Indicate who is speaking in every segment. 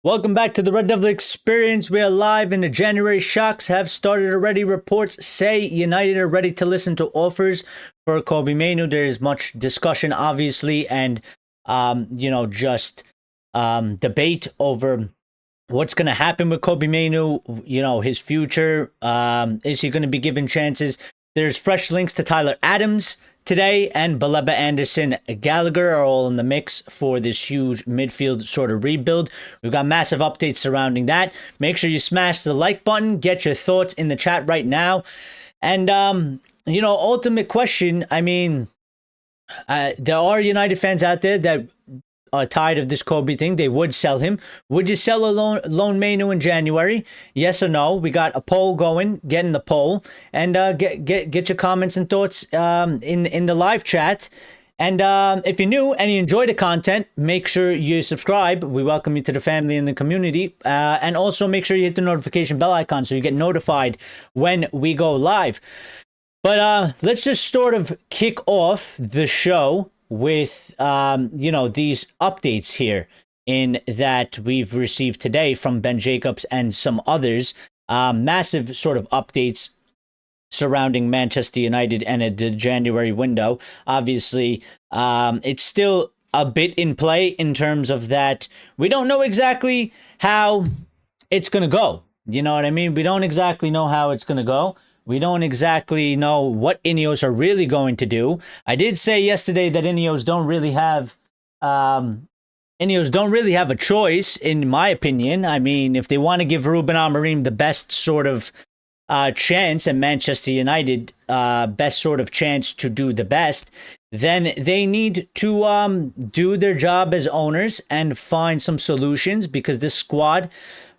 Speaker 1: Welcome back to the Red Devil Experience. We are live and the January shocks have started already. Reports say United are ready to listen to offers for Kobbie Mainoo. There is much discussion, obviously, and debate over what's going to happen with Kobbie Mainoo. His future. Is he going to be given chances? There's fresh links to Tyler Adams today, and Baleba Anderson, Gallagher are all in the mix for this huge midfield sort of rebuild. We've got massive updates surrounding that. Make sure you smash the like button. Get your thoughts in the chat right now. And, ultimate question, there are United fans out there that are tired of this Kobbie thing. They would sell him. Would you sell a loan Mainoo in January? Yes or no? We got a poll going. Get in the poll and get your comments and thoughts in the live chat. And if you're new and you enjoy the content, make sure you subscribe. We welcome you to the family and the community. And also make sure you hit the notification bell icon so you get notified when we go live. But let's just sort of kick off the show with these updates here in that we've received today from Ben Jacobs and some others. Massive sort of updates surrounding Manchester United and the January window. Obviously, it's still a bit in play in terms of that we don't know exactly how it's going to go. You know what I mean? We don't exactly know how it's going to go. We don't exactly know what Ineos are really going to do. I did say yesterday that Ineos don't really have a choice, in my opinion. I mean, if they want to give Ruben Amorim the best sort of chance, and Manchester United best sort of chance to do the best, then they need to do their job as owners and find some solutions, because this squad,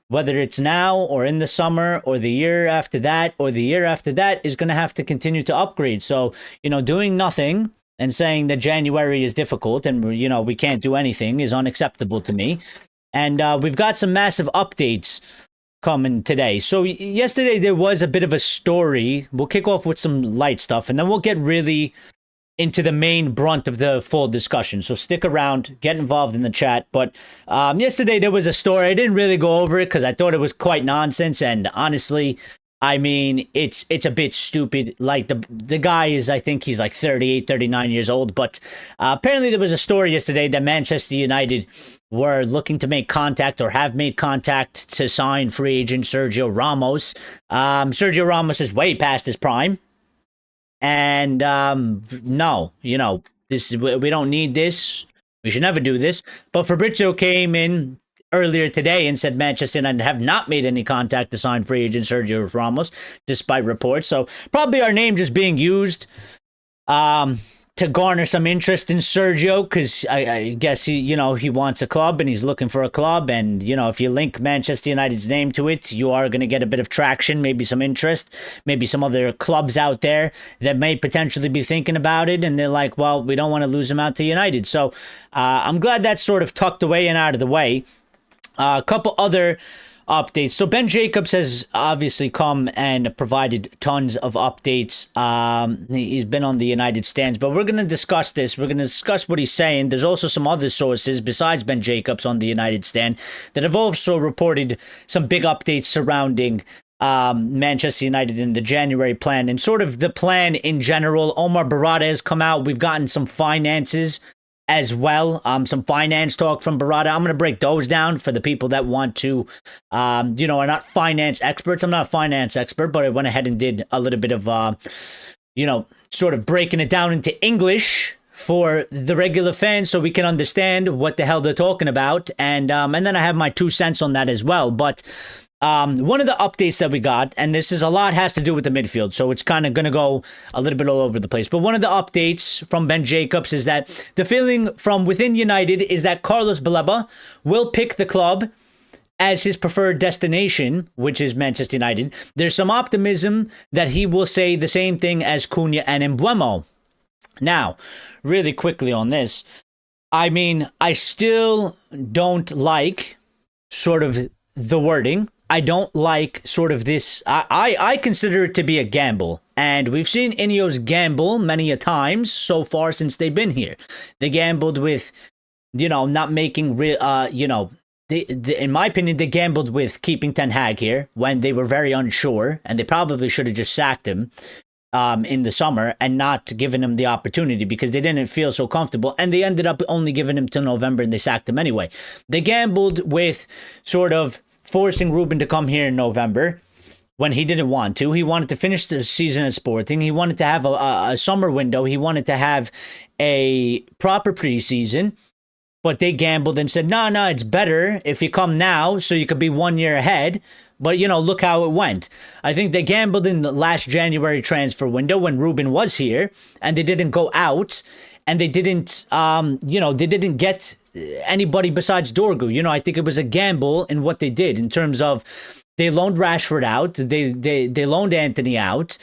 Speaker 1: whether it's now or in the summer or the year after that or the year after that, is going to have to continue to upgrade. So, doing nothing and saying that January is difficult and, we can't do anything is unacceptable to me. And we've got some massive updates coming today. So yesterday there was a bit of a story. We'll kick off with some light stuff and then we'll get really into the main brunt of the full discussion. So stick around, get involved in the chat. But yesterday there was a story. I didn't really go over it because I thought it was quite nonsense. And honestly, it's a bit stupid. Like the guy is, I think he's like 38, 39 years old. But apparently there was a story yesterday that Manchester United were looking to make contact or have made contact to sign free agent Sergio Ramos. Sergio Ramos is way past his prime. And no, we don't need this. We should never do this. But Fabrizio came in earlier today and said Manchester United have not made any contact to sign free agent Sergio Ramos, despite reports. So probably our name just being used to garner some interest in Sergio, because I guess he wants a club and he's looking for a club. And, if you link Manchester United's name to it, you are going to get a bit of traction, maybe some interest, maybe some other clubs out there that may potentially be thinking about it. And they're like, well, we don't want to lose him out to United. So I'm glad that's sort of tucked away and out of the way. A couple other updates. So Ben Jacobs has obviously come and provided tons of updates. He's been on the United stands, but we're going to discuss this. We're going to discuss what he's saying. There's also some other sources besides Ben Jacobs on the United stand that have also reported some big updates surrounding Manchester United in the January plan and sort of the plan in general. Omar Barada has come out. We've gotten some finances as well, some finance talk from Barada. I'm going to break those down for the people that want to, are not finance experts. I'm not a finance expert, but I went ahead and did a little bit of, sort of breaking it down into English for the regular fans so we can understand what the hell they're talking about. And then I have my 2 cents on that as well. But one of the updates that we got, and this is a lot has to do with the midfield, so it's kind of going to go a little bit all over the place. But one of the updates from Ben Jacobs is that the feeling from within United is that Carlos Baleba will pick the club as his preferred destination, which is Manchester United. There's some optimism that he will say the same thing as Cunha and Mbeumo. Now, really quickly on this, I still don't like sort of the wording. I don't like sort of this. I consider it to be a gamble. And we've seen Ineos gamble many a times so far since they've been here. They gambled with, not making real, in my opinion, they gambled with keeping Ten Hag here when they were very unsure, and they probably should have just sacked him in the summer and not given him the opportunity because they didn't feel so comfortable, and they ended up only giving him till November, and they sacked him anyway. They gambled with sort of forcing Ruben to come here in November when he didn't want to. He wanted to finish the season at Sporting. He wanted to have a summer window. He wanted to have a proper preseason. But they gambled and said, no, it's better if you come now so you could be 1 year ahead. But, look how it went. I think they gambled in the last January transfer window when Ruben was here, and they didn't go out, and they didn't, they didn't get anybody besides Dorgu. I think it was a gamble in what they did in terms of they loaned Rashford out. They loaned Anthony out.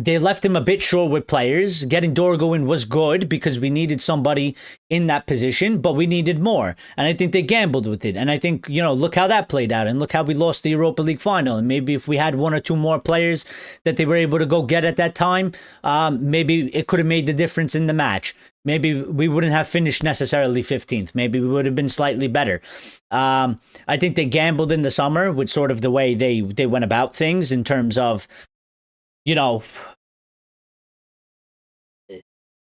Speaker 1: They left him a bit short with players. Getting Dorgu in was good because we needed somebody in that position, but we needed more. And I think they gambled with it. And I think, look how that played out. And look how we lost the Europa League final. And maybe if we had one or two more players that they were able to go get at that time, maybe it could have made the difference in the match. Maybe we wouldn't have finished necessarily 15th. Maybe we would have been slightly better. I think they gambled in the summer with sort of the way they went about things in terms of,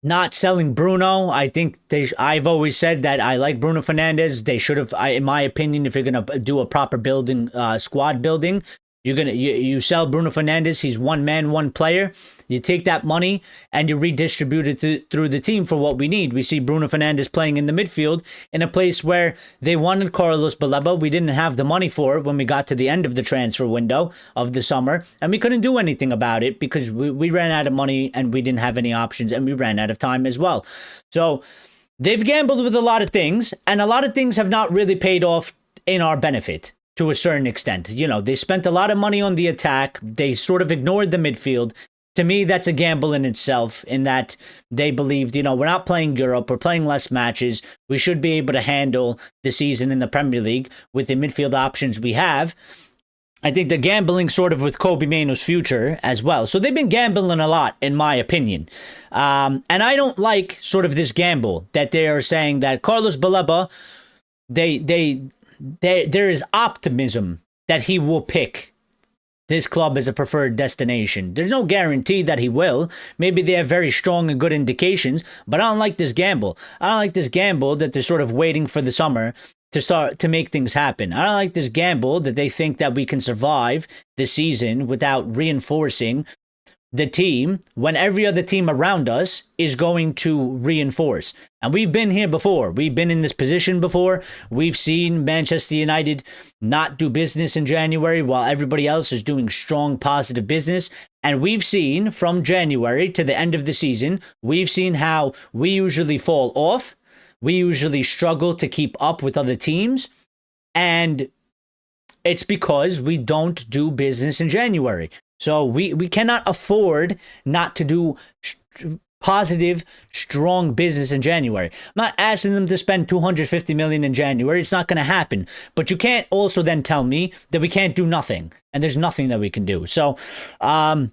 Speaker 1: not selling Bruno. I think I've always said that I like Bruno Fernandes. They should have, in my opinion, if you're gonna do a proper building, squad building, you sell Bruno Fernandes. He's one man, one player. You take that money and you redistribute it through the team for what we need. We see Bruno Fernandes playing in the midfield in a place where they wanted Carlos Baleba. We didn't have the money for it when we got to the end of the transfer window of the summer, and we couldn't do anything about it because we ran out of money and we didn't have any options, and we ran out of time as well. So they've gambled with a lot of things, and a lot of things have not really paid off in our benefit. To a certain extent, they spent a lot of money on the attack. They sort of ignored the midfield. To me, that's a gamble in itself in that they believed, we're not playing Europe. We're playing less matches. We should be able to handle the season in the Premier League with the midfield options we have. I think they're gambling sort of with Kobbie Mainoo's future as well. So they've been gambling a lot, in my opinion. And I don't like sort of this gamble that they are saying that Carlos Baleba, there is optimism that he will pick this club as a preferred destination. There's no guarantee that he will. Maybe they have very strong and good indications, but I don't like this gamble. I don't like this gamble that they're sort of waiting for the summer to make things happen. I don't like this gamble that they think that we can survive the season without reinforcing the team when every other team around us is going to reinforce. And we've been here before. We've been in this position before. We've seen Manchester United not do business in January while everybody else is doing strong, positive business. And we've seen from January to the end of the season, we've seen how we usually fall off. We usually struggle to keep up with other teams. And it's because we don't do business in January. So we cannot afford not to do positive, strong business in January. I'm not asking them to spend $250 million in January. It's not going to happen. But you can't also then tell me that we can't do nothing. And there's nothing that we can do. So now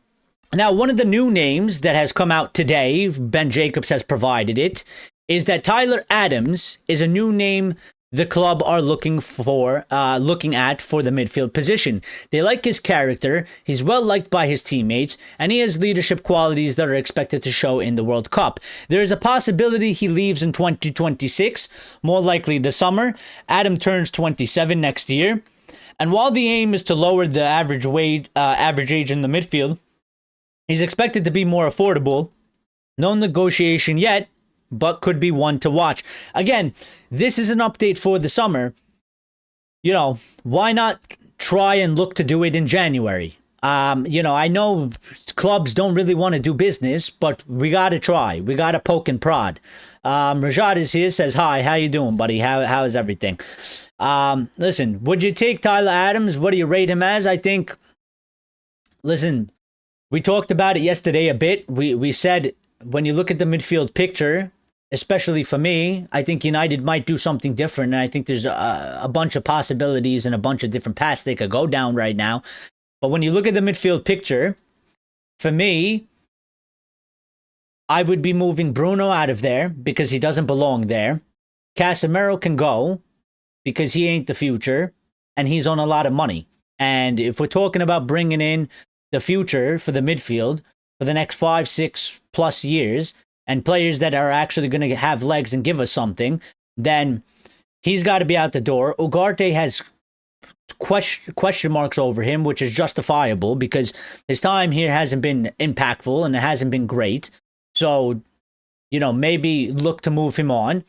Speaker 1: one of the new names that has come out today, Ben Jacobs has provided it, is that Tyler Adams is a new name the club are looking at for the midfield position. They like his character, he's well liked by his teammates, and he has leadership qualities that are expected to show in the World Cup. There is a possibility he leaves in 2026, more likely the summer. Adam turns 27 next year. And while the aim is to lower the average age in the midfield, he's expected to be more affordable. No negotiation yet, but could be one to watch. Again, this is an update for the summer. Why not try and look to do it in January? I know clubs don't really want to do business, but we got to try. We got to poke and prod. Rajat is here, says, hi, how you doing, buddy? How is everything? Listen, would you take Tyler Adams? What do you rate him as? I think, listen, we talked about it yesterday a bit. We said, when you look at the midfield picture, especially for me, I think United might do something different. And I think there's a bunch of possibilities and a bunch of different paths they could go down right now. But when you look at the midfield picture, for me, I would be moving Bruno out of there because he doesn't belong there. Casemiro can go. because he ain't the future and he's on a lot of money. And if we're talking about bringing in the future for the midfield for the next 5, 6 plus years and players that are actually going to have legs and give us something, then he's got to be out the door. Ugarte has question marks over him, which is justifiable because his time here hasn't been impactful and it hasn't been great. So, maybe look to move him on.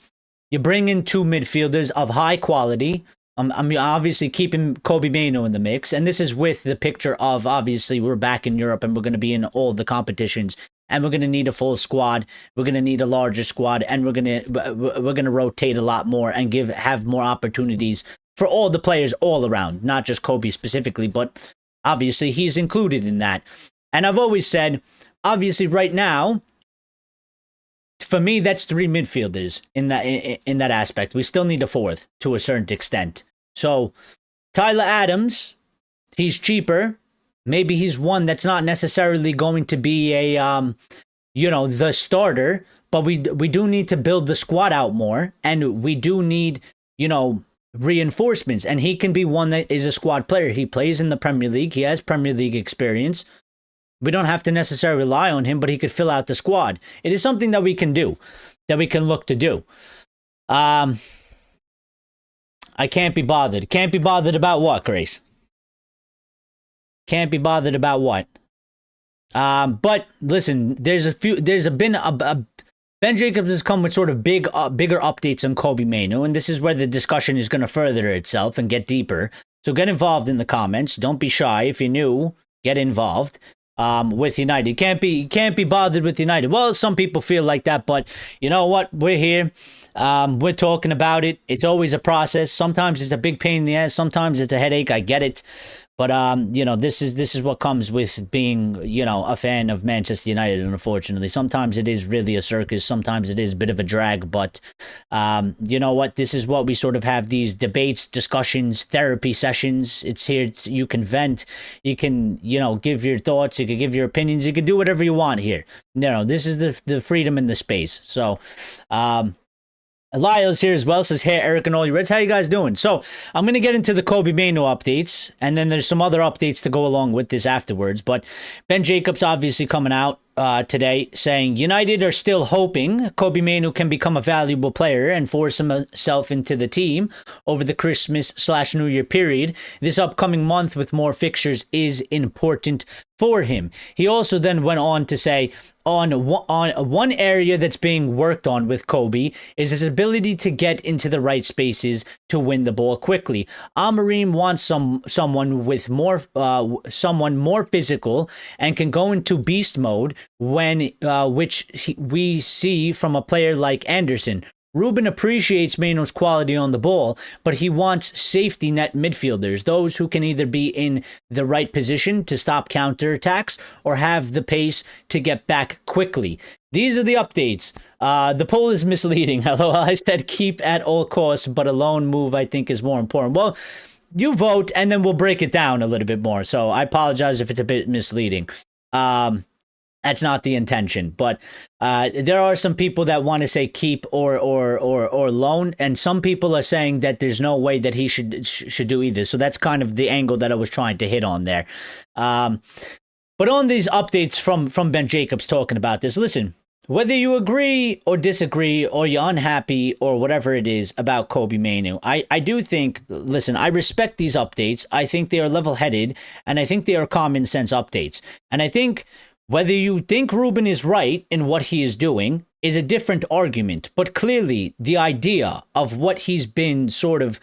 Speaker 1: You bring in 2 midfielders of high quality. I'm obviously keeping Kobbie Mainoo in the mix, and this is with the picture of, obviously, we're back in Europe and we're going to be in all the competitions, and we're going to need a full squad. We're going to need a larger squad, and we're going to rotate a lot more and have more opportunities for all the players all around, not just Kobbie specifically, but obviously he's included in that. And I've always said, obviously, right now, for me, that's 3 midfielders in that aspect. We still need a 4th to a certain extent. So Tyler Adams, he's cheaper. Maybe he's one that's not necessarily going to be a the starter, but we do need to build the squad out more, and we do need reinforcements. And he can be one that is a squad player. He plays in the Premier League. He has Premier League experience. We don't have to necessarily rely on him, but he could fill out the squad. It is something that we can do, that we can look to do. I can't be bothered. Can't be bothered about what, Grace? Can't be bothered about what? But listen, Ben Jacobs has come with sort of bigger updates on Kobbie Mainoo, and this is where the discussion is going to further itself and get deeper. So get involved in the comments. Don't be shy. If you're new, get involved. With United. Can't be bothered with United. Well, some people feel like that, but you know what? We're here. We're talking about it. It's always a process. Sometimes it's a big pain in the ass. Sometimes it's a headache. I get it. But this is what comes with being, a fan of Manchester United, unfortunately. Sometimes it is really a circus. Sometimes it is a bit of a drag. But you know what? This is what we sort of have, these debates, discussions, therapy sessions. It's here. You can vent. You can, give your thoughts. You can give your opinions. You can do whatever you want here. This is the freedom in the space. So, Lyle's here as well, says, hey, Eric and all you Reds, how you guys doing? So, I'm going to get into the Kobbie Mainoo updates, and then there's some other updates to go along with this afterwards, but Ben Jacobs obviously coming out today saying United are still hoping Kobbie Mainoo can become a valuable player and force himself into the team over the Christmas/New Year period. This upcoming month with more fixtures is important for him. He also then went on to say, on one area that's being worked on with Kobbie is his ability to get into the right spaces to win the ball quickly. Amorim wants someone more physical and can go into beast mode we see from a player like Anderson. Ruben appreciates Mainoo's quality on the ball, but he wants safety net midfielders, those who can either be in the right position to stop counterattacks or have the pace to get back quickly. These are the updates. The poll is misleading. Hello, I said keep at all costs, but a lone move I think is more important. Well, you vote and then we'll break it down a little bit more. So I apologize if it's a bit misleading. That's not the intention, but there are some people that want to say keep or loan, and some people are saying that there's no way that he should do either. So that's kind of the angle that I was trying to hit on there. But on these updates from Ben Jacobs talking about this, listen, whether you agree or disagree or you're unhappy or whatever it is about Kobbie Mainoo, I do think, listen, I respect these updates. I think they are level-headed, and I think they are common sense updates. And I think whether you think Ruben is right in what he is doing is a different argument, but clearly the idea of what he's been sort of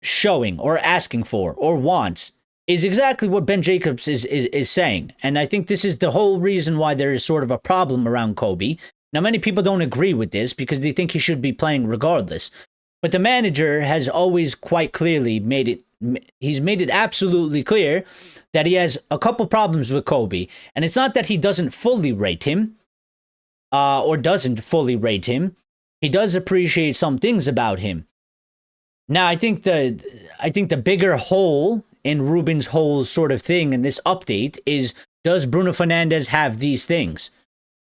Speaker 1: showing or asking for or wants is exactly what Ben Jacobs is saying. And I think this is the whole reason why there is sort of a problem around Kobbie. Now, many people don't agree with this because they think he should be playing regardless. But the manager has always quite clearly made it absolutely clear that he has a couple problems with Kobbie. And it's not that he doesn't fully rate him or doesn't fully rate him. He does appreciate some things about him. Now, I think the bigger hole in Ruben's whole sort of thing in this update is, does Bruno Fernandes have these things?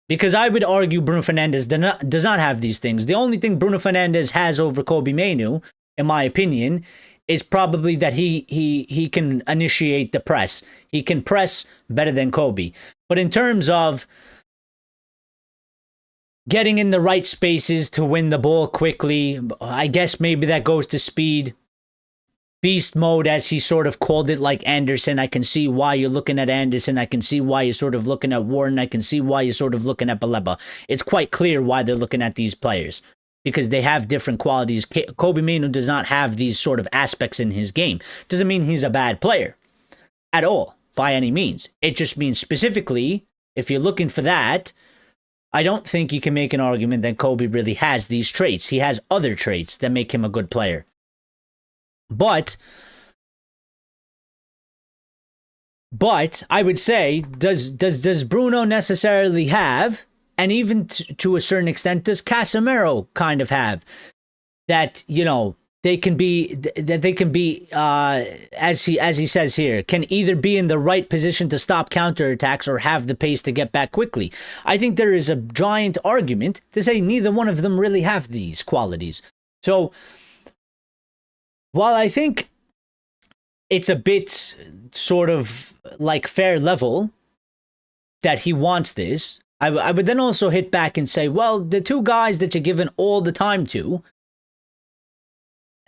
Speaker 1: Because I would argue Bruno Fernandes does not have these things. The only thing Bruno Fernandes has over Kobbie Mainoo in my opinion, is probably that he can initiate the press. He can press better than Kobbie. But in terms of getting in the right spaces to win the ball quickly, I guess maybe that goes to speed. Beast mode, as he sort of called it, like Anderson. I can see why you're looking at Anderson. I can see why you're sort of looking at Warren. I can see why you're sort of looking at Baleba. It's quite clear why they're looking at these players, because they have different qualities. Kobbie Mainoo does not have these sort of aspects in his game. Doesn't mean he's a bad player at all, by any means. It just means specifically, if you're looking for that, I don't think you can make an argument that Kobbie really has these traits. He has other traits that make him a good player. But I would say, does Bruno necessarily have, and even to a certain extent, does Casemiro kind of have that? They can be as he says here, can either be in the right position to stop counterattacks or have the pace to get back quickly. I think there is a giant argument to say neither one of them really have these qualities. So while I think it's a bit sort of like fair level that he wants this, I would then also hit back and say, well, the two guys that you're giving all the time to,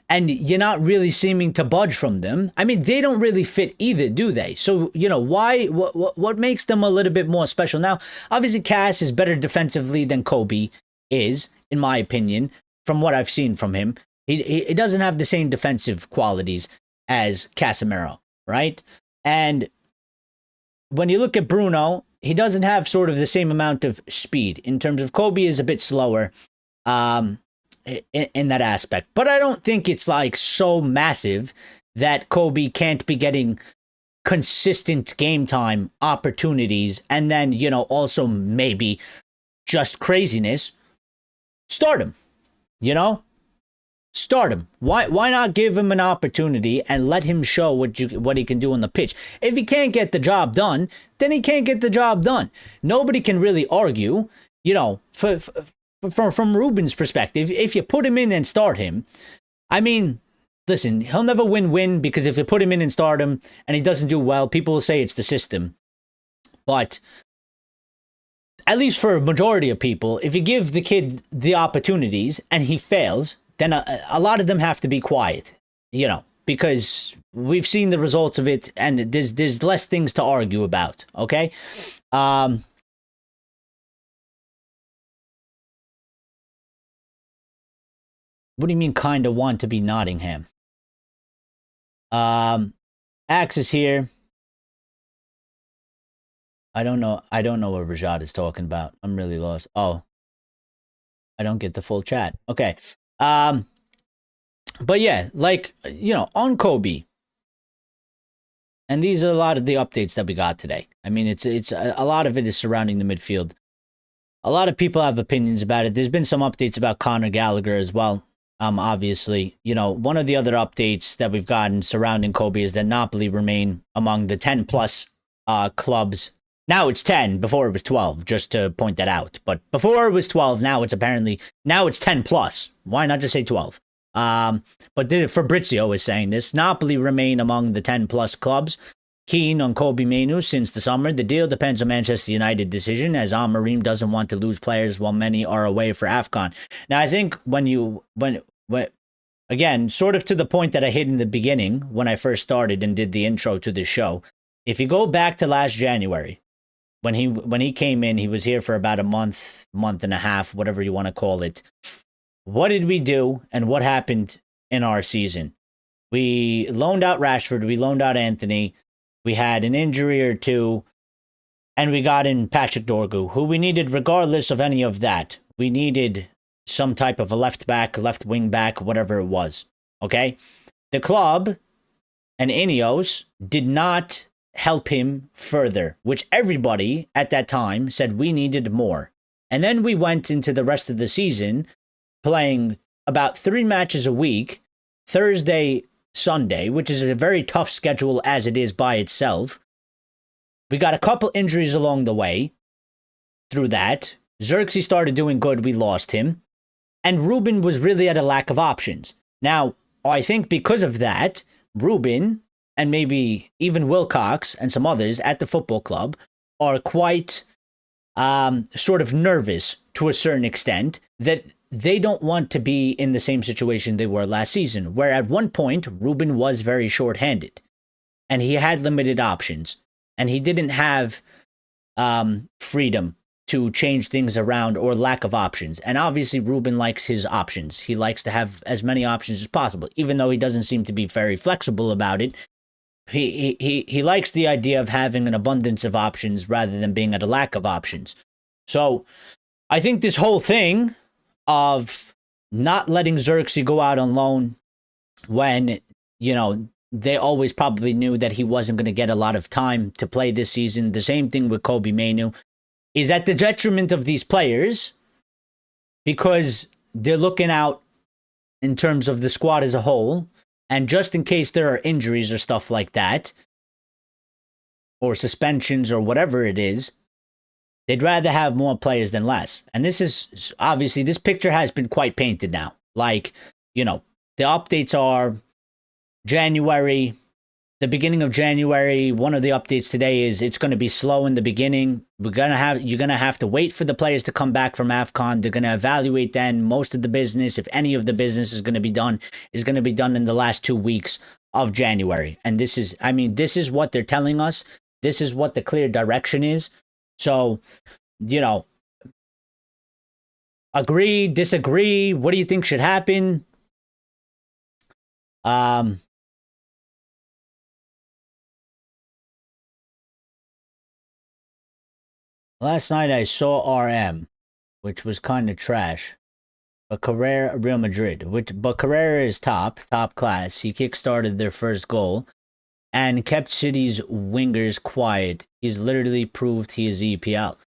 Speaker 1: and you're not really seeming to budge from them, I mean, they don't really fit either, do they? So, why, what makes them a little bit more special? Now, obviously, Cass is better defensively than Kobbie is, in my opinion, from what I've seen from him. He doesn't have the same defensive qualities as Casemiro, right? And when you look at Bruno, he doesn't have sort of the same amount of speed. In terms of Kobbie is a bit slower in that aspect. But I don't think it's like so massive that Kobbie can't be getting consistent game time opportunities and then, also maybe just craziness. Start him, Start him. Why not give him an opportunity and let him show what he can do on the pitch? If he can't get the job done, then he can't get the job done. Nobody can really argue, from Ruben's perspective. If you put him in and start him, I mean, listen, he'll never win because if you put him in and start him and he doesn't do well, people will say it's the system. But at least for a majority of people, if you give the kid the opportunities and he fails, then a lot of them have to be quiet, because we've seen the results of it and there's less things to argue about, okay? What do you mean kind of want to be Nottingham? Axe is here. I don't know what Rajat is talking about. I'm really lost. Oh, I don't get the full chat. Okay. But yeah, on Kobbie, and these are a lot of the updates that we got today. I mean, it's a lot of it is surrounding the midfield. A lot of people have opinions about it. There's been some updates about Conor Gallagher as well. Obviously, one of the other updates that we've gotten surrounding Kobbie is that Napoli remain among the 10 plus clubs. Now it's 10, before it was 12, just to point that out. But before it was 12, now it's 10 plus. Why not just say 12? But Fabrizio is saying this. Napoli remain among the 10 plus clubs. Keen on Kobbie Mainoo since the summer. The deal depends on Manchester United decision, as Amorim doesn't want to lose players while many are away for AFCON. Now, I think when again, sort of to the point that I hit in the beginning when I first started and did the intro to this show, if you go back to last January, when he came in, he was here for about a month and a half, whatever you want to call it. What did we do and what happened in our season? We loaned out Rashford, we loaned out Anthony, we had an injury or two, and we got in Patrick Dorgu, who we needed regardless of any of that. We needed some type of a left back, left wing back, whatever it was. Okay? The club and Ineos did not help him further, which everybody at that time said we needed more. And then we went into the rest of the season playing about 3 matches a week, Thursday, Sunday, which is a very tough schedule as it is by itself. We got a couple injuries along the way through that. Xerxes started doing good, we lost him. And Ruben was really at a lack of options. Now, I think because of that, Ruben and maybe even Wilcox and some others at the football club are quite sort of nervous to a certain extent that they don't want to be in the same situation they were last season, where at one point Ruben was very short-handed and he had limited options and he didn't have freedom to change things around or lack of options. And obviously Ruben likes his options. He likes to have as many options as possible, even though he doesn't seem to be very flexible about it. He likes the idea of having an abundance of options rather than being at a lack of options. So I think this whole thing of not letting Xerxes go out on loan when, you know, they always probably knew that he wasn't going to get a lot of time to play this season. The same thing with Kobbie Mainoo is at the detriment of these players because they're looking out in terms of the squad as a whole. And just in case there are injuries or stuff like that, or suspensions or whatever it is, they'd rather have more players than less. And this is, obviously, this picture has been quite painted now. Like, you know, the updates are January, the beginning of January. One of the updates today is it's going to be slow in the beginning. You're going to have to wait for the players to come back from AFCON. They're going to evaluate then. Most of the business, if any of the business is going to be done in the last 2 weeks of January. And this is, I mean, this is what they're telling us. This is what the clear direction is. So, you know, agree, disagree. What do you think should happen? Last night I saw RM, which was kind of trash. But Carrera, Real Madrid, but Carrera is top class. He kickstarted their first goal and kept City's wingers quiet. He's literally proved he is EPL.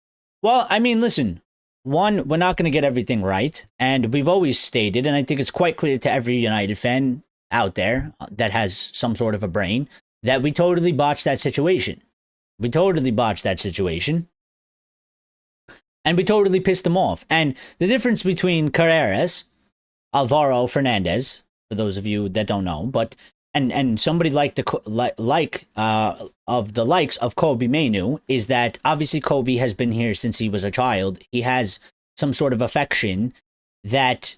Speaker 1: Well, I mean, listen, one, we're not going to get everything right. And we've always stated, and I think it's quite clear to every United fan out there that has some sort of a brain, that we totally botched that situation. We totally botched that situation. And we totally pissed them off. And the difference between Carreras, Alvaro Fernandez, for those of you that don't know, but and somebody like of the likes of Kobbie Mainoo is that obviously Kobbie has been here since he was a child. He has some sort of affection that,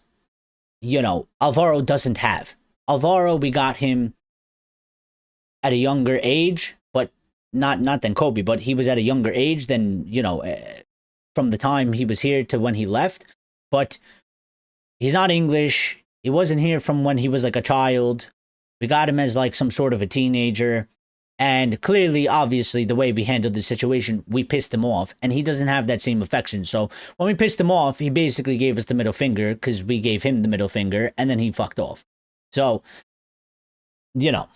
Speaker 1: you know, Alvaro doesn't have. Alvaro, we got him at a younger age, but not than Kobbie, but he was at a younger age than, you know, from the time he was here to when he left. But he's not English. He wasn't here from when he was like a child. We got him as like some sort of a teenager. And clearly, obviously, the way we handled the situation, we pissed him off. And he doesn't have that same affection. So when we pissed him off, he basically gave us the middle finger because we gave him the middle finger. And then he fucked off. So, you know.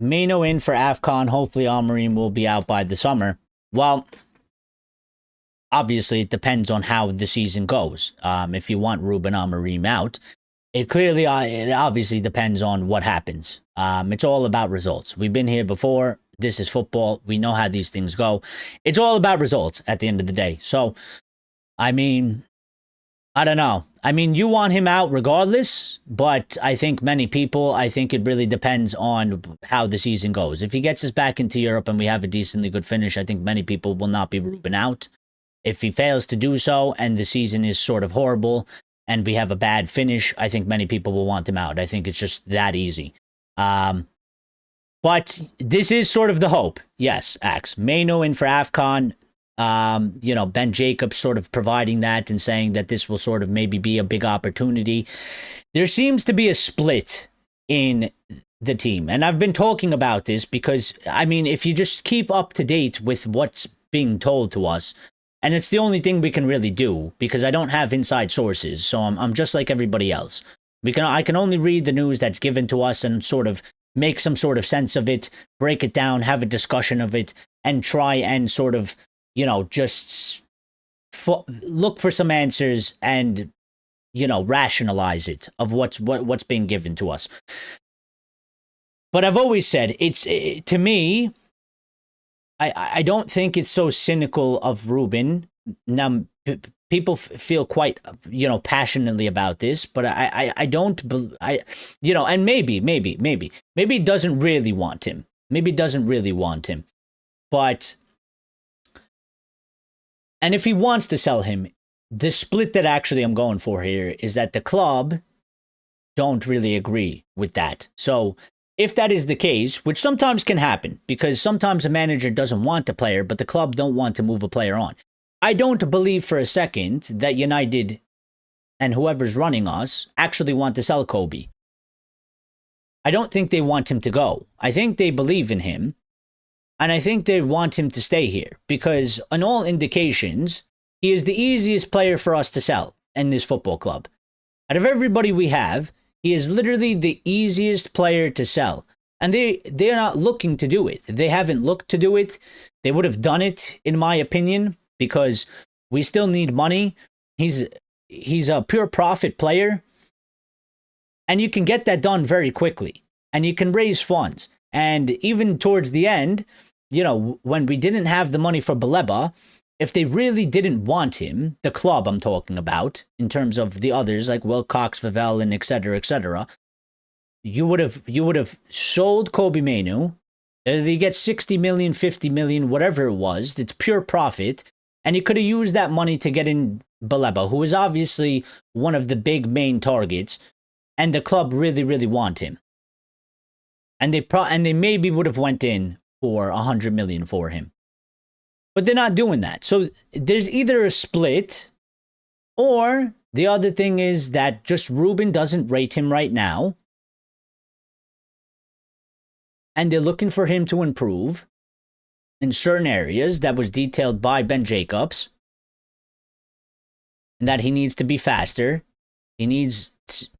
Speaker 1: Mainoo in for AFCON. Hopefully, Amorim will be out by the summer. Well, obviously, it depends on how the season goes. If you want Ruben Amorim out, it obviously depends on what happens. It's all about results. We've been here before. This is football. We know how these things go. It's all about results at the end of the day. So, I mean, I don't know. I mean, you want him out regardless, but I think it really depends on how the season goes. If he gets us back into Europe and we have a decently good finish, I think many people will not be Ruben out. If he fails to do so and the season is sort of horrible and we have a bad finish, I think many people will want him out. I think it's just that easy. But this is sort of the hope. Yes, Axe. Mainoo in for AFCON. You know, Ben Jacobs sort of providing that and saying that this will sort of maybe be a big opportunity. There seems to be a split in the team. And I've been talking about this because, I mean, if you just keep up to date with what's being told to us, and it's the only thing we can really do because I don't have inside sources. So I'm just like everybody else. I can only read the news that's given to us and sort of make some sort of sense of it, break it down, have a discussion of it, and try and sort of, you know, just look for some answers and, you know, rationalize it of what's being given to us. But I've always said to me, I don't think it's so cynical of Ruben. Now, feel quite, passionately about this, but I don't, and maybe he doesn't really want him. Maybe he doesn't really want him. But, and if he wants to sell him, the split that actually I'm going for here is that the club don't really agree with that. So if that is the case, which sometimes can happen, because sometimes a manager doesn't want a player, but the club don't want to move a player on. I don't believe for a second that United and whoever's running us actually want to sell Kobbie. I don't think they want him to go. I think they believe in him, and I think they want him to stay here, because on all indications, he is the easiest player for us to sell in this football club. Out of everybody we have, he is literally the easiest player to sell. And they're not looking to do it. They haven't looked to do it. They would have done it, in my opinion, because we still need money. He's a pure profit player. And you can get that done very quickly. And you can raise funds. And even towards the end, when we didn't have the money for Baleba, if they really didn't want him, the club I'm talking about, in terms of the others like Wilcox, Vavell, and etc., you would have sold Kobbie Mainoo. They get 60 million, 50 million, whatever it was. It's pure profit, and you could have used that money to get in Baleba, who is obviously one of the big main targets, and the club really, really want him. And they maybe would have went in for 100 million for him. But they're not doing that. So there's either a split, or the other thing is that just Ruben doesn't rate him right now. And they're looking for him to improve in certain areas that was detailed by Ben Jacobs. And that he needs to be faster. He needs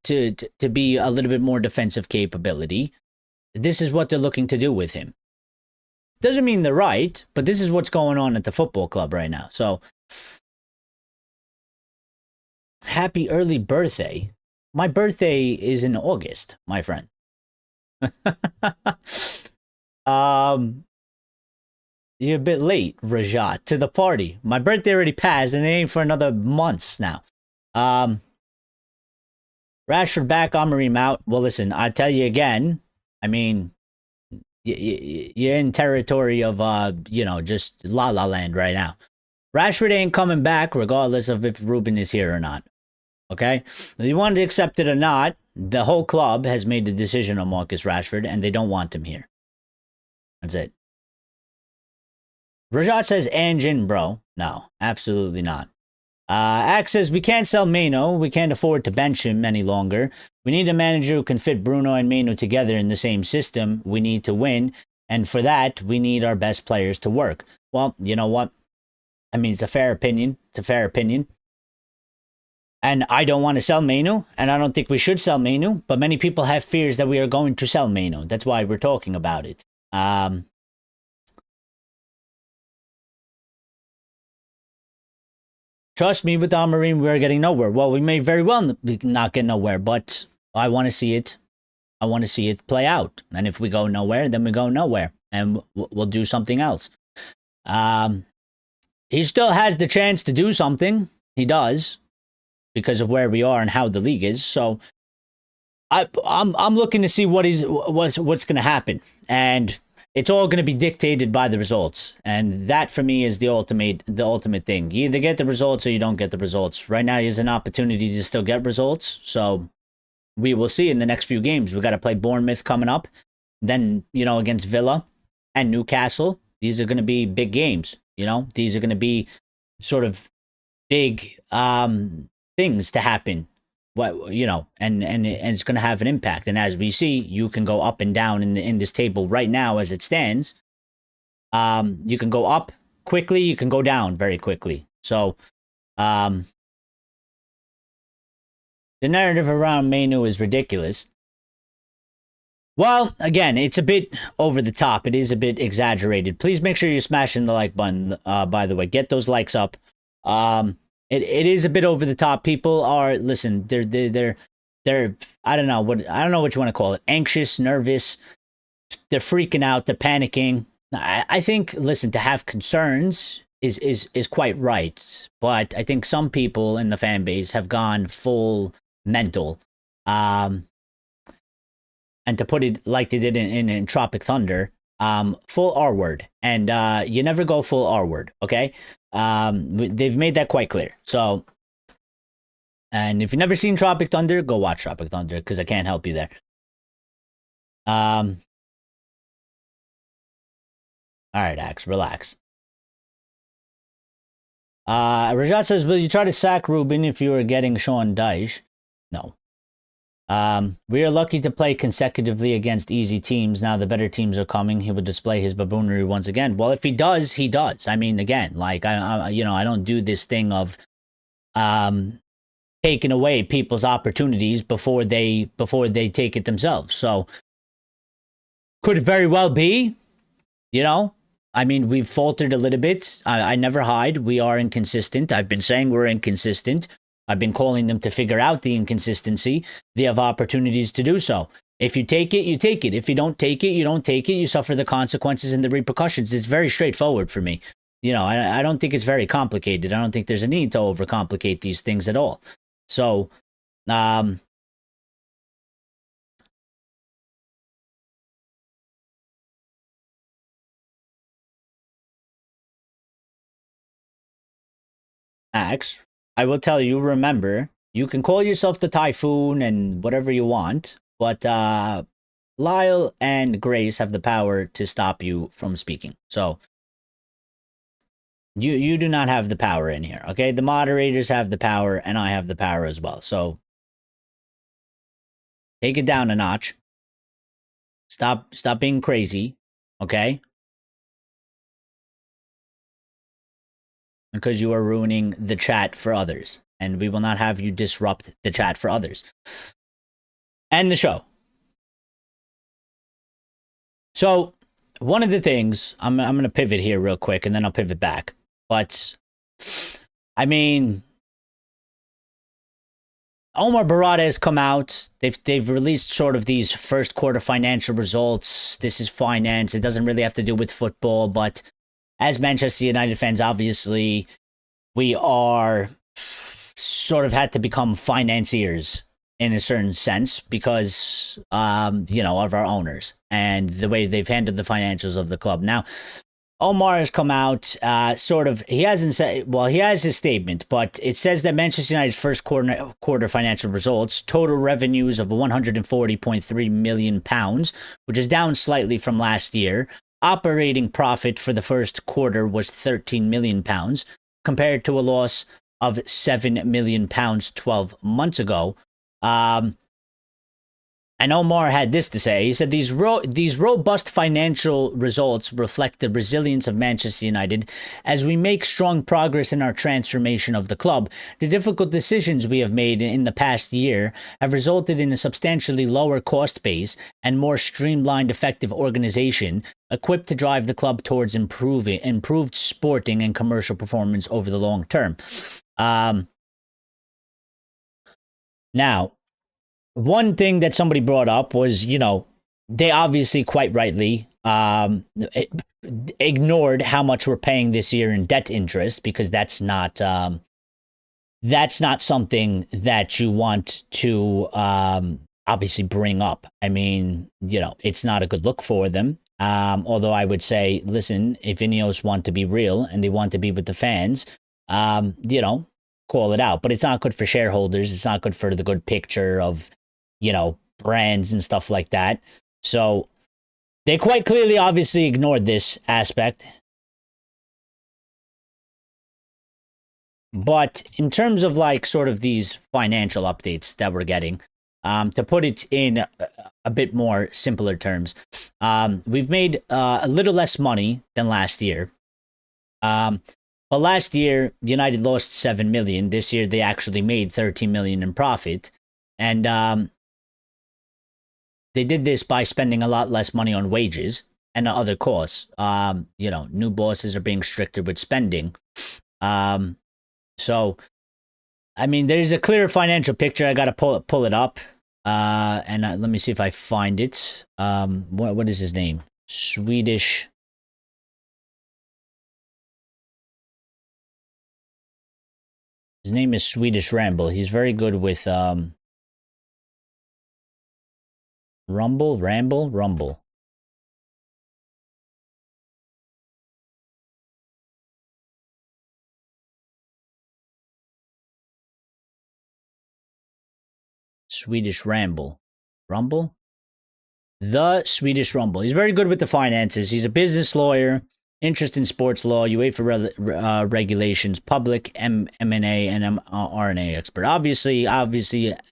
Speaker 1: to be a little bit more defensive capability. This is what they're looking to do with him. Doesn't mean they're right, but this is what's going on at the football club right now. So, happy early birthday. My birthday is in August, my friend. You're a bit late, Rajat, to the party. My birthday already passed, and it ain't for another months now. Rashford back, Amorim out. Well, listen, I tell you again, I mean, you're in territory of, just la la land right now. Rashford ain't coming back regardless of if Ruben is here or not. Okay? If you want to accept it or not, the whole club has made the decision on Marcus Rashford, and they don't want him here. That's it. Rajat says, Anjin, bro. No, absolutely not. Axe says, we can't sell Mainoo. We can't afford to bench him any longer. We need a manager who can fit Bruno and Mainoo together in the same system. We need to win. And for that, we need our best players to work. Well, you know what? I mean, it's a fair opinion. It's a fair opinion. And I don't want to sell Mainoo, and I don't think we should sell Mainoo. But many people have fears that we are going to sell Mainoo. That's why we're talking about it. Trust me, with Amorim, we're getting nowhere. Well, we may very well not get nowhere, but I want to see it. I want to see it play out. And if we go nowhere, then we go nowhere, and we'll do something else. He still has the chance to do something. He does, because of where we are and how the league is. So I'm looking to see what's going to happen, and it's all going to be dictated by the results. And that, for me, is the ultimate thing. You either get the results or you don't get the results. Right now, there's an opportunity to still get results. So we will see in the next few games. We got to play Bournemouth coming up. Then, against Villa and Newcastle. These are going to be big games. These are going to be sort of big things to happen. And it's going to have an impact. And as we see, you can go up and down in this table right now as it stands. You can go up quickly, you can go down very quickly. So, the narrative around Mainoo is ridiculous. Well, again, it's a bit over the top. It is a bit exaggerated. Please make sure you're smashing the like button, by the way. Get those likes up. It is a bit over the top. People are, listen, they're I don't know what you want to call it. Anxious, nervous. They're freaking out. They're panicking. I think, listen, to have concerns is quite right. But I think some people in the fan base have gone full mental. And to put it like they did in Tropic Thunder, full R word. And you never go full R word, okay? They've made that quite clear. So, and if you've never seen Tropic Thunder, go watch Tropic Thunder, because I can't help you there. All right, Axe, relax. Rajat says, will you try to sack Ruben if you were getting Sean Dyche? No. We are lucky to play consecutively against easy teams. Now the better teams are coming. He would display his baboonry once again. Well, if he does, he does. I mean, again, like I don't do this thing of taking away people's opportunities before they take it themselves. So could very well be, I mean, we've faltered a little bit. I never hide. We are inconsistent. I've been saying we're inconsistent. I've been calling them to figure out the inconsistency. They have opportunities to do so. If you take it, you take it. If you don't take it, you don't take it. You suffer the consequences and the repercussions. It's very straightforward for me. I don't think it's very complicated. I don't think there's a need to overcomplicate these things at all. So, Max, I will tell you, remember, you can call yourself the Typhoon and whatever you want, but Lyle and Grace have the power to stop you from speaking. So you do not have the power in here, okay? The moderators have the power, and I have the power as well. So take it down a notch. Stop being crazy, okay? Because you are ruining the chat for others, and we will not have you disrupt the chat for others. And the show. So, one of the things, I'm going to pivot here real quick, and then I'll pivot back. But, I mean, Omar Barada has come out. They've released sort of these first quarter financial results. This is finance. It doesn't really have to do with football, but as Manchester United fans, obviously, we are sort of had to become financiers in a certain sense because, of our owners and the way they've handled the financials of the club. Now, Omar has come out, he hasn't said, well, he has his statement, but it says that Manchester United's first quarter financial results, total revenues of £140.3 million, which is down slightly from last year. Operating profit for the first quarter was £13 million, compared to a loss of £7 million 12 months ago. And Omar had this to say. He said, these robust financial results reflect the resilience of Manchester United as we make strong progress in our transformation of the club. The difficult decisions we have made in the past year have resulted in a substantially lower cost base and more streamlined, effective organization equipped to drive the club towards improved sporting and commercial performance over the long term. Now, one thing that somebody brought up was, they obviously quite rightly ignored how much we're paying this year in debt interest, because that's not something that you want to obviously bring up. I mean, it's not a good look for them. Although I would say, listen, if Ineos want to be real and they want to be with the fans, call it out. But it's not good for shareholders. It's not good for the good picture of, brands and stuff like that. So they quite clearly, obviously ignored this aspect. But in terms of sort of these financial updates that we're getting, to put it in a bit more simpler terms, we've made a little less money than last year. But last year, United lost 7 million. This year, they actually made 13 million in profit. And they did this by spending a lot less money on wages and other costs. New bosses are being stricter with spending. So, I mean, there's a clear financial picture. I got to pull it up. And let me see if I find it. What is his name? Swedish. His name is Swedish Ramble. He's very good with Rumble. Swedish Ramble. Rumble? The Swedish Rumble. He's very good with the finances. He's a business lawyer, interest in sports law, UEFA regulations, public M&A, and RNA expert. Obviously,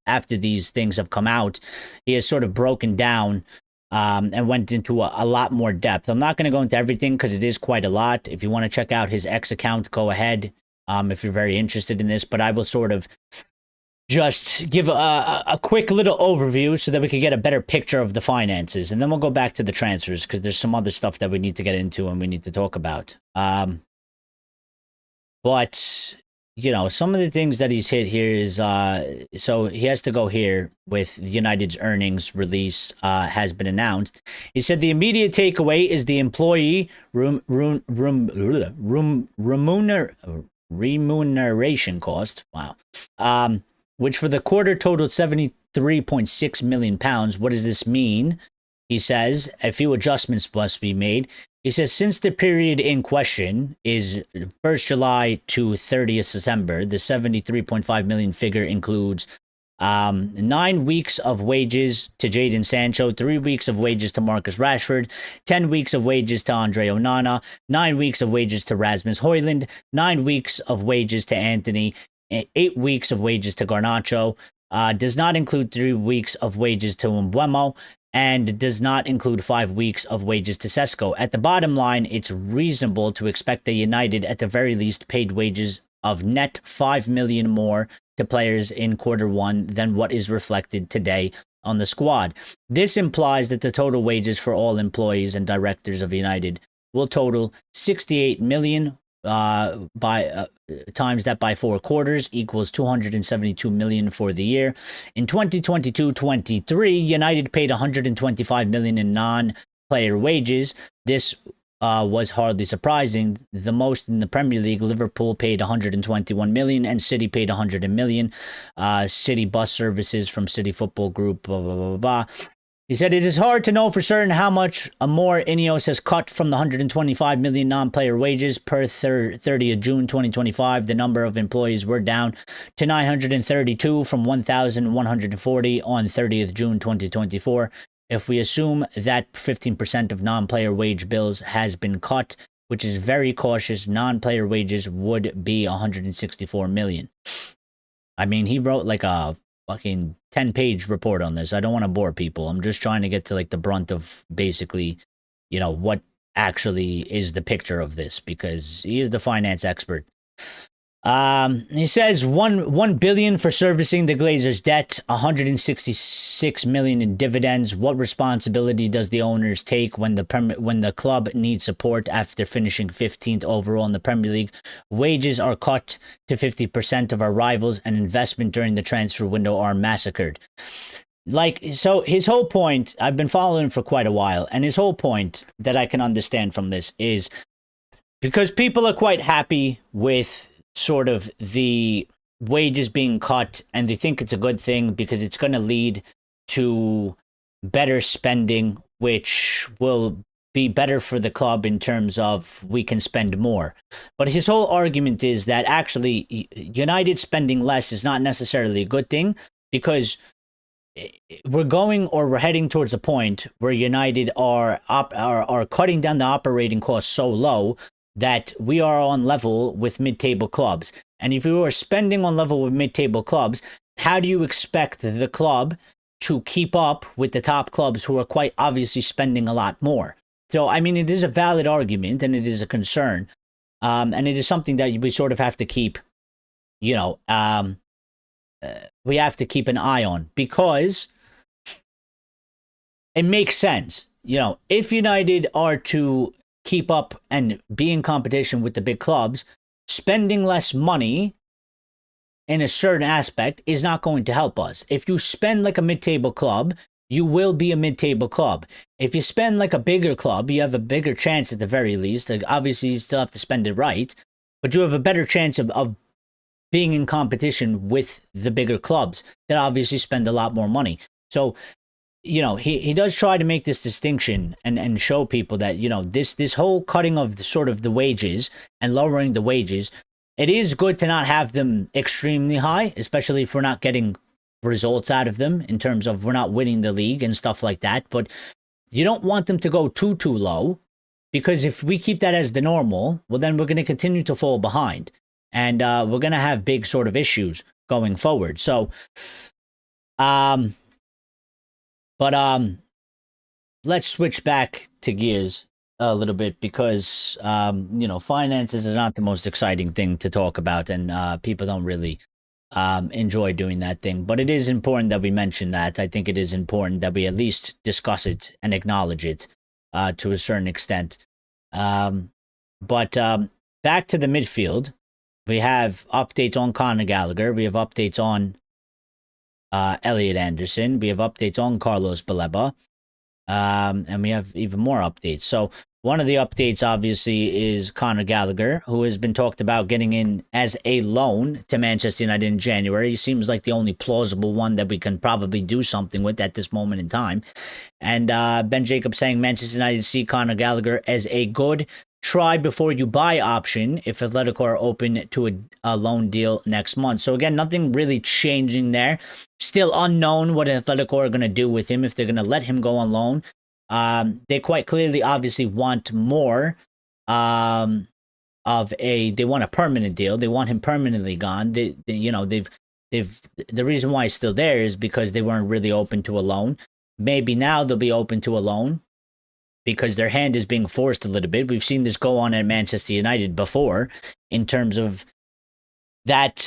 Speaker 1: after these things have come out, he has sort of broken down and went into a lot more depth. I'm not going to go into everything because it is quite a lot. If you want to check out his X account, go ahead if you're very interested in this. But I will sort of just give a quick little overview so that we can get a better picture of the finances. And then we'll go back to the transfers because there's some other stuff that we need to get into and we need to talk about. But, you know, some of the things that he's hit here is, so he has to go here with United's earnings release has been announced. He said the immediate takeaway is the employee remuneration cost. Wow. Which for the quarter totaled £73.6 million. What does this mean? He says a few adjustments must be made. He says since the period in question is 1st July to 30th December, the 73.5 million figure includes 9 weeks of wages to Jadon Sancho, 3 weeks of wages to Marcus Rashford, 10 weeks of wages to Andre Onana, 9 weeks of wages to Rasmus Højlund, 9 weeks of wages to Anthony, 8 weeks of wages to Garnacho, does not include 3 weeks of wages to Mbeumo, and does not include 5 weeks of wages to Sesko. At the bottom line, it's reasonable to expect that United, at the very least, paid wages of net 5 million more to players in quarter one than what is reflected today on the squad. This implies that the total wages for all employees and directors of United will total 68 million. Times that by 4 quarters equals 272 million for the year. In 2022-23, United paid 125 million in non-player wages. This was hardly surprising. The most in the Premier League. Liverpool paid 121 million and City paid 100 million. City bus services from City Football Group, blah, blah, blah, blah. He said it is hard to know for certain how much more Ineos has cut from the 125 million non-player wages per 30th June 2025. The number of employees were down to 932 from 1,140 on 30th June 2024. If we assume that 15% of non-player wage bills has been cut, which is very cautious, non-player wages would be 164 million. I mean, he wrote like a fucking 10-page report on this. I don't want to bore people. I'm just trying to get to like the brunt of basically, you know, what actually is the picture of this because he is the finance expert. He says 1 billion for servicing the Glazers' debt, 166 million in dividends. What responsibility does the owners take when the club needs support after finishing 15th overall in the Premier League? Wages are cut to 50% of our rivals, and investment during the transfer window are massacred. Like, so his whole point, I've been following him for quite a while, and his whole point that I can understand from this is because people are quite happy with sort of the wages being cut, and they think it's a good thing because it's going to lead to better spending, which will be better for the club in terms of we can spend more. But his whole argument is that actually United spending less is not necessarily a good thing because we're heading towards a point where United are cutting down the operating costs so low that we are on level with mid-table clubs. And if you are spending on level with mid-table clubs, how do you expect the club to keep up with the top clubs who are quite obviously spending a lot more? So, I mean, it is a valid argument and it is a concern. And it is something that we sort of have to keep, you know, we have to keep an eye on because it makes sense. You know, if United are to keep up and be in competition with the big clubs, spending less money in a certain aspect is not going to help us. If you spend like a mid-table club, you will be a mid-table club. If you spend like a bigger club, you have a bigger chance at the very least. Like, obviously, you still have to spend it right, but you have a better chance of being in competition with the bigger clubs that obviously spend a lot more money. So, he does try to make this distinction and show people that, this whole cutting of the wages and lowering the wages, it is good to not have them extremely high, especially if we're not getting results out of them in terms of we're not winning the league and stuff like that. But you don't want them to go too low, because if we keep that as the normal, well, then we're going to continue to fall behind, and we're going to have big sort of issues going forward. So, let's switch back to gears a little bit, because, finances is not the most exciting thing to talk about, and people don't really enjoy doing that thing. But it is important that we mention that. I think it is important that we at least discuss it and acknowledge it to a certain extent. But back to the midfield, we have updates on Conor Gallagher. We have updates on Elliot Anderson. We have updates on Carlos Baleba. And we have even more updates. So one of the updates, obviously, is Conor Gallagher, who has been talked about getting in as a loan to Manchester United in January. He seems like the only plausible one that we can probably do something with at this moment in time. And Ben Jacobs saying Manchester United see Conor Gallagher as a good try before you buy option if Atletico are open to a loan deal next month. So again, nothing really changing there. Still unknown what Atletico are going to do with him, if they're going to let him go on loan. They quite clearly obviously want more they want a permanent deal. They want him permanently gone. The reason why he's still there is because they weren't really open to a loan. Maybe now they'll be open to a loan because their hand is being forced a little bit. We've seen this go on at Manchester United before, in terms of that,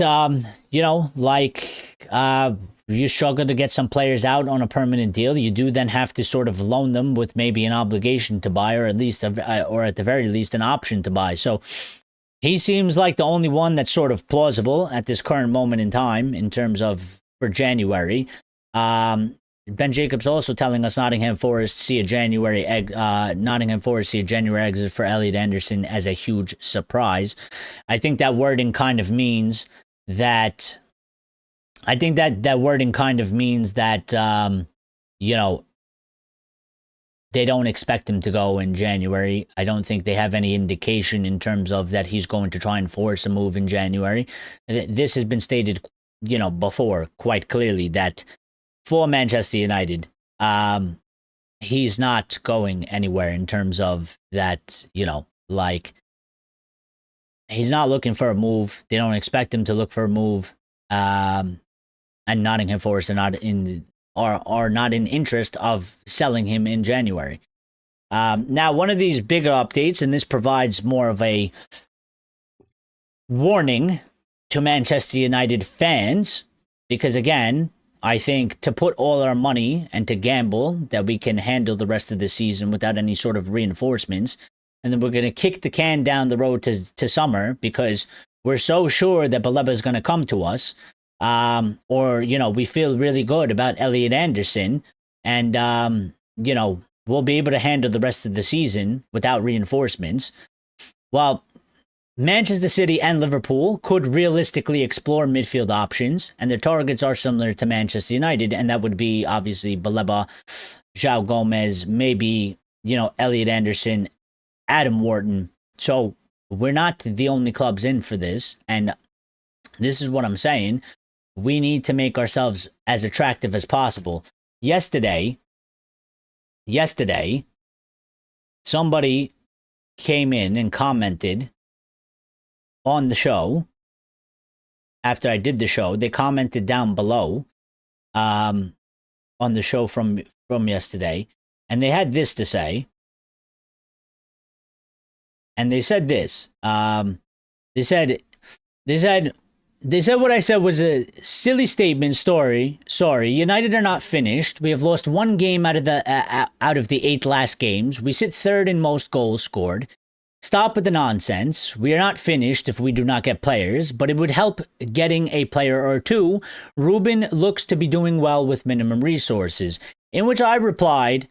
Speaker 1: you struggle to get some players out on a permanent deal. You do then have to sort of loan them with maybe an obligation to buy, or at the very least an option to buy. So he seems like the only one that's sort of plausible at this current moment in time in terms of for January. Ben Jacobs also telling us Nottingham Forest see a January exit for Elliot Anderson as a huge surprise. I think that wording kind of means that. That wording kind of means that they don't expect him to go in January. I don't think they have any indication in terms of that he's going to try and force a move in January. This has been stated, before quite clearly that for Manchester United, he's not going anywhere in terms of that, he's not looking for a move. They don't expect him to look for a move. And Nottingham Forest are not in interest of selling him in January. Now, one of these bigger updates, and this provides more of a warning to Manchester United fans, because again, I think to put all our money and to gamble that we can handle the rest of the season without any sort of reinforcements, and then we're going to kick the can down the road to summer because we're so sure that Baleba is going to come to us. We feel really good about Elliot Anderson, and, we'll be able to handle the rest of the season without reinforcements. Well, Manchester City and Liverpool could realistically explore midfield options, and their targets are similar to Manchester United, and that would be obviously Baleba, João Gomez, maybe, Elliot Anderson, Adam Wharton. So we're not the only clubs in for this, and this is what I'm saying. We need to make ourselves as attractive as possible. Yesterday, somebody came in and commented on the show. After I did the show, they commented down below on the show from yesterday, and they had this to say. And they said this. They said what I said was a silly statement. Sorry, United are not finished. We have lost one game out of the 8 last games. We sit third in most goals scored. Stop with the nonsense. We are not finished if we do not get players, but it would help getting a player or two. Ruben looks to be doing well with minimum resources. In which I replied,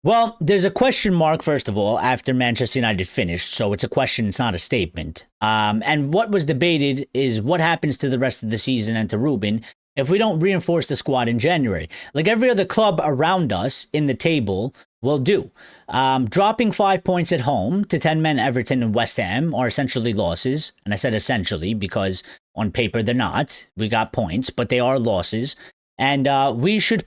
Speaker 1: Well, there's a question mark, first of all, after Manchester United finished. So it's a question, it's not a statement. And what was debated is what happens to the rest of the season and to Ruben if we don't reinforce the squad in January. Like every other club around us in the table will do. Dropping 5 points at home to 10 men Everton and West Ham are essentially losses. And I said essentially because on paper they're not. We got points, but they are losses. And we should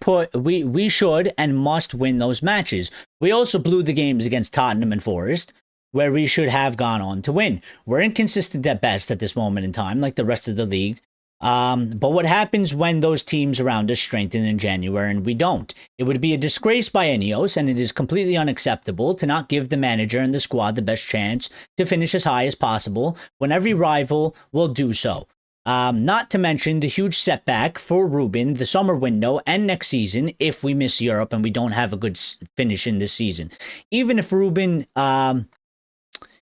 Speaker 1: and must win those matches. We also blew the games against Tottenham and Forest, where we should have gone on to win. We're inconsistent at best at this moment in time, like the rest of the league. But what happens when those teams around us strengthen in January and we don't? It would be a disgrace by Ineos, and it is completely unacceptable to not give the manager and the squad the best chance to finish as high as possible when every rival will do so. Not to mention the huge setback for Ruben, the summer window, and next season if we miss Europe and we don't have a good finish in this season. Even if Ruben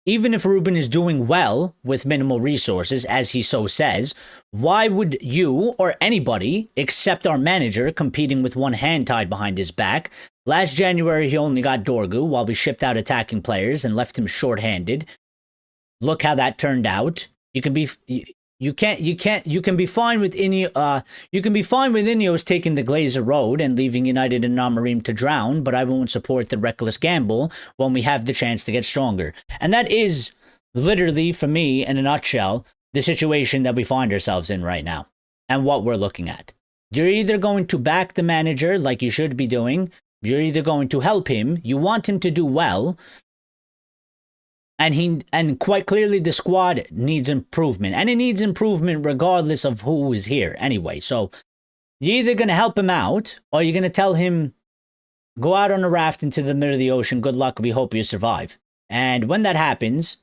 Speaker 1: is doing well with minimal resources, as he so says, why would you or anybody accept our manager competing with one hand tied behind his back? Last January, he only got Dorgu while we shipped out attacking players and left him short-handed. Look how that turned out. You can be fine with Ineos taking the Glazer road and leaving United and Amorim to drown, but I won't support the reckless gamble when we have the chance to get stronger. And that is literally, for me, in a nutshell, the situation that we find ourselves in right now and what we're looking at. You're either going to back the manager like you should be doing, you're either going to help him, you want him to do well, and quite clearly the squad needs improvement. And it needs improvement regardless of who is here anyway. So you're either going to help him out or you're going to tell him, go out on a raft into the middle of the ocean. Good luck. We hope you survive. And when that happens,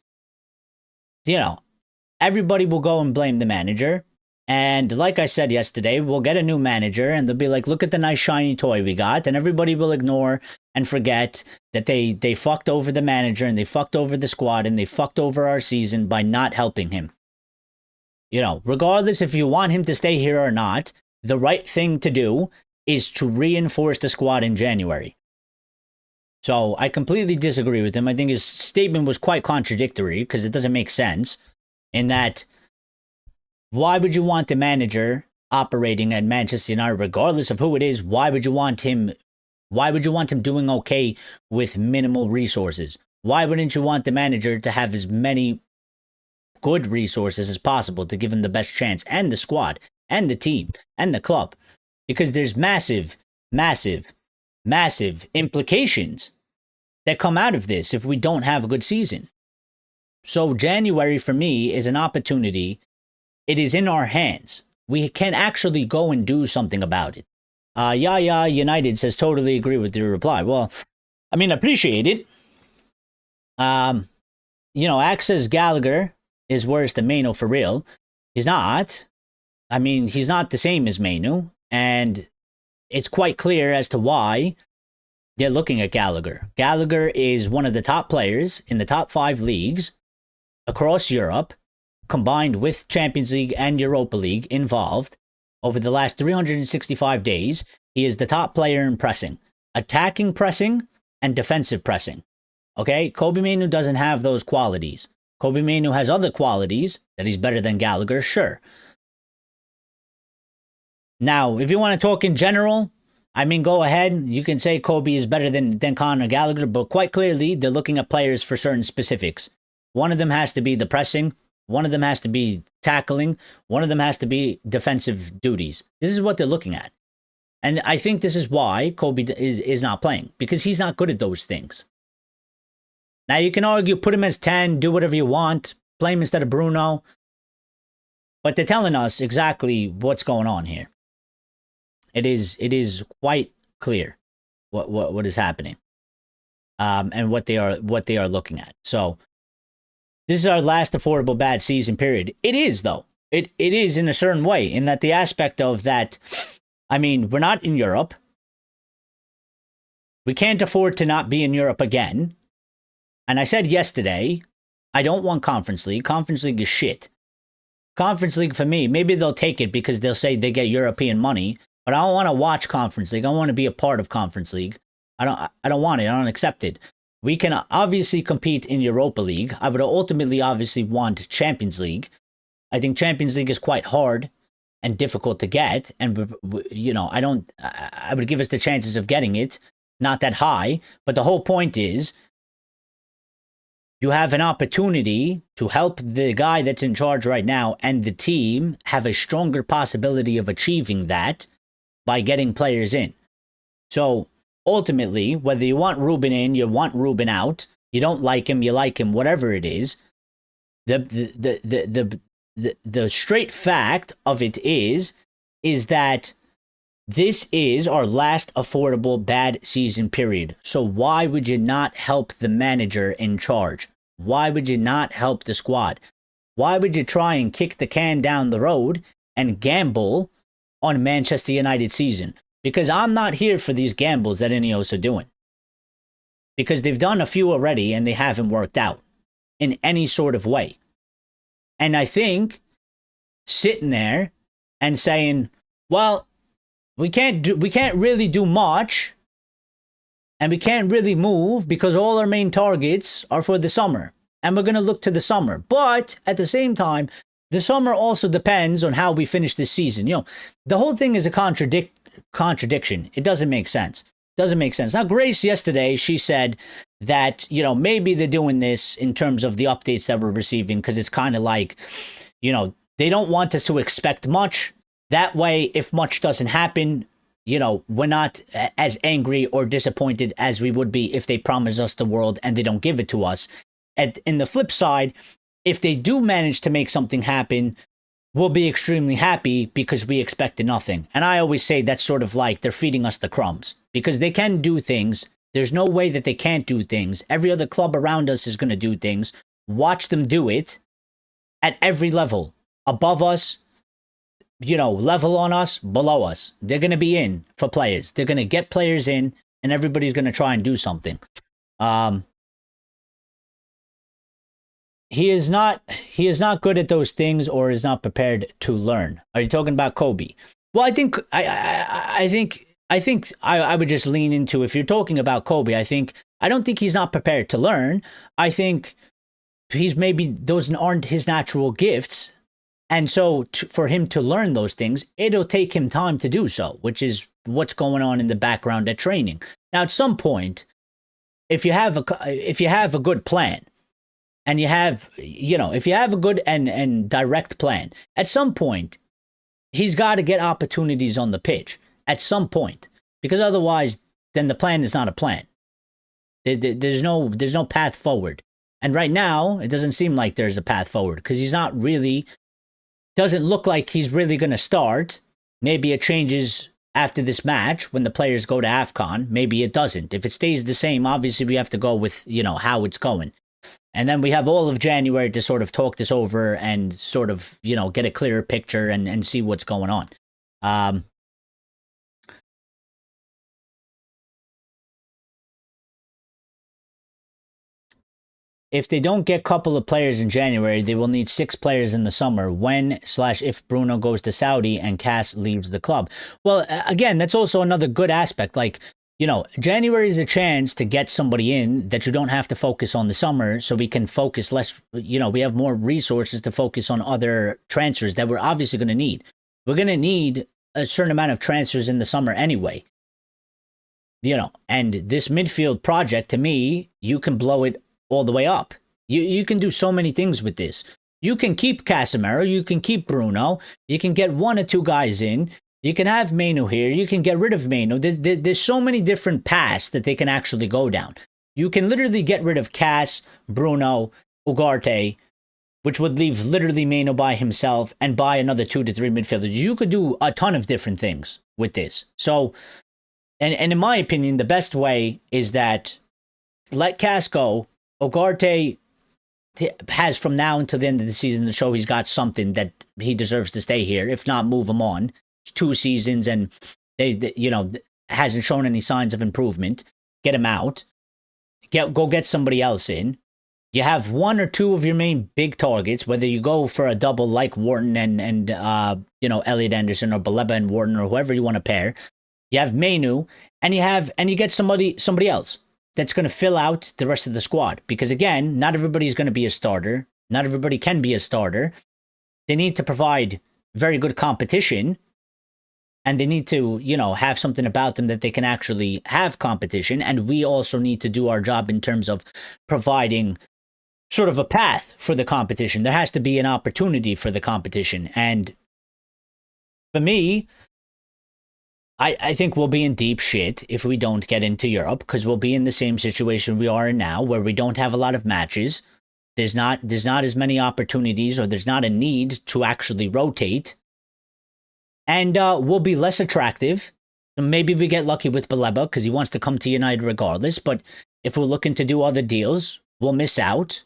Speaker 1: everybody will go and blame the manager. And like I said yesterday, we'll get a new manager and they'll be like, look at the nice shiny toy we got. And everybody will ignore and forget that they fucked over the manager and they fucked over the squad and they fucked over our season by not helping him. Regardless if you want him to stay here or not, the right thing to do is to reinforce the squad in January. So I completely disagree with him. I think his statement was quite contradictory because it doesn't make sense in that why would you want the manager operating at Manchester United, regardless of who it is? Why would you want him doing okay with minimal resources? Why wouldn't you want the manager to have as many good resources as possible to give him the best chance, and the squad and the team and the club? Because there's massive, massive, massive implications that come out of this if we don't have a good season. So January for me is an opportunity. It is in our hands. We can actually go and do something about it. United says, totally agree with your reply. Well, I mean, appreciate it. Axe says Gallagher is worse than Mainoo for real. He's not. I mean, he's not the same as Mainoo. And it's quite clear as to why they're looking at Gallagher. Gallagher is one of the top players in the top 5 leagues across Europe, combined with Champions League and Europa League involved. Over the last 365 days, he is the top player in pressing. Attacking pressing and defensive pressing. Okay? Kobbie Mainoo doesn't have those qualities. Kobbie Mainoo has other qualities that he's better than Gallagher, sure. Now, if you want to talk in general, I mean, go ahead. You can say Kobbie is better than Conor Gallagher, but quite clearly, they're looking at players for certain specifics. One of them has to be the pressing. One of them has to be tackling. One of them has to be defensive duties. This is what they're looking at. And I think this is why Kobbie is not playing, because he's not good at those things. Now, you can argue, put him as 10, do whatever you want, play him instead of Bruno. But they're telling us exactly what's going on here. It is quite clear what is happening, and what they are looking at. So this is our last affordable bad season period. It is, though. It is in a certain way, in that the aspect of that, I mean, we're not in Europe. We can't afford to not be in Europe again. And I said yesterday, I don't want Conference League. Conference League is shit. Conference League for me, maybe they'll take it because they'll say they get European money, but I don't want to watch Conference League. I want to be a part of Conference League. I don't want it. I don't accept it. We can obviously compete in Europa League. I would ultimately obviously want Champions League. I think Champions League is quite hard and difficult to get, and I would give us the chances of getting it not that high. But the whole point is, you have an opportunity to help the guy that's in charge right now and the team have a stronger possibility of achieving that by getting players in. So ultimately, whether you want Ruben in, you want Ruben out, you don't like him, you like him, whatever it is, the straight fact of it is that this is our last affordable bad season period. So why would you not help the manager in charge? Why would you not help the squad? Why would you try and kick the can down the road and gamble on Manchester United season? Because I'm not here for these gambles that Ineos are doing. Because they've done a few already and they haven't worked out in any sort of way. And I think sitting there and saying, well, we can't really do much, and we can't really move because all our main targets are for the summer, and we're going to look to the summer. But at the same time, the summer also depends on how we finish this season. The whole thing is a contradiction. It doesn't make sense. Now, Grace yesterday, she said that, maybe they're doing this in terms of the updates that we're receiving because it's kind of like, they don't want us to expect much. That way, if much doesn't happen, we're not as angry or disappointed as we would be if they promise us the world and they don't give it to us. And in the flip side, if they do manage to make something happen, we'll be extremely happy because we expected nothing. And I always say that's sort of like they're feeding us the crumbs because they can do things. There's no way that they can't do things. Every other club around us is going to do things. Watch them do it at every level. Above us, level on us, below us. They're going to be in for players. They're going to get players in, and everybody's going to try and do something. He is not good at those things, or is not prepared to learn. Are you talking about Kobbie? Well, I think I would just lean into, if you're talking about Kobbie, I don't think he's not prepared to learn. I think those aren't his natural gifts. And so for him to learn those things, it'll take him time to do so, which is what's going on in the background at training. Now, at some point, if you have a good plan, and if you have a good and direct plan, at some point, he's got to get opportunities on the pitch at some point, because otherwise, then the plan is not a plan. There's no path forward. And right now, it doesn't seem like there's a path forward because doesn't look like he's really going to start. Maybe it changes after this match when the players go to AFCON. Maybe it doesn't. If it stays the same, obviously we have to go with, how it's going. And then we have all of January to sort of talk this over and sort of, get a clearer picture and see what's going on. If they don't get a couple of players in January, they will need 6 players in the summer if Bruno goes to Saudi and Cass leaves the club. Well, again, that's also another good aspect. January is a chance to get somebody in that you don't have to focus on the summer, so we can focus less. We have more resources to focus on other transfers that we're obviously going to need. We're going to need a certain amount of transfers in the summer anyway. And this midfield project, to me, you can blow it all the way up. You can do so many things with this. You can keep Casemiro, you can keep Bruno, you can get 1 or 2 guys in, you can have Mainoo here, you can get rid of Mainoo. There's so many different paths that they can actually go down. You can literally get rid of Cass, Bruno, Ugarte, which would leave literally Mainoo by himself and buy another 2 to 3 midfielders. You could do a ton of different things with this. So, and in my opinion, the best way is that let Cass go. Ugarte has from now until the end of the season to show he's got something that he deserves to stay here. If not, move him on. It's 2 seasons and they hasn't shown any signs of improvement. Get him out. Go get somebody else in. You have 1 or 2 of your main big targets, whether you go for a double like Wharton and Elliot Anderson, or Baleba and Wharton, or whoever you want to pair. You have Mainoo, and you get somebody else that's going to fill out the rest of the squad. Because again, not everybody's going to be a starter. Not everybody can be a starter. They need to provide very good competition, and they need to, have something about them that they can actually have competition. And we also need to do our job in terms of providing sort of a path for the competition. There has to be an opportunity for the competition. And for me, I think we'll be in deep shit if we don't get into Europe, because we'll be in the same situation we are in now, where we don't have a lot of matches. There's not as many opportunities, or there's not a need to actually rotate. And we'll be less attractive. Maybe we get lucky with Baleba because he wants to come to United regardless. But if we're looking to do other deals, we'll miss out.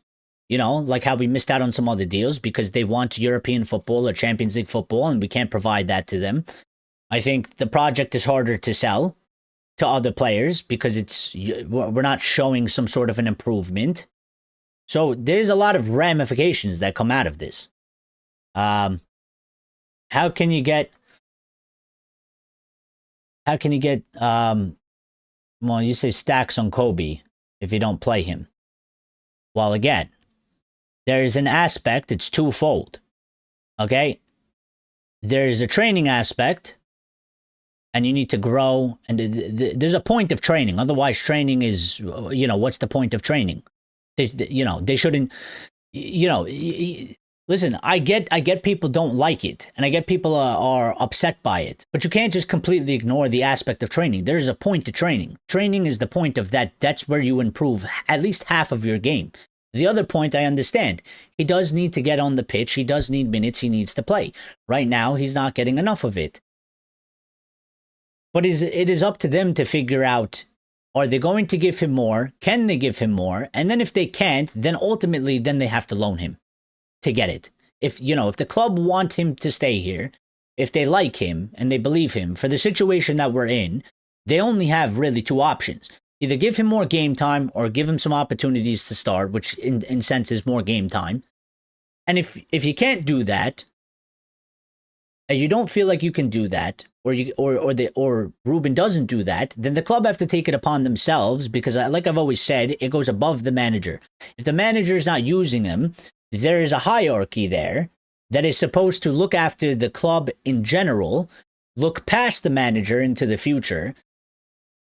Speaker 1: Like how we missed out on some other deals because they want European football or Champions League football, and we can't provide that to them. I think the project is harder to sell to other players because we're not showing some sort of an improvement. So there's a lot of ramifications that come out of this. How can you get, you say stacks on Kobbie if you don't play him? Well, again, there's an aspect, it's twofold. Okay? There's a training aspect, and you need to grow, and there's a point of training. Otherwise, training is, what's the point of training? They shouldn't, listen, I get people don't like it, and I get people are upset by it, but you can't just completely ignore the aspect of training. There's a point to training. Training is the point of that. That's where you improve at least half of your game. The other point, I understand. He does need to get on the pitch. He does need minutes. He needs to play. Right now, he's not getting enough of it. But it is up to them to figure out, are they going to give him more? Can they give him more? And then if they can't, then ultimately, then they have to loan him to get it. If the club want him to stay here, if they like him and they believe him, for the situation that we're in, they only have really two options. Either give him more game time or give him some opportunities to start, which in sense is more game time. And if you can't do that, and you don't feel like you can do that, or Ruben doesn't do that, then the club have to take it upon themselves, because like I've always said, it goes above the manager. If the manager is not using them, there is a hierarchy there that is supposed to look after the club in general, look past the manager into the future,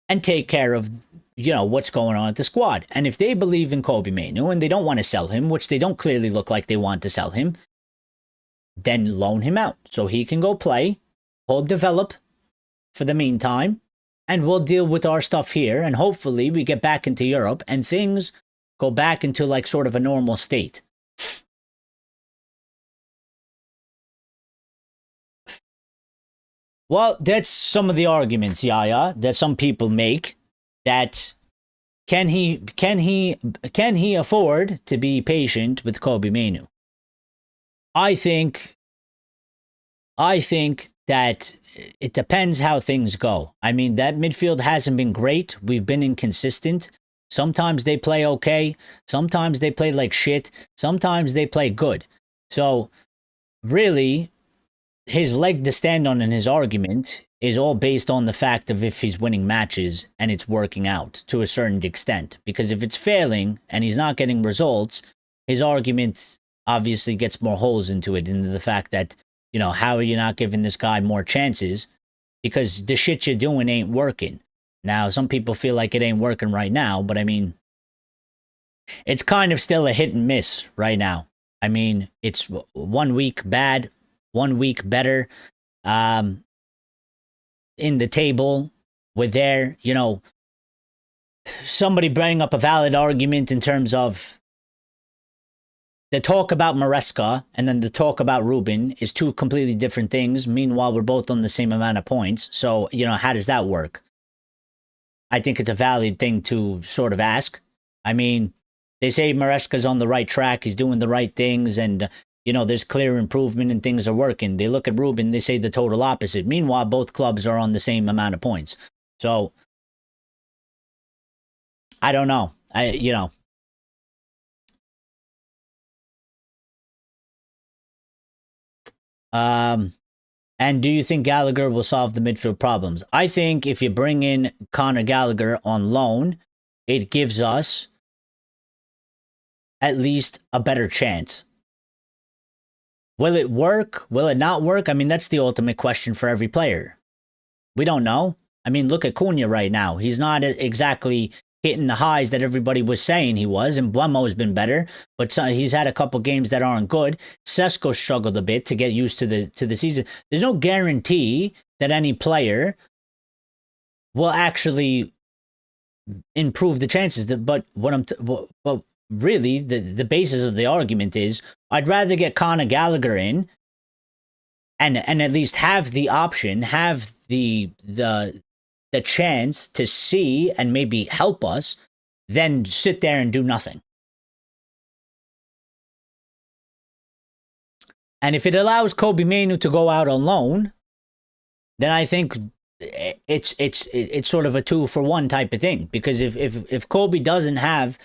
Speaker 1: and take care of what's going on at the squad. And if they believe in Kobbie Mainoo and they don't want to sell him, which they don't clearly look like they want to sell him, then loan him out so he can go play. He'll develop for the meantime, and we'll deal with our stuff here, and hopefully we get back into Europe and things go back into like sort of a normal state. Well, that's some of the arguments, Yaya, that some people make, that can he afford to be patient with Kobbie Mainoo? I think that it depends how things go. I mean, that midfield hasn't been great. We've been inconsistent. Sometimes they play okay. Sometimes they play like shit. Sometimes they play good. So, really, his leg to stand on in his argument is all based on the fact of if he's winning matches and it's working out to a certain extent. Because if it's failing and he's not getting results, his argument obviously gets more holes into the fact that, how are you not giving this guy more chances? Because the shit you're doing ain't working. Now, some people feel like it ain't working right now, but I mean, it's kind of still a hit and miss right now. I mean, it's 1 week bad, 1 week better. In the table, we're there, somebody bring up a valid argument in terms of the talk about Maresca and then the talk about Ruben is two completely different things. Meanwhile, we're both on the same amount of points. So, how does that work? I think it's a valid thing to sort of ask. I mean, they say Maresca's on the right track. He's doing the right things. And, there's clear improvement and things are working. They look at Ruben, they say the total opposite. Meanwhile, both clubs are on the same amount of points. So, I don't know. And do you think Gallagher will solve the midfield problems? I think if you bring in Conor Gallagher on loan, it gives us at least a better chance. Will it work? Will it not work? I mean, that's the ultimate question for every player. We don't know. I mean, look at Cunha right now. He's not exactly hitting the highs that everybody was saying he was, and Buemo's been better, but he's had a couple games that aren't good. Sesko struggled a bit to get used to the season. There's no guarantee that any player will actually improve the chances. But well, really, the basis of the argument is I'd rather get Conor Gallagher in and at least have the option, have the chance to see and maybe help us, than sit there and do nothing. And if it allows Kobbie Mainoo to go out on loan, then I think it's sort of a 2-for-1 type of thing. Because if Kobbie doesn't have,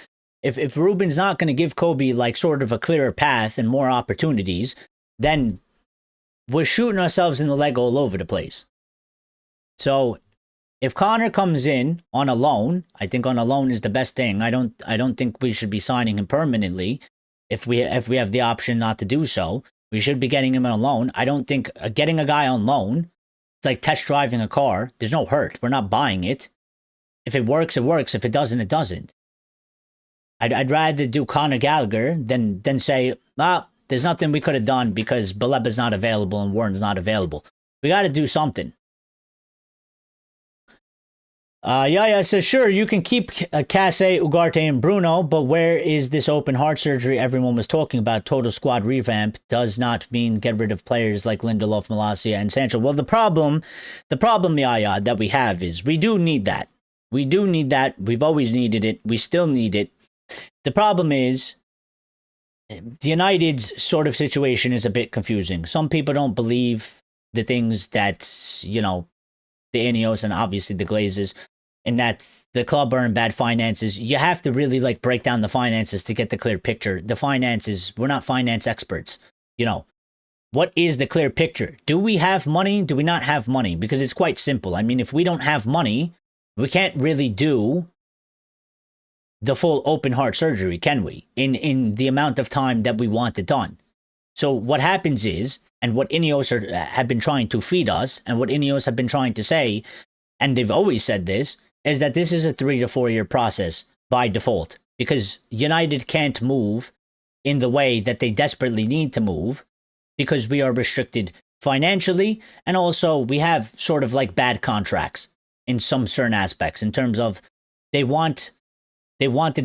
Speaker 1: if Ruben's not going to give Kobbie like sort of a clearer path and more opportunities, then we're shooting ourselves in the leg all over the place. So if Conor comes in on a loan, I think on a loan is the best thing. I don't think we should be signing him permanently. If we have the option not to do so, we should be getting him on a loan. I don't think getting a guy on loan, it's like test driving a car. There's no hurt. We're not buying it. If it works, it works. If it doesn't, it doesn't. I'd rather do Conor Gallagher than say, well, there's nothing we could have done because Baleba's not available and Warren's not available. We got to do something. Yaya says, sure, you can keep Casse, Ugarte, and Bruno, but where is this open heart surgery everyone was talking about? Total squad revamp does not mean get rid of players like Lindelof, Malacia, and Sancho. Well, the problem, Yaya, that we have is we do need that. We do need that. We've always needed it. We still need it. The problem is the United's sort of situation is a bit confusing. Some people don't believe the things that, you know, the Ineos and obviously the Glazers, and that the club are in bad finances. You have to really like break down the finances to get the clear picture. The finances, we're not finance experts. You know, what is the clear picture? Do we have money? Do we not have money? Because it's quite simple. I mean, if we don't have money, we can't really do the full open heart surgery, can we? In the amount of time that we want it done. So what happens is, and what Ineos have been trying to feed us, and what Ineos have been trying to say, and they've always said this, is that this is a 3 to 4 year process by default. Because United can't move in the way that they desperately need to move, because we are restricted financially, and also we have sort of like bad contracts in some certain aspects, in terms of they wanted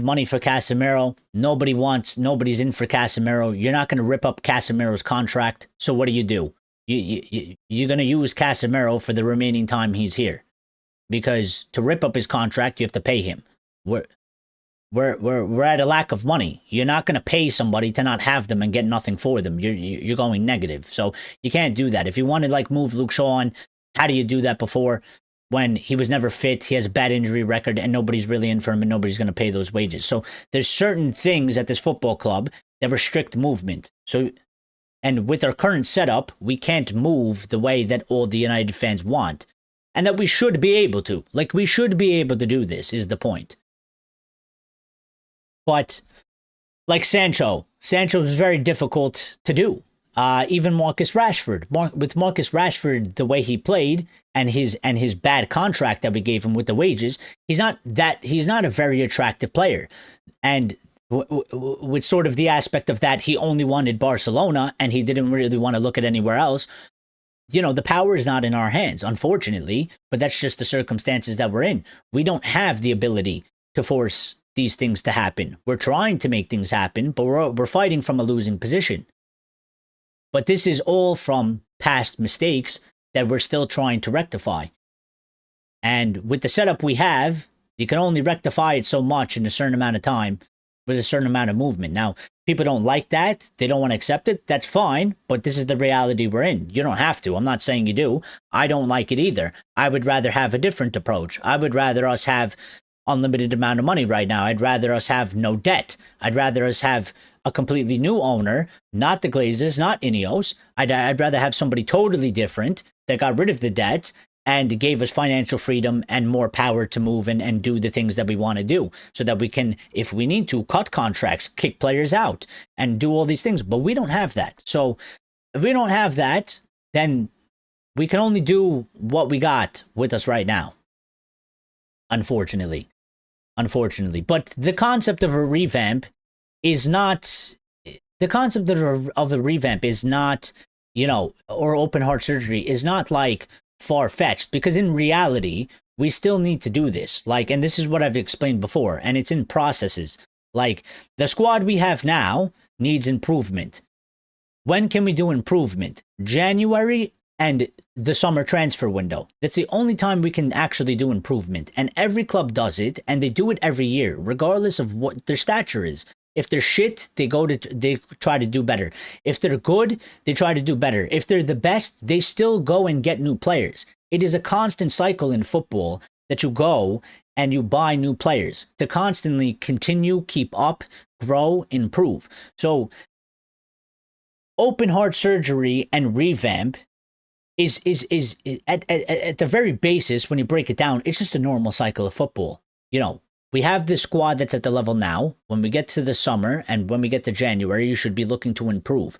Speaker 1: money for Casemiro. Nobody's in for Casemiro. You're not going to rip up Casemiro's contract. So what do? You're going to use Casemiro for the remaining time he's here, because to rip up his contract, you have to pay him. We're at a lack of money. You're not going to pay somebody to not have them and get nothing for them. You're going negative. So you can't do that. If you want to like move Luke Shaw on, how do you do that before? When he was never fit, he has a bad injury record, and nobody's really in for him, and nobody's going to pay those wages. So there's certain things at this football club that restrict movement. So, and with our current setup, we can't move the way that all the United fans want, and that we should be able to. Like, we should be able to do this, is the point. But, like Sancho is very difficult to do. Even Marcus Rashford. With Marcus Rashford, the way he played and his bad contract that we gave him with the wages, he's not a very attractive player. And with sort of the aspect of that, he only wanted Barcelona and he didn't really want to look at anywhere else. You know, the power is not in our hands, unfortunately, but that's just the circumstances that we're in. We don't have the ability to force these things to happen. We're trying to make things happen, but we're fighting from a losing position. But this is all from past mistakes that we're still trying to rectify. And with the setup we have, you can only rectify it so much in a certain amount of time with a certain amount of movement. Now, people don't like that. They don't want to accept it. That's fine. But this is the reality we're in. You don't have to. I'm not saying you do. I don't like it either. I would rather have a different approach. I would rather us have unlimited amount of money right now. I'd rather us have no debt. I'd rather us have a completely new owner, not the Glazers, not Ineos. I'd rather have somebody totally different that got rid of the debt and gave us financial freedom and more power to move and do the things that we want to do so that we can, if we need to, cut contracts, kick players out, and do all these things. But we don't have that. So if we don't have that, then we can only do what we got with us right now. Unfortunately. But the concept of a revamp is not, or open heart surgery is not like far-fetched, because in reality, we still need to do this. Like, and this is what I've explained before, and it's in processes. Like, the squad we have now needs improvement. When can we do improvement? January and the summer transfer window. That's the only time we can actually do improvement. And every club does it, and they do it every year, regardless of what their stature is. If they're shit, they try to do better. If they're good, they try to do better. If they're the best, they still go and get new players. It is a constant cycle in football that you go and you buy new players to constantly continue, keep up, grow, improve. So open heart surgery and revamp is at the very basis, when you break it down, it's just a normal cycle of football. We have the squad that's at the level now. When we get to the summer and when we get to January, you should be looking to improve.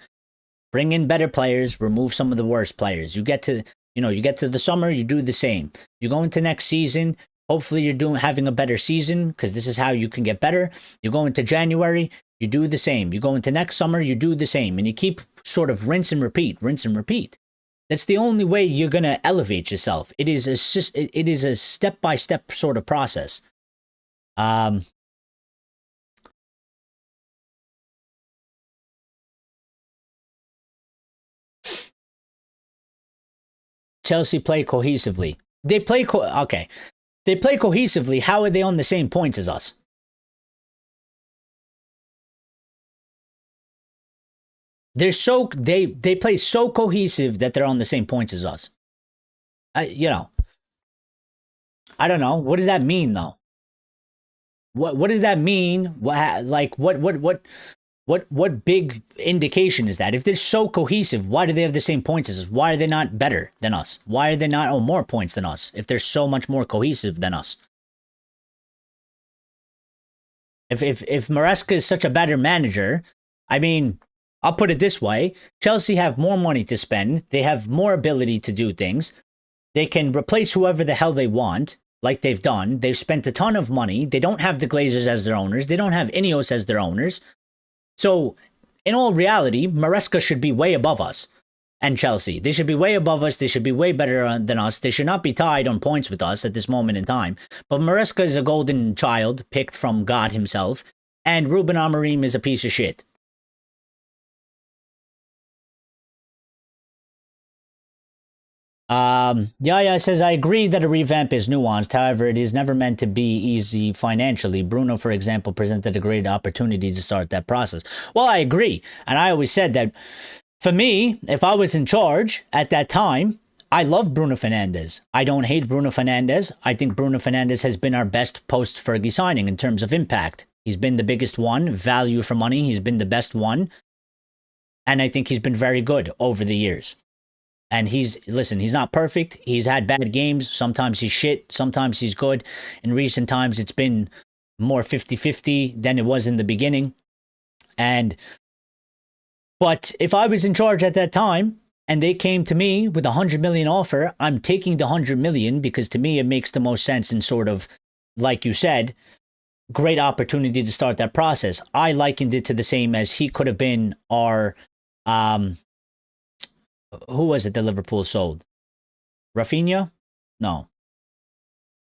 Speaker 1: Bring in better players, remove some of the worst players. You get to the summer, you do the same. You go into next season, hopefully you're having a better season, because this is how you can get better. You go into January, you do the same. You go into next summer, you do the same. And you keep sort of rinse and repeat. That's the only way you're going to elevate yourself. It is a step-by-step sort of process. Chelsea play cohesively. They play cohesively. How are they on the same points as us? They play so cohesive that they're on the same points as us. I don't know. What does that mean, though? What does that mean? What big indication is that? If they're so cohesive, why do they have the same points as us? Why are they not better than us? Why are they not on more points than us if they're so much more cohesive than us? If Maresca is such a better manager, I mean, I'll put it this way. Chelsea have more money to spend. They have more ability to do things. They can replace whoever the hell they want, like they've done. They've spent a ton of money. They don't have the Glazers as their owners. They don't have Ineos as their owners. So, in all reality, Maresca should be way above us and Chelsea. They should be way above us. They should be way better than us. They should not be tied on points with us at this moment in time. But Maresca is a golden child picked from God himself, and Ruben Amorim is a piece of shit. Yaya says, I agree that a revamp is nuanced. However, it is never meant to be easy financially. Bruno, for example, presented a great opportunity to start that process. Well, I agree. And I always said that for me, if I was in charge at that time, I love Bruno Fernandes. I don't hate Bruno Fernandes. I think Bruno Fernandes has been our best post-Fergie signing in terms of impact. He's been the biggest one, value for money. He's been the best one. And I think he's been very good over the years. And he's not perfect. He's had bad games. Sometimes he's shit. Sometimes he's good. In recent times, it's been more 50-50 than it was in the beginning. But if I was in charge at that time and they came to me with $100 million offer, I'm taking the $100 million because to me, it makes the most sense and sort of, like you said, great opportunity to start that process. I likened it to the same as he could have been our, who was it that Liverpool sold? Rafinha? No.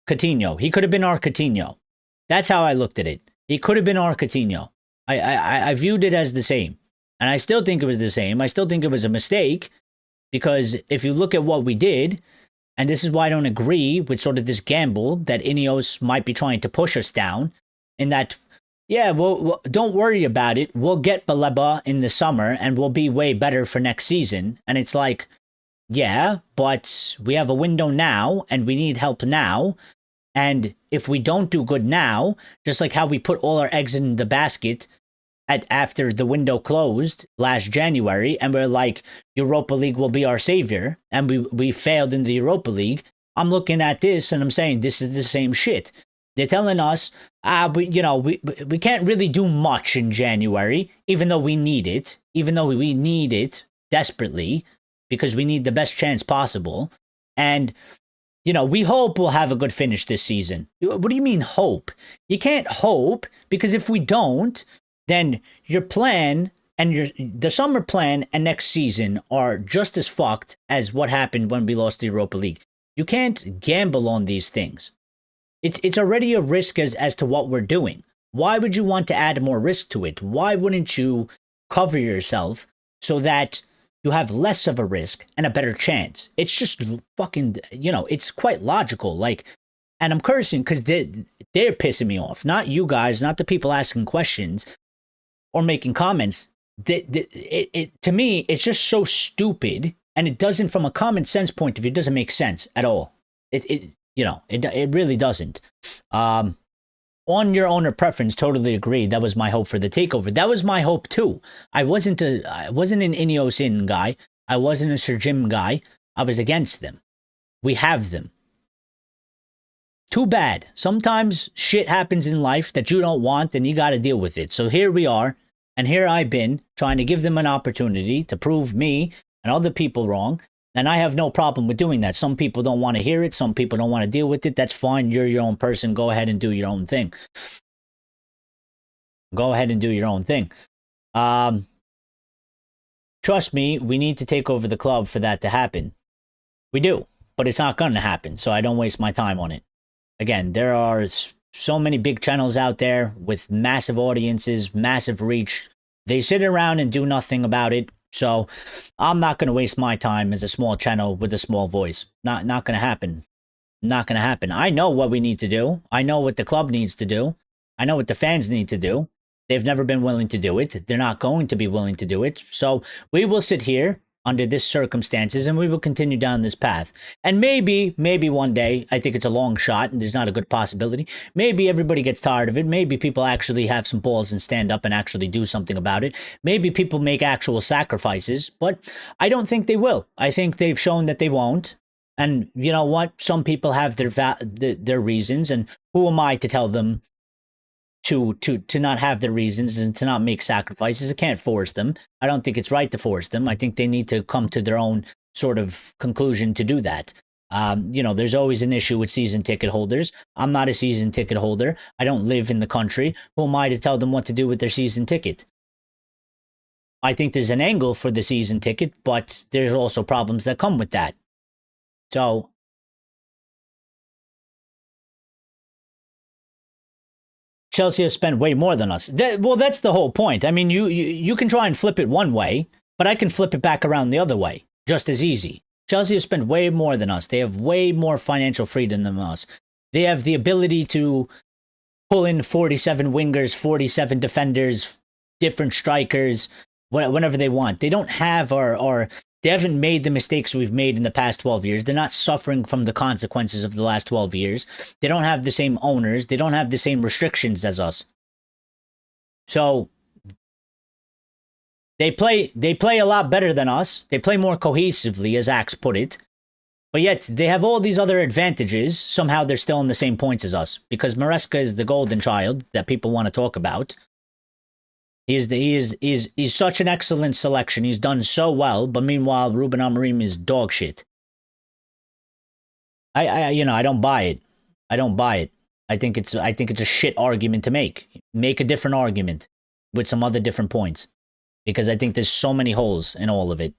Speaker 1: Coutinho. He could have been our Coutinho. That's how I looked at it. He could have been our Coutinho. I viewed it as the same. And I still think it was the same. I still think it was a mistake because if you look at what we did, and this is why I don't agree with sort of this gamble that Ineos might be trying to push us down, in that, yeah, well, don't worry about it. We'll get Baleba in the summer and we'll be way better for next season. And it's like, yeah, but we have a window now and we need help now. And if we don't do good now, just like how we put all our eggs in the basket after the window closed last January, and we're like, Europa League will be our savior, and we failed in the Europa League. I'm looking at this and I'm saying this is the same shit. They're telling us, we can't really do much in January, even though we need it, desperately, because we need the best chance possible. And, we hope we'll have a good finish this season. What do you mean hope? You can't hope, because if we don't, then your plan and the summer plan and next season are just as fucked as what happened when we lost the Europa League. You can't gamble on these things. It's already a risk as to what we're doing. Why would you want to add more risk to it? Why wouldn't you cover yourself so that you have less of a risk and a better chance? It's just fucking, it's quite logical. And I'm cursing because they're pissing me off. Not you guys, not the people asking questions or making comments. To me, it's just so stupid, and it doesn't, from a common sense point of view, it doesn't make sense at all. It really doesn't. On your owner preference, totally agree. That was my hope for the takeover. That was my hope too. I wasn't an Ineos in guy. I wasn't a Sir Jim guy. I was against them. We have them. Too bad. Sometimes shit happens in life that you don't want, and you got to deal with it. So here we are, and here I've been trying to give them an opportunity to prove me and other people wrong. And I have no problem with doing that. Some people don't want to hear it. Some people don't want to deal with it. That's fine. You're your own person. Go ahead and do your own thing. Trust me, we need to take over the club for that to happen. We do, but it's not going to happen. So I don't waste my time on it. Again, there are so many big channels out there with massive audiences, massive reach. They sit around and do nothing about it. So I'm not going to waste my time as a small channel with a small voice. Not going to happen. Not going to happen. I know what we need to do. I know what the club needs to do. I know what the fans need to do. They've never been willing to do it. They're not going to be willing to do it. So we will sit here under this circumstances, and we will continue down this path. And maybe one day, I think it's a long shot, and there's not a good possibility. Maybe everybody gets tired of it. Maybe people actually have some balls and stand up and actually do something about it. Maybe people make actual sacrifices, but I don't think they will. I think they've shown that they won't. And you know what? Some people have their reasons, and who am I to tell them to not have their reasons and to not make sacrifices? I can't force them. I don't think it's right to force them. I think they need to come to their own sort of conclusion to do that. There's always an issue with season ticket holders. I'm not a season ticket holder. I don't live in the country. Who am I to tell them what to do with their season ticket? I think there's an angle for the season ticket, but there's also problems that come with that. So Chelsea have spent way more than us. That's the whole point. I mean, you can try and flip it one way, but I can flip it back around the other way just as easy. Chelsea have spent way more than us. They have way more financial freedom than us. They have the ability to pull in 47 wingers, 47 defenders, different strikers, whenever they want. They don't have they haven't made the mistakes we've made in the past 12 years. They're not suffering from the consequences of the last 12 years. They don't have the same owners. They don't have the same restrictions as us. So they play a lot better than us. They play more cohesively, as Axe put it. But yet they have all these other advantages. Somehow they're still in the same points as us, because Maresca is the golden child that people want to talk about. He's such an excellent selection. He's done so well, but meanwhile, Ruben Amorim is dog shit. I don't buy it. I don't buy it. I think it's a shit argument to make. Make a different argument with some other different points, because I think there's so many holes in all of it.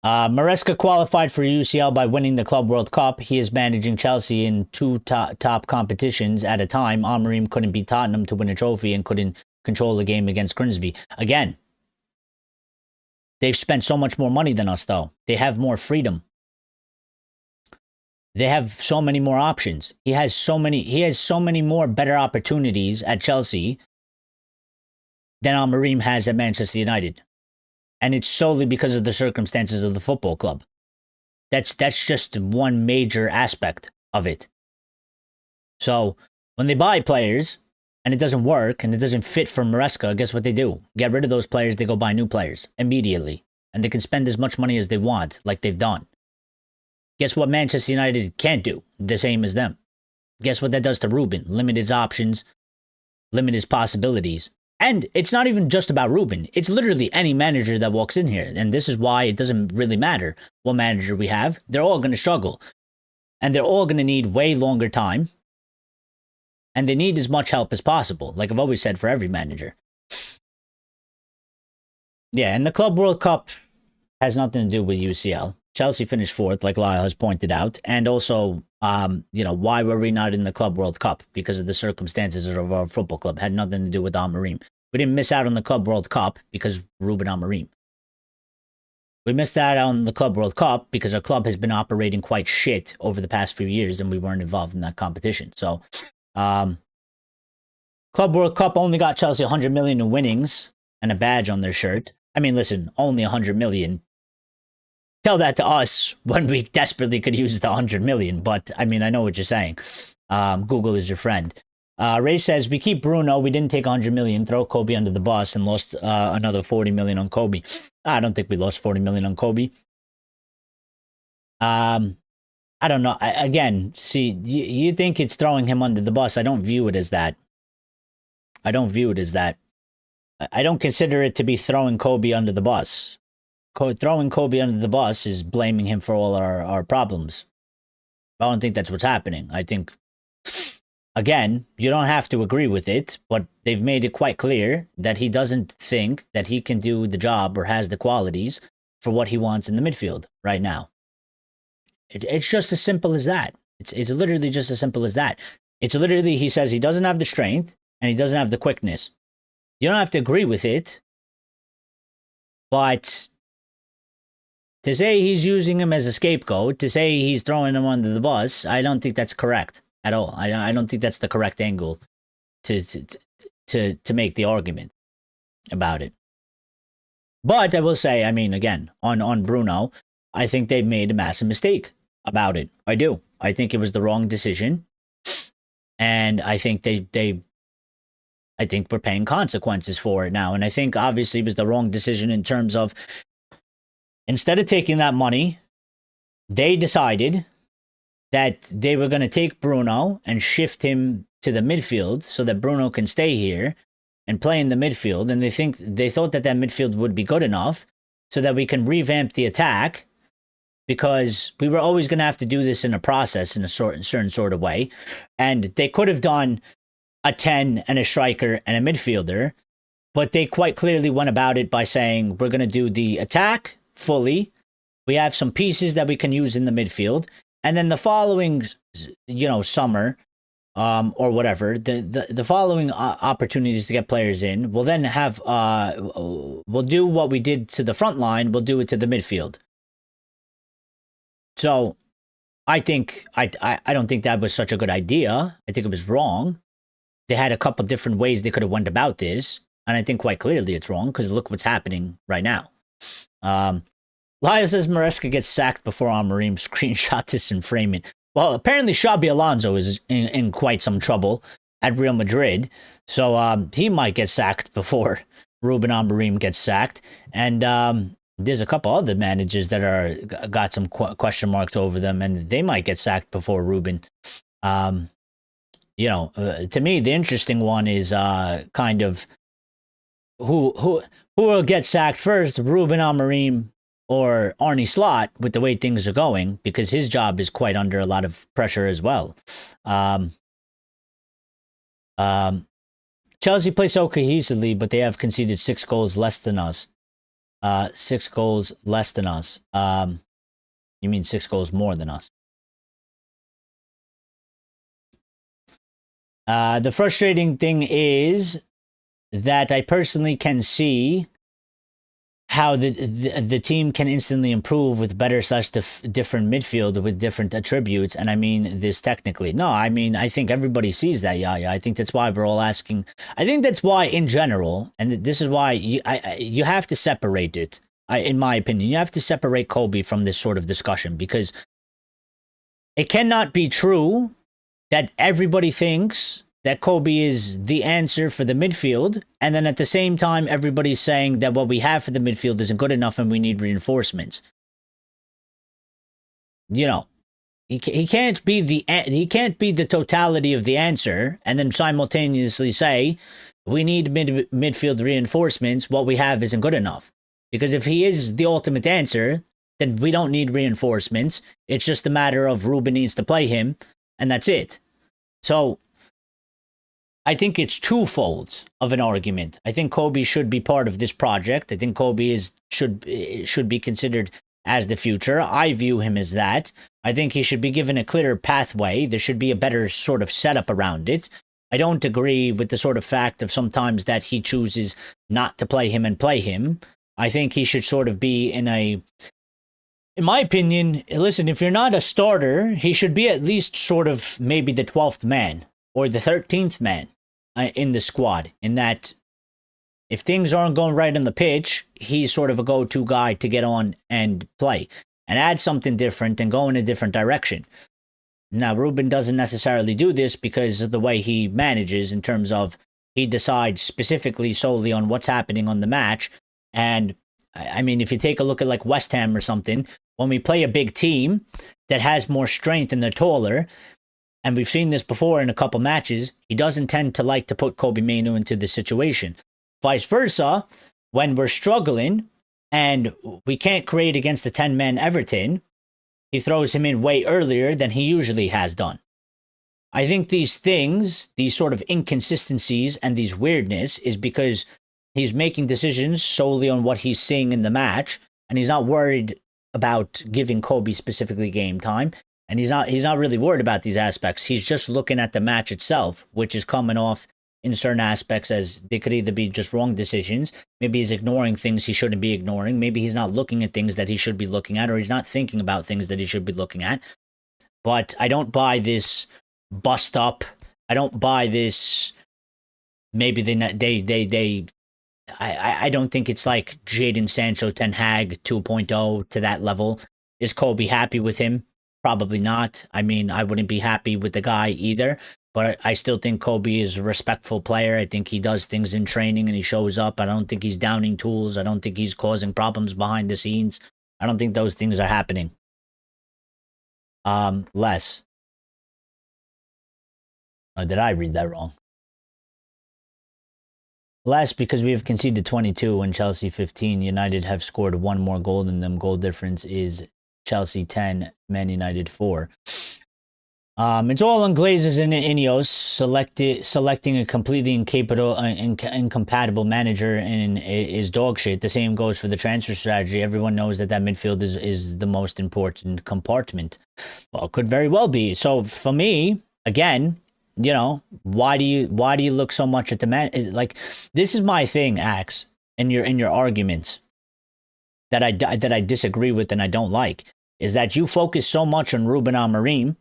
Speaker 1: Maresca qualified for UCL by winning the Club World Cup. He is managing Chelsea in two top competitions at a time. Amorim couldn't beat Tottenham to win a trophy and couldn't control the game against Grimsby. Again, they've spent so much more money than us, though. They have more freedom. They have so many more options. He has so many more better opportunities at Chelsea than Amorim has at Manchester United. And it's solely because of the circumstances of the football club. That's just one major aspect of it. So when they buy players, and it doesn't work and it doesn't fit for Maresca, guess what they do? Get rid of those players, they go buy new players immediately. And they can spend as much money as they want, like they've done. Guess what Manchester United can't do? The same as them. Guess what that does to Ruben? Limit his options, limit his possibilities. And it's not even just about Ruben. It's literally any manager that walks in here. And this is why it doesn't really matter what manager we have. They're all going to struggle. And they're all going to need way longer time. And they need as much help as possible, like I've always said for every manager. Yeah, and the Club World Cup has nothing to do with UCL. Chelsea finished fourth, like Lyle has pointed out. And also, why were we not in the Club World Cup? Because of the circumstances of our football club. Had nothing to do with Amorim. We didn't miss out on the Club World Cup because Ruben Amorim. We missed out on the Club World Cup because our club has been operating quite shit over the past few years and we weren't involved in that competition. So, Club World Cup only got Chelsea 100 million in winnings and a badge on their shirt. I mean, listen, only 100 million. Tell that to us when we desperately could use the 100 million. But, I mean, I know what you're saying. Google is your friend. Ray says, we keep Bruno. We didn't take 100 million, throw Kobbie under the bus, and lost another 40 million on Kobbie. I don't think we lost 40 million on Kobbie. I don't know. Again, see, you think it's throwing him under the bus. I don't view it as that. I don't view it as that. I don't consider it to be throwing Kobbie under the bus. Throwing Kobbie under the bus is blaming him for all our problems. I don't think that's what's happening. I think, again, you don't have to agree with it, but they've made it quite clear that he doesn't think that he can do the job or has the qualities for what he wants in the midfield right now. It's just as simple as that. It's literally just as simple as that. It's literally, he says he doesn't have the strength and he doesn't have the quickness. You don't have to agree with it, but to say he's using him as a scapegoat, to say he's throwing him under the bus, I don't think that's correct at all. I don't think that's the correct angle to make the argument about it. But I will say, I mean, again, on Bruno, I think they've made a massive mistake about it. I do. I think it was the wrong decision. And I think I think we're paying consequences for it now. And I think obviously it was the wrong decision in terms of, instead of taking that money, they decided that they were going to take Bruno and shift him to the midfield so that Bruno can stay here and play in the midfield. And they thought that midfield would be good enough so that we can revamp the attack, because we were always going to have to do this in a process in a certain sort of way. And they could have done a 10 and a striker and a midfielder, but they quite clearly went about it by saying, we're going to do the attack fully. We have some pieces that we can use in the midfield. And then the following, summer, or whatever, the following opportunities to get players in, we'll then have, we'll do what we did to the front line, we'll do it to the midfield. So I think, I don't think that was such a good idea. I think it was wrong. They had a couple different ways they could have went about this. And I think quite clearly it's wrong, because look what's happening right now. Lyle says Maresca gets sacked before Amorim. Screenshot this and frame it. Well, apparently Xabi Alonso is in quite some trouble at Real Madrid. So he might get sacked before Ruben Amorim gets sacked. And there's a couple other managers that got some question marks over them, and they might get sacked before Ruben. To me, the interesting one is kind of who will get sacked first, Ruben Amorim or Arne Slot, with the way things are going, because his job is quite under a lot of pressure as well. Chelsea play so cohesively, but they have conceded 6 goals less than us. 6 goals less than us. You mean 6 goals more than us? The frustrating thing is that I personally can see how the team can instantly improve with better different midfield with different attributes. And I mean this technically. No, I mean, I think everybody sees that, yeah. I think that's why we're all asking. I think that's why in general, and this is why you have to separate it, in my opinion. You have to separate Kobbie from this sort of discussion, because it cannot be true that everybody thinks that Kobbie is the answer for the midfield, and then at the same time, everybody's saying that what we have for the midfield isn't good enough and we need reinforcements. You know, he can't be the totality of the answer and then simultaneously say we need midfield reinforcements. What we have isn't good enough. Because if he is the ultimate answer, then we don't need reinforcements. It's just a matter of Ruben needs to play him, and that's it. So I think it's twofold of an argument. I think Kobbie should be part of this project. I think Kobbie should be considered as the future. I view him as that. I think he should be given a clearer pathway. There should be a better sort of setup around it. I don't agree with the sort of fact of sometimes that he chooses not to play him and play him. I think he should sort of be in my opinion, listen, if you're not a starter, he should be at least sort of maybe the 12th man or the 13th man in the squad, in that if things aren't going right on the pitch, he's sort of a go-to guy to get on and play and add something different and go in a different direction. Now, Ruben doesn't necessarily do this because of the way he manages, in terms of he decides specifically solely on what's happening on the match. And I mean, if you take a look at like West Ham or something, when we play a big team that has more strength and they're taller, and we've seen this before in a couple matches, he doesn't tend to like to put Kobbie Mainoo into the situation. Vice versa, when we're struggling and we can't create against the 10-man Everton, he throws him in way earlier than he usually has done. I think these things, these sort of inconsistencies and these weirdness, is because he's making decisions solely on what he's seeing in the match, and he's not worried about giving Kobbie specifically game time, and he's not really worried about these aspects. He's just looking at the match itself, which is coming off in certain aspects as they could either be just wrong decisions. Maybe he's ignoring things he shouldn't be ignoring. Maybe he's not looking at things that he should be looking at, or he's not thinking about things that he should be looking at. But I don't buy this bust up. I don't buy this. Maybe I don't think it's like Jadon Sancho, Ten Hag 2.0 to that level. Is Kobbie happy with him? Probably not. I mean, I wouldn't be happy with the guy either. But I still think Kobbie is a respectful player. I think he does things in training and he shows up. I don't think he's downing tools. I don't think he's causing problems behind the scenes. I don't think those things are happening. Les. Or did I read that wrong? Les, because we have conceded 22 and Chelsea 15. United have scored one more goal than them. Goal difference is Chelsea 10, Man United 4. It's all on Glazers and Ineos selecting a completely incompatible manager and is dog shit. The same goes for the transfer strategy. Everyone knows that midfield is the most important compartment. Well, it could very well be. So for me, again, you know, why do you look so much at the man? Like, this is my thing, Axe, in your arguments that I disagree with and I don't like, is that you focus so much on Ruben Amorim.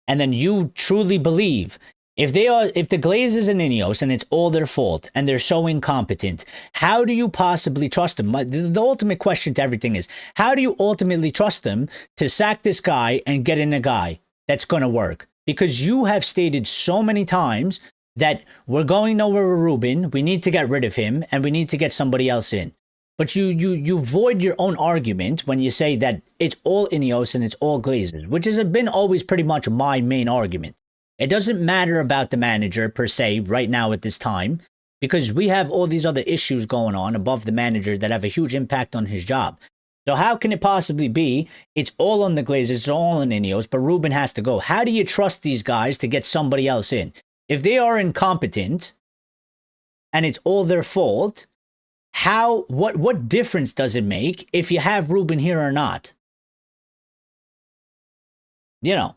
Speaker 1: And then you truly believe if the Glazers and Ineos and it's all their fault and they're so incompetent, how do you possibly trust them? The ultimate question to everything is, how do you ultimately trust them to sack this guy and get in a guy that's going to work? Because you have stated so many times that we're going nowhere with Ruben, we need to get rid of him, and we need to get somebody else in. But you void your own argument when you say that it's all Ineos and it's all Glazers, which has been always pretty much my main argument. It doesn't matter about the manager per se right now at this time, because we have all these other issues going on above the manager that have a huge impact on his job. So how can it possibly be it's all on the Glazers, it's all on Ineos, but Ruben has to go? How do you trust these guys to get somebody else in? If they are incompetent and it's all their fault, what difference does it make if you have Ruben here or not? You know,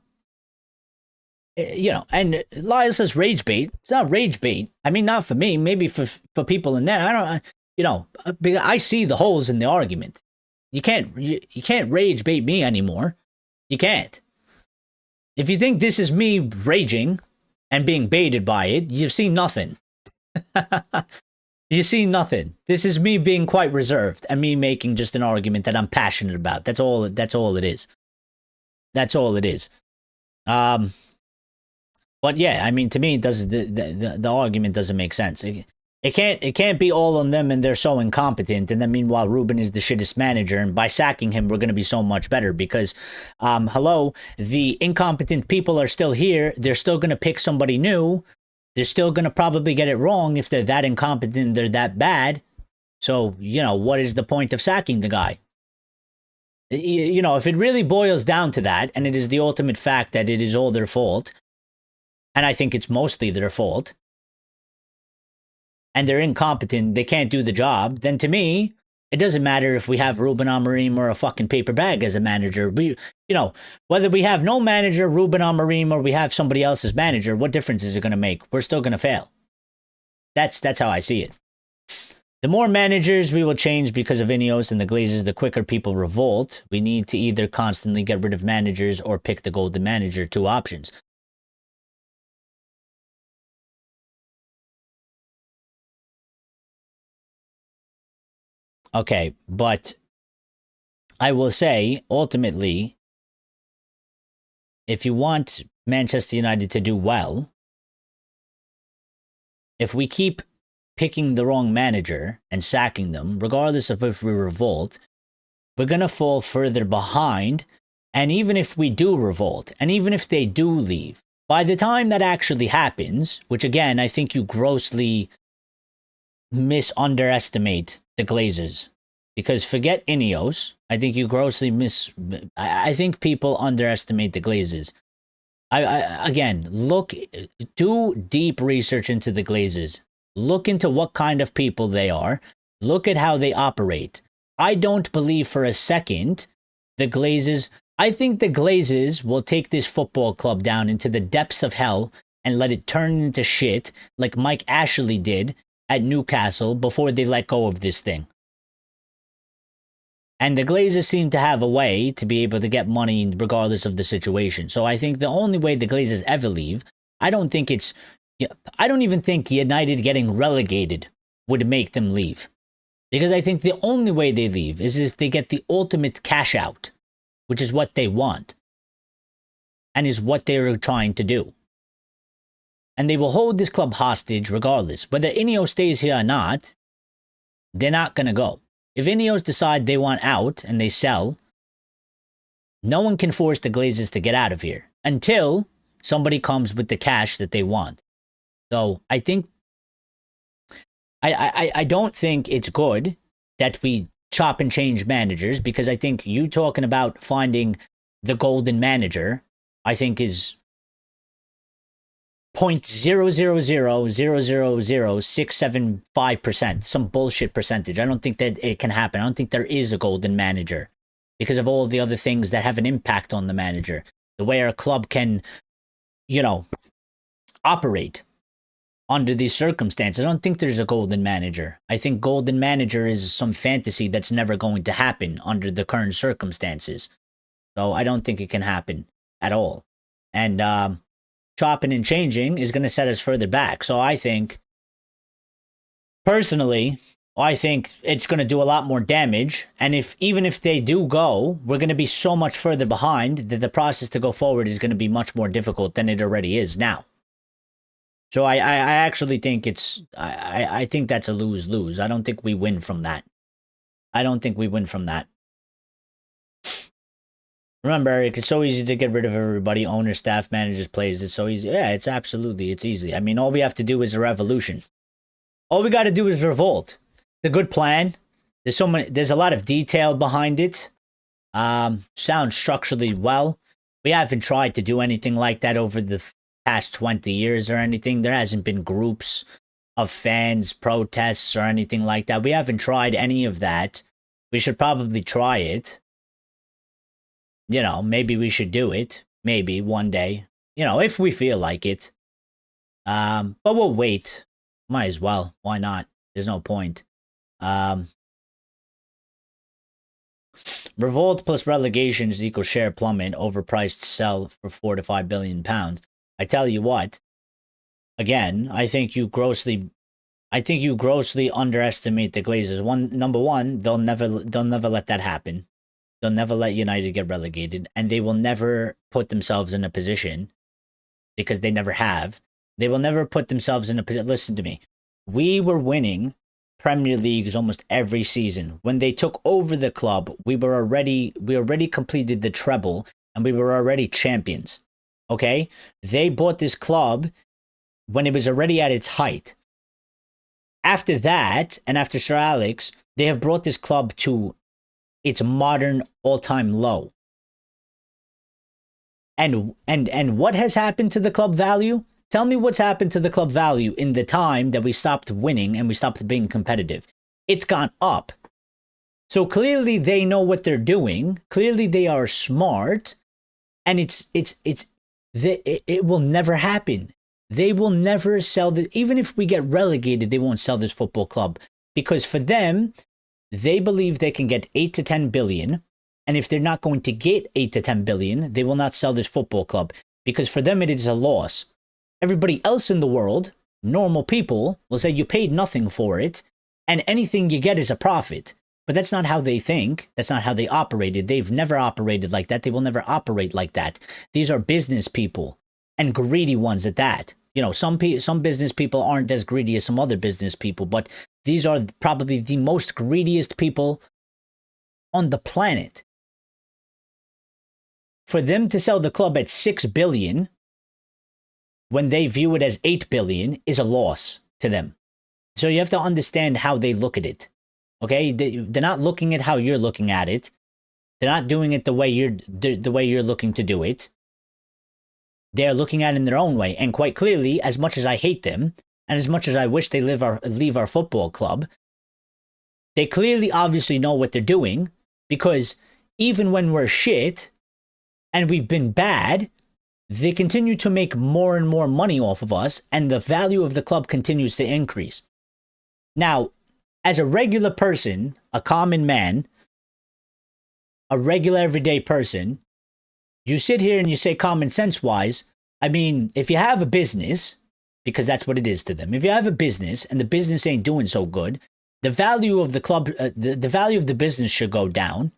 Speaker 1: and Lyle says rage bait. It's not rage bait. I mean, not for me, maybe for people in there. I don't, because I see the holes in the argument. You can't rage bait me anymore. You can't. If you think this is me raging and being baited by it, you've seen nothing. You see nothing. This is me being quite reserved and me making just an argument that I'm passionate about. That's all it is. That's all it is. But But yeah, I mean, to me, it does the argument doesn't make sense. It can't be all on them and they're so incompetent. And then meanwhile, Ruben is the shittest manager, and by sacking him, we're going to be so much better because, hello, the incompetent people are still here. They're still going to pick somebody new. They're still going to probably get it wrong if they're that incompetent. They're that bad. So what is the point of sacking the guy? If it really boils down to that, and it is the ultimate fact that it is all their fault, and I think it's mostly their fault, and they're incompetent, they can't do the job, then to me, it doesn't matter if we have Ruben Amorim or a fucking paper bag as a manager. Whether we have no manager, Ruben Amorim, or we have somebody else as manager, what difference is it going to make? We're still going to fail. That's how I see it. The more managers we will change because of Ineos and the Glazers, the quicker people revolt. We need to either constantly get rid of managers or pick the golden manager, 2 options. Okay, but I will say, ultimately, if you want Manchester United to do well, if we keep picking the wrong manager and sacking them, regardless of if we revolt, we're going to fall further behind. And even if we do revolt, and even if they do leave, by the time that actually happens, which again, I think you grossly underestimate the Glazers. Because forget Ineos, I think you grossly I think people underestimate the Glazers. Do deep research into the Glazers. Look into what kind of people they are. Look at how they operate. I don't believe for a second the Glazers. I think the Glazers will take this football club down into the depths of hell and let it turn into shit like Mike Ashley did at Newcastle before they let go of this thing. And the Glazers seem to have a way to be able to get money regardless of the situation. So I think the only way the Glazers ever leave, I don't even think United getting relegated would make them leave. Because I think the only way they leave is if they get the ultimate cash out, which is what they want. And is what they're trying to do. And they will hold this club hostage regardless. Whether Ineos stays here or not, they're not going to go. If Ineos decide they want out and they sell, no one can force the Glazers to get out of here until somebody comes with the cash that they want. So I think, I don't think it's good that we chop and change managers, because I think you talking about finding the golden manager, I think is 0.000000675%, some bullshit percentage. I don't think that it can happen. I don't think there is a golden manager because of all the other things that have an impact on the manager. The way our club can, operate under these circumstances. I don't think there's a golden manager. I think golden manager is some fantasy that's never going to happen under the current circumstances. So I don't think it can happen at all. And, chopping and changing is going to set us further back. So I think, personally, I think it's going to do a lot more damage. And even if they do go, we're going to be so much further behind that the process to go forward is going to be much more difficult than it already is now. So I actually think I think that's a lose-lose. I don't think we win from that. Remember, Eric, it's so easy to get rid of everybody. Owner, staff, managers, players. It's so easy. Yeah, it's easy. I mean, all we have to do is a revolution. All we got to do is revolt. It's a good plan. There's a lot of detail behind it. Sounds structurally well. We haven't tried to do anything like that over the past 20 years or anything. There hasn't been groups of fans, protests, or anything like that. We haven't tried any of that. We should probably try it. Maybe we should do it. Maybe one day. If we feel like it. But we'll wait. Might as well. Why not? There's no point. Revolt plus relegations equal share plummet. Overpriced sell for £4 to £5 billion. I tell you what. Again, I think you grossly underestimate the Glazers. Number one, they'll never let that happen. They'll never let United get relegated, and they will never put themselves in a position because they never have. They will never put themselves in a position. Listen to me. We were winning Premier Leagues almost every season. When they took over the club, we already completed the treble and we were already champions. Okay? They bought this club when it was already at its height. After that, and after Sir Alex, they have brought this club to its modern all-time low. And what has happened to the club value? Tell me what's happened to the club value in the time that we stopped winning and we stopped being competitive. It's gone up. So clearly they know what they're doing. Clearly they are smart, and it will never happen. They will never sell the, even if we get relegated, they won't sell this football club, because for them, they believe they can get 8 to 10 billion. And if they're not going to get 8 to 10 billion, they will not sell this football club, because for them, it is a loss. Everybody else in the world, normal people, will say you paid nothing for it, and anything you get is a profit. But that's not how they think. That's not how they operated. They've never operated like that. They will never operate like that. These are business people, and greedy ones at that. You know, some business people aren't as greedy as some other business people, but these are probably the most greediest people on the planet. For them to sell the club at 6 billion when they view it as 8 billion is a loss to them. So you have to understand how they look at it. Okay? They're not looking at how you're looking at it. They're not doing it the way you're looking to do it. They're looking at it in their own way. And quite clearly, as much as I hate them, and as much as I wish they leave our football club, they clearly obviously know what they're doing, because even when we're shit and we've been bad, they continue to make more and more money off of us, and the value of the club continues to increase. Now, as a regular person, a common man, a regular everyday person, you sit here and you say common sense wise, I mean, if you have a business, because that's what it is to them, if you have a business and the business ain't doing so good, the value of the club, the value of the business should go down,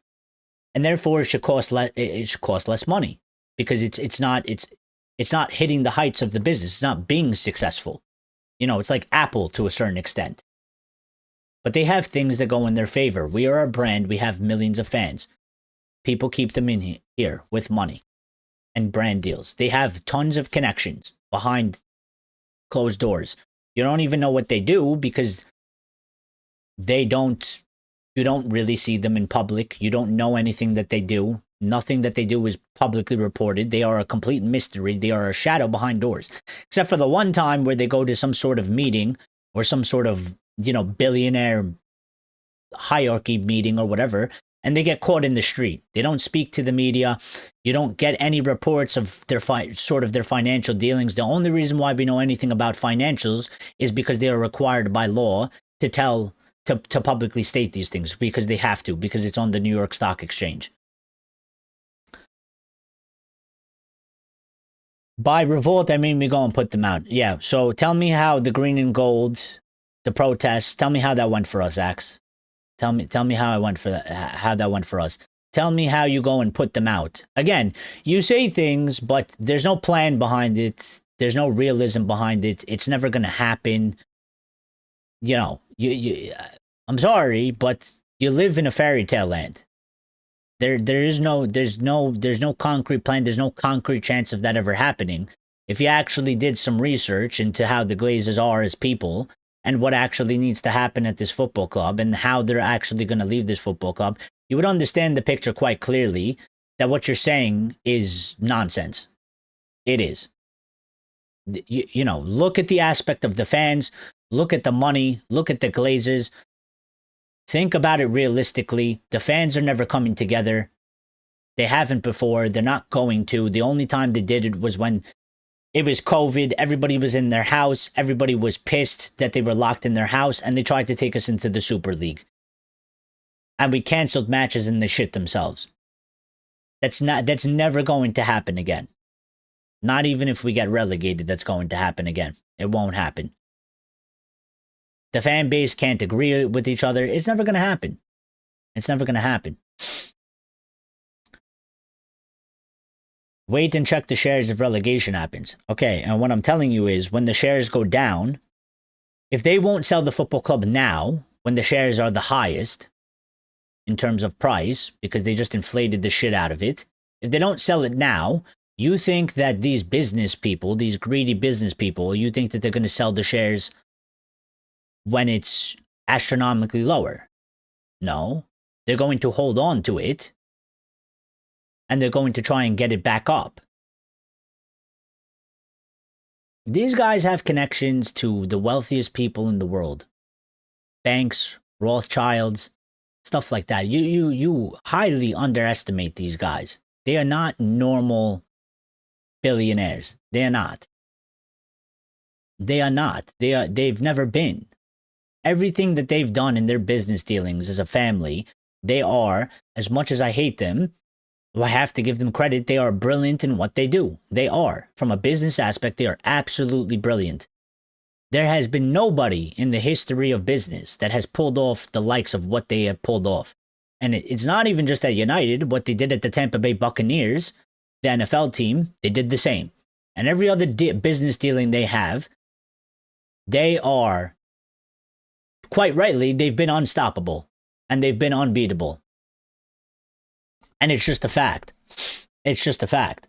Speaker 1: and therefore it should cost less money, because it's not hitting the heights of the business. It's not being successful. You know, it's like Apple to a certain extent. But they have things that go in their favor. We are a brand. We have millions of fans. People keep them in here with money and brand deals. They have tons of connections behind closed doors. You don't even know what they do, because you don't really see them in public. You don't know anything that they do. Nothing that they do is publicly reported. They are a complete mystery. They are a shadow behind doors. Except for the one time where they go to some sort of meeting or some sort of, billionaire hierarchy meeting or whatever, and they get caught in the street. They don't speak to the media. You don't get any reports of their financial dealings. The only reason why we know anything about financials is because they are required by law to publicly state these things, because they have to, because it's on the New York Stock Exchange. By revolt, I mean we go and put them out. Yeah, so tell me how the green and gold, the protests, tell me how that went for us, Axe. Tell me how that went for us. Tell me how you go and put them out. Again, you say things, but there's no plan behind it. There's no realism behind it. It's never going to happen. I'm sorry, but you live in a fairy tale land. There's no concrete plan. There's no concrete chance of that ever happening. If you actually did some research into how the Glazers are as people, and what actually needs to happen at this football club, and how they're actually going to leave this football club, you would understand the picture quite clearly, that what you're saying is nonsense. It is. Look at the aspect of the fans, look at the money, look at the Glazers. Think about it realistically. The fans are never coming together. They haven't before. They're not going to. The only time they did it was when it was COVID. Everybody was in their house. Everybody was pissed that they were locked in their house, and they tried to take us into the Super League. And we canceled matches and they shit themselves. That's never going to happen again. Not even if we get relegated, that's going to happen again. It won't happen. The fan base can't agree with each other. It's never going to happen. It's never going to happen. Wait and check the shares if relegation happens. Okay, and what I'm telling you is when the shares go down, if they won't sell the football club now, when the shares are the highest in terms of price, because they just inflated the shit out of it, if they don't sell it now, you think that these business people, these greedy business people, you think that they're going to sell the shares when it's astronomically lower? No, they're going to hold on to it and they're going to try and get it back up. These guys have connections to the wealthiest people in the world. Banks, Rothschilds, stuff like that. You highly underestimate these guys. They are not normal billionaires. They are not. They are not. They've never been. Everything that they've done in their business dealings as a family, they are, as much as I hate them, I have to give them credit. They are brilliant in what they do. They are. From a business aspect, they are absolutely brilliant. There has been nobody in the history of business that has pulled off the likes of what they have pulled off. And it's not even just at United. What they did at the Tampa Bay Buccaneers, the NFL team, they did the same. And every other business dealing they have, they are, quite rightly, they've been unstoppable. And they've been unbeatable. And it's just a fact. It's just a fact.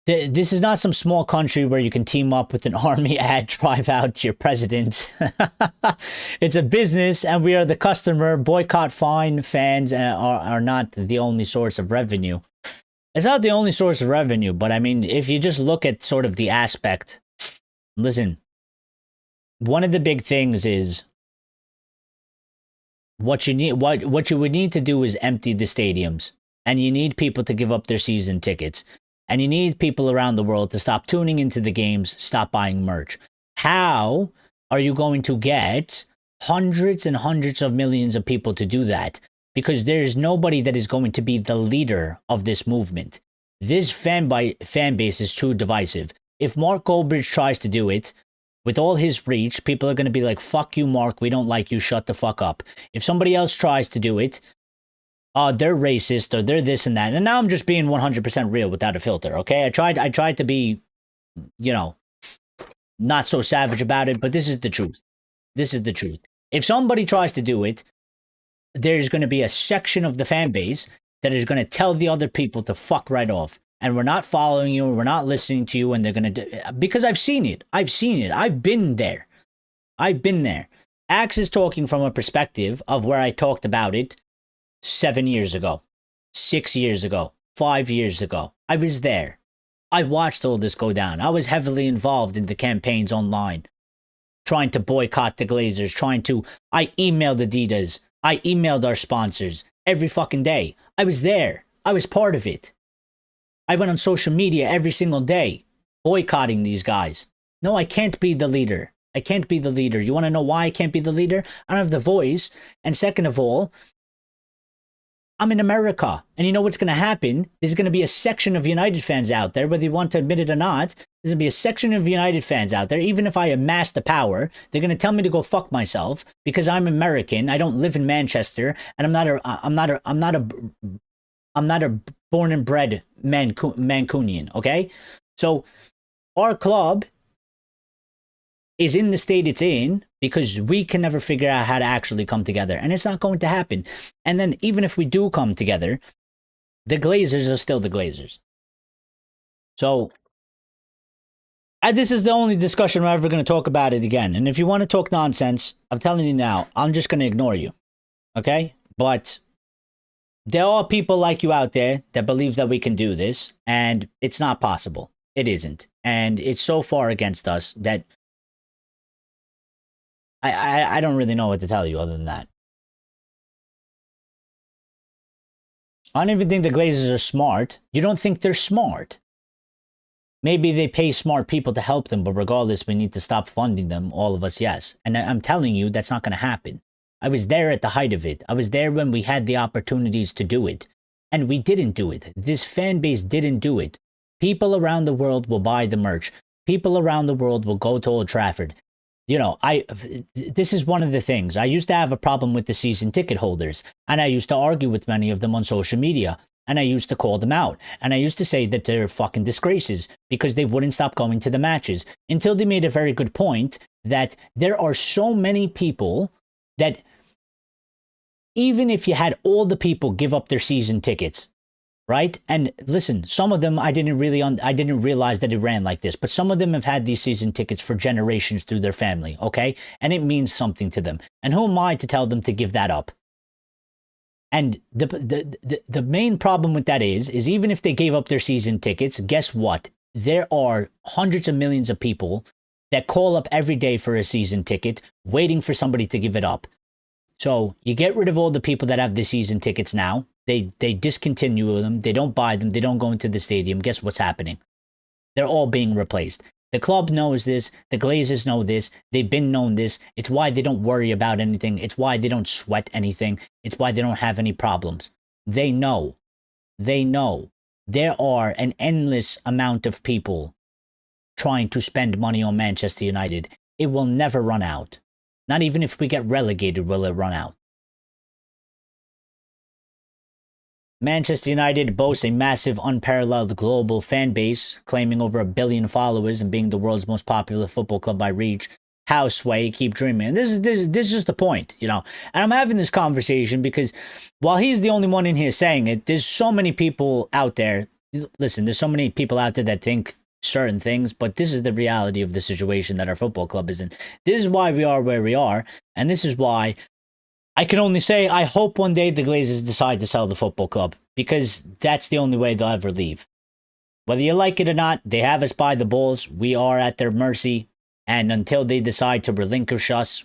Speaker 1: This is not some small country where you can team up with an army and drive out your president. It's a business and we are the customer. Boycott, fine. Fans are not the only source of revenue. It's not the only source of revenue, but I mean, if you just look at sort of the aspect, listen, one of the big things is what you need, what you would need to do is empty the stadiums, and you need people to give up their season tickets, and you need people around the world to stop tuning into the games, stop buying merch. How are you going to get hundreds and hundreds of millions of people to do that? Because there is nobody that is going to be the leader of this movement. This fan base is too divisive. If Mark Goldbridge tries to do it, with all his reach, people are going to be like, fuck you, Mark, we don't like you, shut the fuck up. If somebody else tries to do it, they're racist or they're this and that. And now I'm just being 100% real without a filter, okay? I tried to be, not so savage about it, but this is the truth. This is the truth. If somebody tries to do it, there's going to be a section of the fan base that is going to tell the other people to fuck right off. And we're not following you, we're not listening to you, and they're going to do, because I've seen it. I've been there. Axe is talking from a perspective of where I talked about it 7 years ago, 6 years ago, 5 years ago. I was there. I watched all this go down. I was heavily involved in the campaigns online, trying to boycott the Glazers, I emailed Adidas, I emailed our sponsors every fucking day. I was there. I was part of it. I went on social media every single day, boycotting these guys. No, I can't be the leader. I can't be the leader. You want to know why I can't be the leader? I don't have the voice. And second of all, I'm in America. And you know what's going to happen? There's going to be a section of United fans out there, whether you want to admit it or not. There's going to be a section of United fans out there. Even if I amass the power, they're going to tell me to go fuck myself because I'm American. I don't live in Manchester, and I'm not a born and bred Mancunian, okay? So our club is in the state it's in because we can never figure out how to actually come together, and it's not going to happen. And then even if we do come together, the Glazers are still the Glazers. So this is the only discussion we're ever going to talk about it again. And if you want to talk nonsense, I'm telling you now, I'm just going to ignore you, okay? But there are people like you out there that believe that we can do this, and it's not possible. It isn't. And it's so far against us that I don't really know what to tell you other than that. I don't even think the Glazers are smart. You don't think they're smart. Maybe they pay smart people to help them, but regardless, we need to stop funding them, all of us, yes. And I'm telling you, that's not going to happen. I was there at the height of it. I was there when we had the opportunities to do it. And we didn't do it. This fan base didn't do it. People around the world will buy the merch. People around the world will go to Old Trafford. This is one of the things. I used to have a problem with the season ticket holders. And I used to argue with many of them on social media. And I used to call them out. And I used to say that they're fucking disgraces because they wouldn't stop going to the matches until they made a very good point that there are so many people that even if you had all the people give up their season tickets, right? And listen, some of them I didn't realize that it ran like this, but some of them have had these season tickets for generations through their family, okay? And it means something to them. And who am I to tell them to give that up? And the main problem with that is even if they gave up their season tickets, guess what? There are hundreds of millions of people that call up every day for a season ticket, waiting for somebody to give it up. So you get rid of all the people that have the season tickets now. They discontinue them. They don't buy them. They don't go into the stadium. Guess what's happening? They're all being replaced. The club knows this. The Glazers know this. They've been known this. It's why they don't worry about anything. It's why they don't sweat anything. It's why they don't have any problems. They know. They know. There are an endless amount of people trying to spend money on Manchester United. It will never run out. Not even if we get relegated will it run out. Manchester United boasts a massive, unparalleled global fan base, claiming over 1 billion followers and being the world's most popular football club by reach. How, Sway? Keep dreaming. And this is just the point, you know. And I'm having this conversation because while he's the only one in here saying it, there's so many people out there. Listen, there's so many people out there that think certain things, but this is the reality of the situation that our football club is in. This is why we are where we are, and this is why I can only say I hope one day the Glazers decide to sell the football club, because that's the only way they'll ever leave. Whether you like it or not, they have us by the balls. We are at their mercy, and until they decide to relinquish us,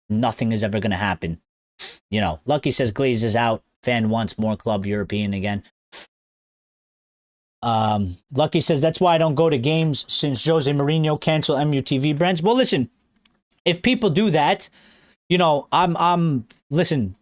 Speaker 1: nothing is ever going to happen. You know, Lucky says Glazers out. Fan wants more club European again. Lucky says that's why I don't go to games since Jose Mourinho canceled MUTV brands. Well, listen, if people do that, you know, listen,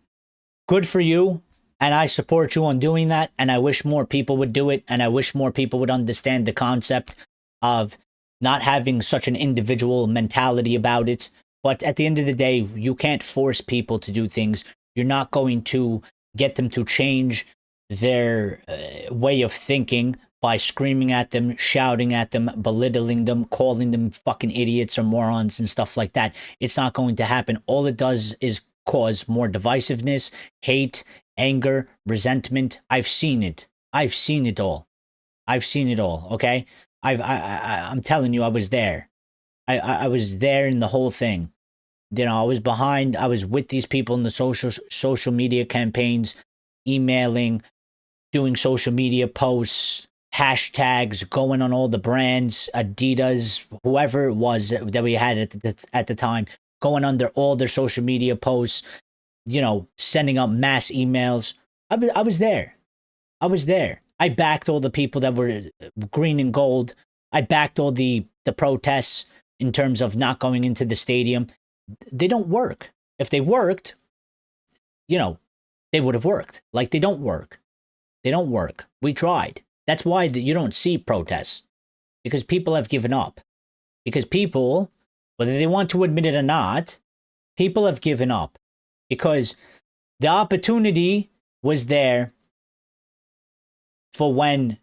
Speaker 1: good for you. And I support you on doing that. And I wish more people would do it. And I wish more people would understand the concept of not having such an individual mentality about it. But at the end of the day, you can't force people to do things. You're not going to get them to change their way of thinking by screaming at them, shouting at them, belittling them, calling them fucking idiots or morons and stuff like that. It's not going to happen. All it does is cause more divisiveness, hate, anger, resentment. I've seen it. I've seen it all. I've seen it all, okay? I'm telling you, I was there. I was there in the whole thing. You know, I was with these people in the social media campaigns, emailing, doing social media posts, hashtags, going on all the brands, Adidas, whoever it was that we had at the time, going under all their social media posts, you know, sending out mass emails. I was there. I was there. I backed all the people that were green and gold. I backed all the protests in terms of not going into the stadium. They don't work. If they worked, you know, they would have worked. Like, they don't work. They don't work. We tried. That's why you don't see protests. Because people have given up. Because people, whether they want to admit it or not, people have given up. Because the opportunity was there for when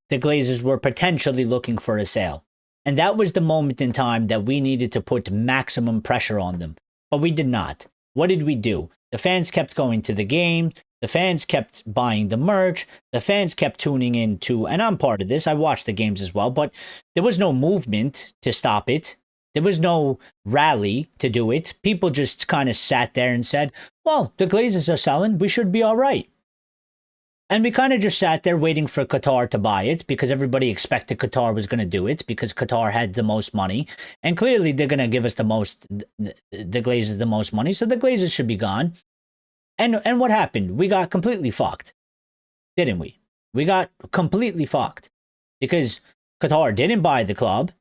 Speaker 1: the Glazers were potentially looking for a sale. And that was the moment in time that we needed to put maximum pressure on them. But we did not. What did we do? The fans kept going to the game. The fans kept buying the merch. The fans kept tuning in to, and I'm part of this. I watched the games as well, but there was no movement to stop it. There was no rally to do it. People just kind of sat there and said, well, the Glazers are selling. We should be all right. And we kind of just sat there waiting for Qatar to buy it because everybody expected Qatar was going to do it because Qatar had the most money. And clearly they're going to give us the Glazers the most money. So the Glazers should be gone. And what happened? We got completely fucked, didn't we? We got completely fucked because Qatar didn't buy the club.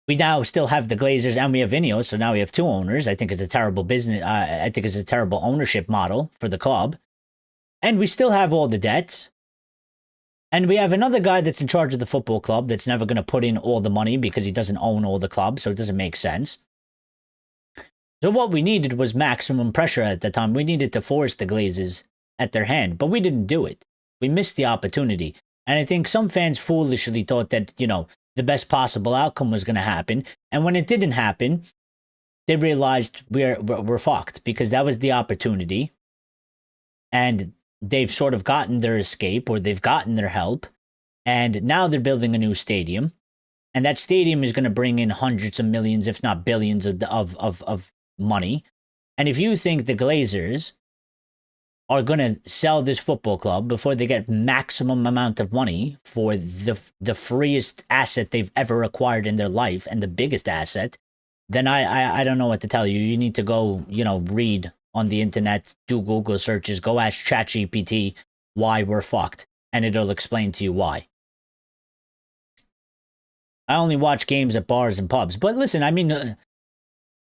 Speaker 1: We now still have the Glazers and we have Ineos, so now we have two owners. I think it's a terrible business. I think it's a terrible ownership model for the club. And we still have all the debts. And we have another guy that's in charge of the football club that's never going to put in all the money because he doesn't own all the clubs, so it doesn't make sense. So what we needed was maximum pressure at the time. We needed to force the Glazers at their hand, but we didn't do it. We missed the opportunity. And I think some fans foolishly thought that, the best possible outcome was going to happen. And when it didn't happen, they realized we're fucked, because that was the opportunity. And they've sort of gotten their escape, or they've gotten their help. And now they're building a new stadium. And that stadium is going to bring in hundreds of millions, if not billions of money. And if you think the Glazers are going to sell this football club before they get maximum amount of money for the freest asset they've ever acquired in their life, and the biggest asset, then I don't know what to tell you. You need to go, read on the internet, do Google searches, go ask ChatGPT why we're fucked, and it'll explain to you why. I only watch games at bars and pubs. But listen, I mean,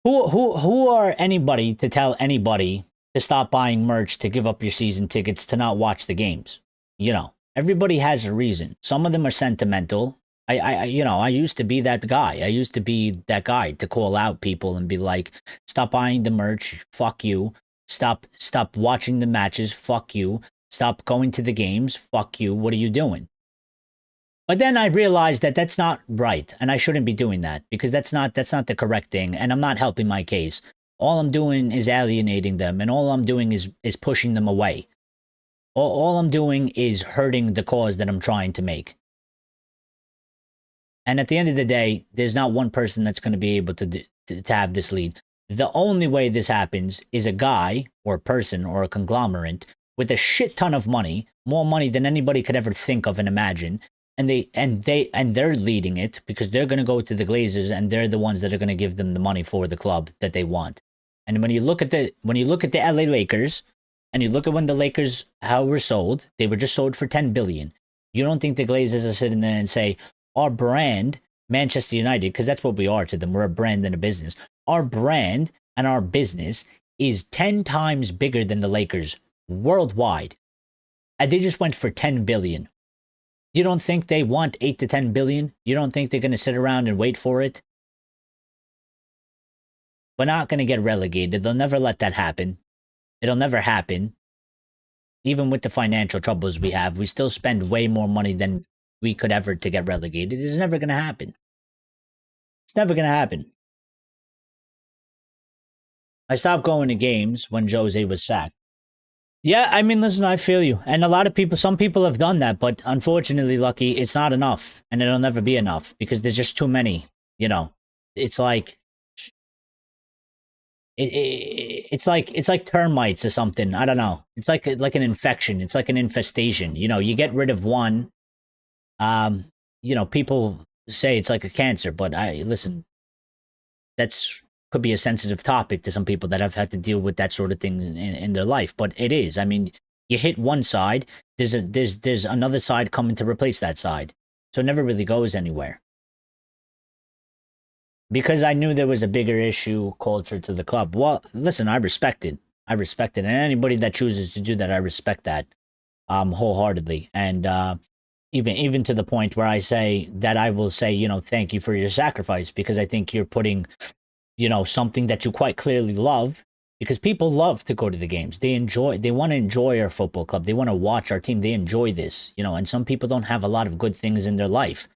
Speaker 1: who are anybody to tell anybody to stop buying merch, to give up your season tickets, to not watch the games? Everybody has a reason. Some of them are sentimental. I used to be that guy. I used to be that guy to call out people and be like, stop buying the merch. Fuck you. Stop watching the matches. Fuck you. Stop going to the games. Fuck you. What are you doing? But then I realized that that's not right, and I shouldn't be doing that, because that's not the correct thing, and I'm not helping my case. All I'm doing is alienating them, and all I'm doing is pushing them away. All I'm doing is hurting the cause that I'm trying to make. And at the end of the day, there's not one person that's going to be able to have this lead. The only way this happens is a guy or a person or a conglomerate with a shit ton of money, more money than anybody could ever think of and imagine. And they're leading it, because they're going to go to the Glazers, and they're the ones that are going to give them the money for the club that they want. And when you look at the LA Lakers, and you look at when the Lakers how were sold, they were just sold for $10 billion. You don't think the Glazers are sitting there and say, our brand, Manchester United, because that's what we are to them. We're a brand and a business. Our brand and our business is 10 times bigger than the Lakers worldwide, and they just went for $10 billion. You don't think they want 8 to 10 billion? You don't think they're going to sit around and wait for it? We're not going to get relegated. They'll never let that happen. It'll never happen. Even with the financial troubles we have, we still spend way more money than we could ever to get relegated. It's never going to happen. It's never going to happen. I stopped going to games when Jose was sacked. Yeah, I mean, listen, I feel you. And some people have done that, but unfortunately, Lucky, it's not enough. And it'll never be enough, because there's just too many, It's like, it's like termites or something. I don't know. It's like an infection. It's like an infestation. You get rid of one. People say it's like a cancer, but listen, could be a sensitive topic to some people that have had to deal with that sort of thing in their life, but it is. I mean, you hit one side, there's another side coming to replace that side, so it never really goes anywhere. Because I knew there was a bigger issue culture to the club. Well, listen, I respect it, and anybody that chooses to do that, I respect that wholeheartedly. And even to the point where I will say, thank you for your sacrifice, because I think you're putting something that you quite clearly love, because people love to go to the games. They want to enjoy our football club. They want to watch our team. They enjoy this, and some people don't have a lot of good things in their life.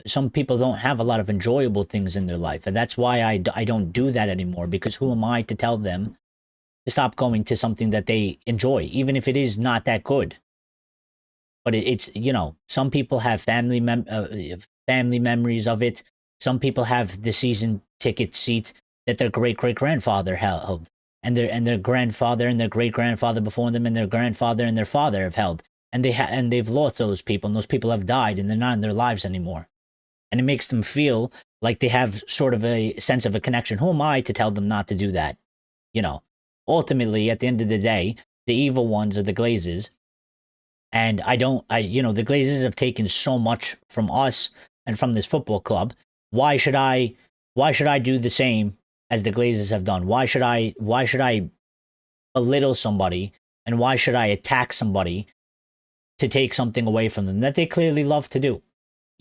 Speaker 1: Some people don't have a lot of enjoyable things in their life. And that's why I don't do that anymore, because who am I to tell them to stop going to something that they enjoy, even if it is not that good. But it's, some people have family memories of it. Some people have the season ticket seat that their great-great-grandfather held, and their grandfather and their great-grandfather before them, and their grandfather and their father have held, and they've lost those people, and those people have died, and they're not in their lives anymore. And it makes them feel like they have sort of a sense of a connection. Who am I to tell them not to do that? Ultimately, at the end of the day, the evil ones are the Glazers, and the Glazers have taken so much from us and from this football club. Why should I do the same as the Glazers have done? Why should I belittle somebody, and why should I attack somebody to take something away from them that they clearly love to do?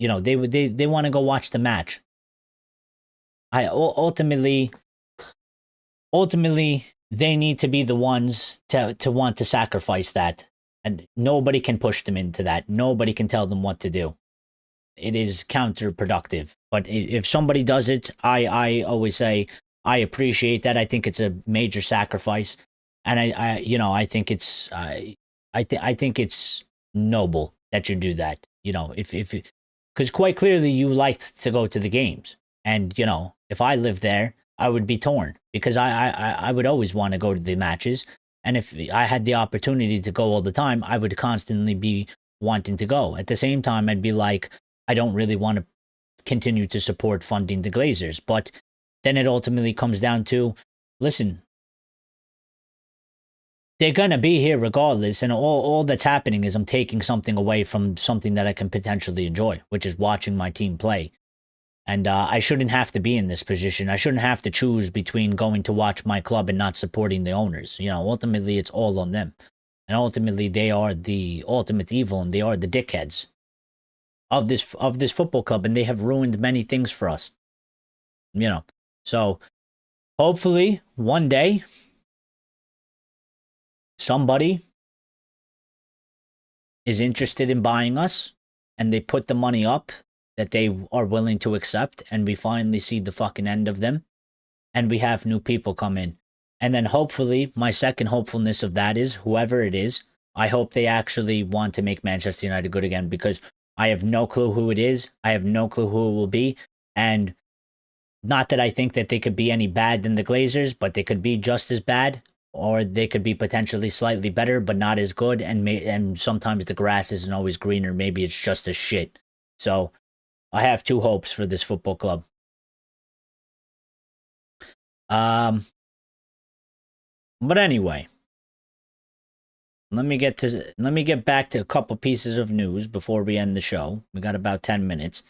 Speaker 1: They want to go watch the match. Ultimately they need to be the ones to want to sacrifice that And nobody can push them into that. Nobody can tell them what to do. It is counterproductive. But if somebody does it, I always say I appreciate that. I think it's a major sacrifice, and I think it's I think it's noble that you do that. If because quite clearly you liked to go to the games, and if I lived there, I would be torn because I would always want to go to the matches, and if I had the opportunity to go all the time, I would constantly be wanting to go. At the same time, I'd be like, I don't really want to continue to support funding the Glazers. But then it ultimately comes down to, listen, they're going to be here regardless. And all that's happening is I'm taking something away from something that I can potentially enjoy, which is watching my team play. And I shouldn't have to be in this position. I shouldn't have to choose between going to watch my club and not supporting the owners. Ultimately, it's all on them. And ultimately, they are the ultimate evil, and they are the dickheads of this football club, and they have ruined many things for us. So hopefully one day somebody is interested in buying us, and they put the money up that they are willing to accept, and we finally see the fucking end of them, and we have new people come in. And then hopefully, my second hopefulness of that is, whoever it is, I hope they actually want to make Manchester United good again, because I have no clue who it is. I have no clue who it will be. And not that I think that they could be any bad than the Glazers, but they could be just as bad, or they could be potentially slightly better, but not as good. And sometimes the grass isn't always greener. Maybe it's just as shit. So I have two hopes for this football club. But anyway, let me get back to a couple pieces of news before we end the show. We got about 10 minutes.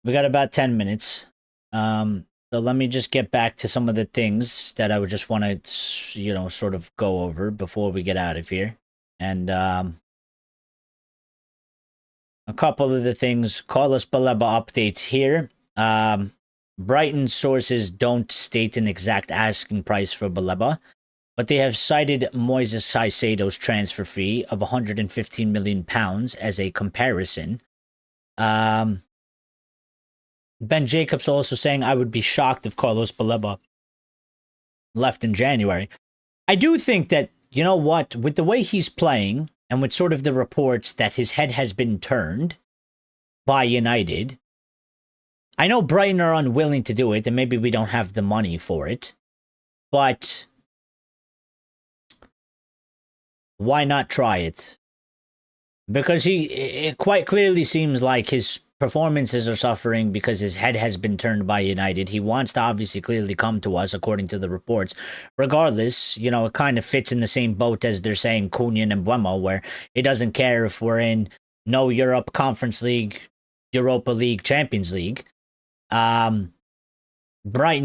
Speaker 1: So let me just get back to some of the things that I would just want to, sort of go over before we get out of here. And a couple of the things, Carlos Baleba updates here. Brighton sources don't state an exact asking price for Baleba, but they have cited Moises Caicedo's transfer fee of £115 million as a comparison. Ben Jacobs also saying, I would be shocked if Carlos Baleba left in January. I do think that, with the way he's playing, and with sort of the reports that his head has been turned by United, I know Brighton are unwilling to do it, and maybe we don't have the money for it, but why not try it? Because it quite clearly seems like his performances are suffering because his head has been turned by United. He wants to obviously clearly come to us, according to the reports. Regardless, it kind of fits in the same boat as they're saying Cunha and Buemo, where he doesn't care if we're in no Europe, Conference League, Europa League, Champions League. Brighton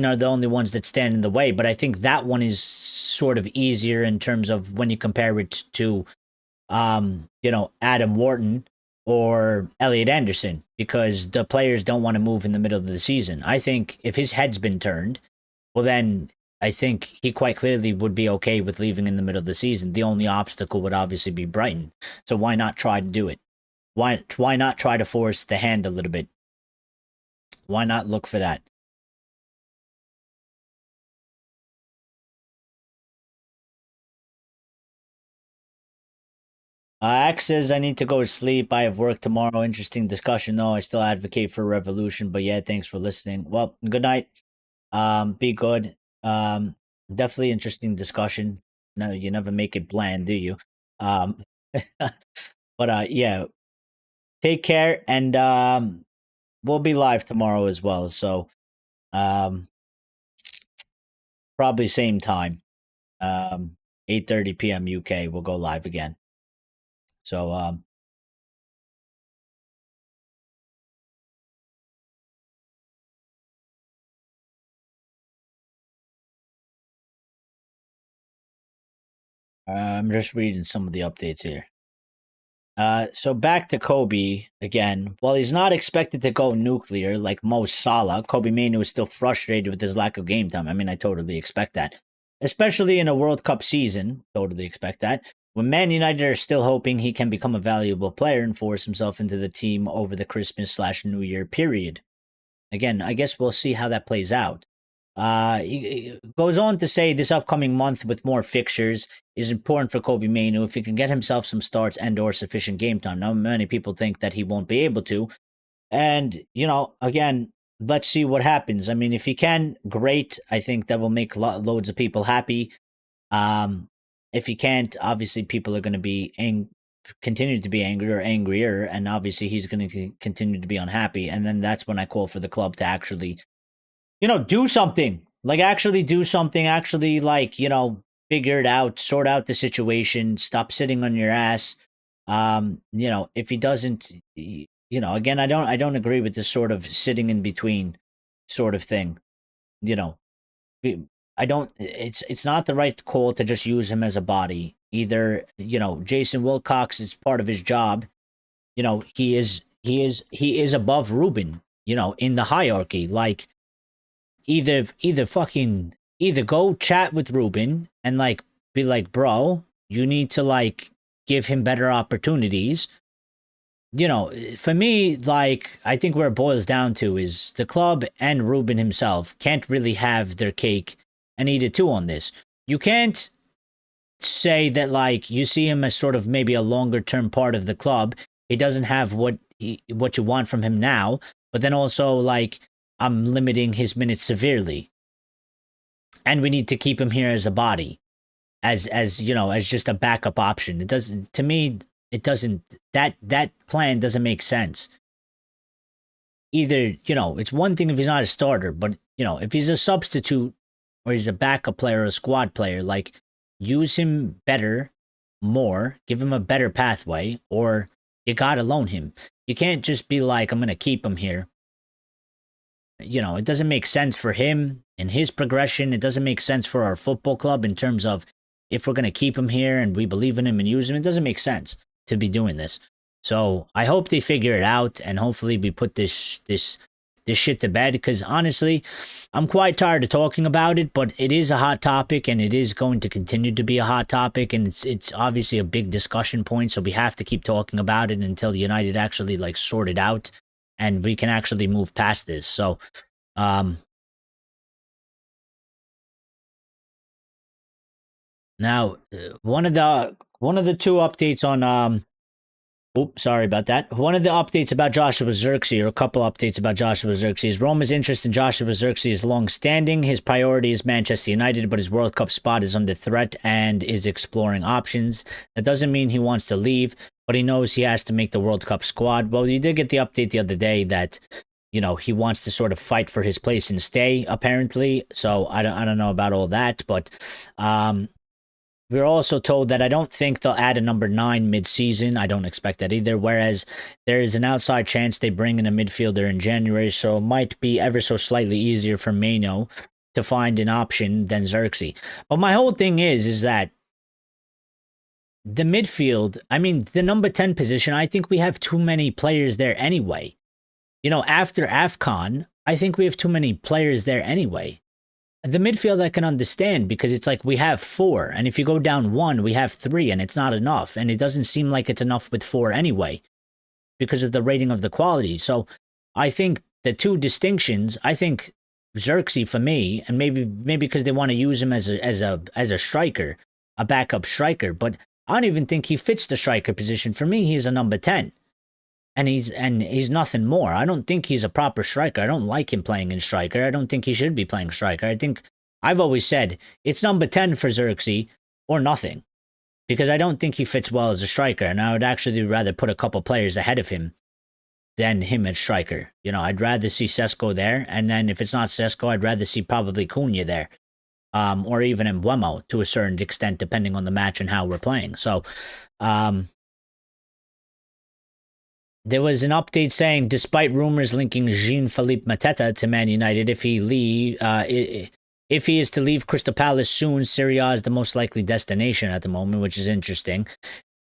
Speaker 1: are the only ones that stand in the way, but I think that one is sort of easier in terms of when you compare it to, Adam Wharton or Elliot Anderson, because the players don't want to move in the middle of the season. I think if his head's been turned, well, then I think he quite clearly would be okay with leaving in the middle of the season. The only obstacle would obviously be Brighton. So why not try to do it? Why not try to force the hand a little bit? Why not look for that? Axe says, I need to go to sleep. I have work tomorrow. Interesting discussion, though. I still advocate for revolution, but yeah, thanks for listening. Well, good night. Be good. Definitely interesting discussion. No, you never make it bland, do you? But yeah, take care, and we'll be live tomorrow as well. So, probably same time, 8:30 p.m. UK. We'll go live again. So, I'm just reading some of the updates here. So back to Kobbie again. While he's not expected to go nuclear like Mo Salah, Kobbie Mainoo is still frustrated with his lack of game time. I mean, I totally expect that. Especially in a World Cup season. Totally expect that. when Man United are still hoping he can become a valuable player and force himself into the team over the Christmas/New Year period. Again, I guess we'll see how that plays out. He goes on to say this upcoming month with more fixtures is important for Kobbie Mainoo if he can get himself some starts and/or sufficient game time. Now, many people think that he won't be able to, and again, let's see what happens. I mean, if he can, great. I think that will make loads of people happy. If he can't, obviously people are going to be continue to be angry or angrier, and obviously he's going to continue to be unhappy. And then that's when I call for the club to actually, do something. Like actually do something. Actually, figure it out, sort out the situation. Stop sitting on your ass. If he doesn't, again, I don't agree with this sort of sitting in between sort of thing. I don't. It's not the right call to just use him as a body. Either Jason Wilcox is part of his job. He is above Ruben. In the hierarchy. Like either go chat with Ruben and be like, bro, you need to give him better opportunities. For me, I think where it boils down to is the club and Ruben himself can't really have their cake and eat it too on this. You can't say that you see him as sort of maybe a longer term part of the club. He doesn't have what you want from him now, but then also I'm limiting his minutes severely, and we need to keep him here as a body, as just a backup option. It doesn't, to me, it doesn't. That plan doesn't make sense. Either it's one thing if he's not a starter, but if he's a substitute or he's a backup player or a squad player, use him better, more, give him a better pathway, or you gotta loan him. You can't just be like, I'm gonna keep him here. It doesn't make sense for him and his progression. It doesn't make sense for our football club in terms of if we're gonna keep him here and we believe in him and use him. It doesn't make sense to be doing this. So I hope they figure it out, and hopefully we put this shit to bed, because honestly, I'm quite tired of talking about it, but it is a hot topic, and it is going to continue to be a hot topic, and it's obviously a big discussion point, so we have to keep talking about it until United actually sort it out and we can actually move past this. So now one of the two updates on oops, sorry about that. One of the updates about Joshua Zirkzee, or a couple updates about Joshua Zirkzee, is Roma's interest in Joshua Zirkzee is long-standing. His priority is Manchester United, but his World Cup spot is under threat and is exploring options. That doesn't mean he wants to leave, but he knows he has to make the World Cup squad. Well, you did get the update the other day that he wants to sort of fight for his place and stay, apparently. So I don't know about all that, but we're also told that I don't think they'll add a number 9 mid-season. I don't expect that either. Whereas there is an outside chance they bring in a midfielder in January, so it might be ever so slightly easier for Mainoo to find an option than Zirkzee. But my whole thing is that the midfield, I mean, the number 10 position, I think we have too many players there anyway. After AFCON, I think we have too many players there anyway. The midfield I can understand, because it's we have 4, and if you go down 1, we have 3, and it's not enough, and it doesn't seem like it's enough with 4 anyway, because of the rating of the quality. So I think the two distinctions, I think Zirkzee for me, and maybe because they want to use him as a striker, a backup striker, but I don't even think he fits the striker position. For me, he's a number 10. And he's nothing more. I don't think he's a proper striker. I don't like him playing in striker. I don't think he should be playing striker. I think I've always said it's number 10 for Zirkzee or nothing, because I don't think he fits well as a striker, and I would actually rather put a couple players ahead of him than him as striker. I'd rather see Sesko there, and then if it's not Sesko, I'd rather see probably Cunha there, or even Mbeumo to a certain extent, depending on the match and how we're playing. So, there was an update saying, despite rumors linking Jean-Philippe Mateta to Man United, if he is to leave Crystal Palace soon, Serie A is the most likely destination at the moment, which is interesting.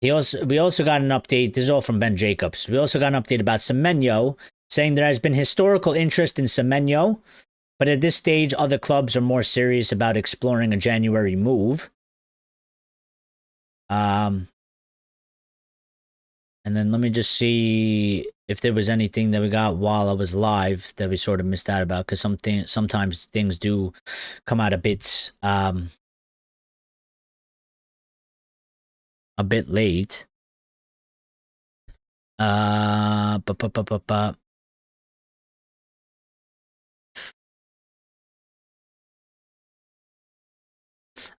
Speaker 1: We also got an update. This is all from Ben Jacobs. We also got an update about Semenyo, saying there has been historical interest in Semenyo, but at this stage, other clubs are more serious about exploring a January move. Um, and then let me just see if there was anything that we got while I was live that we sort of missed out about, because sometimes things do come out a bit late. Uh, bu- bu- bu- bu- bu-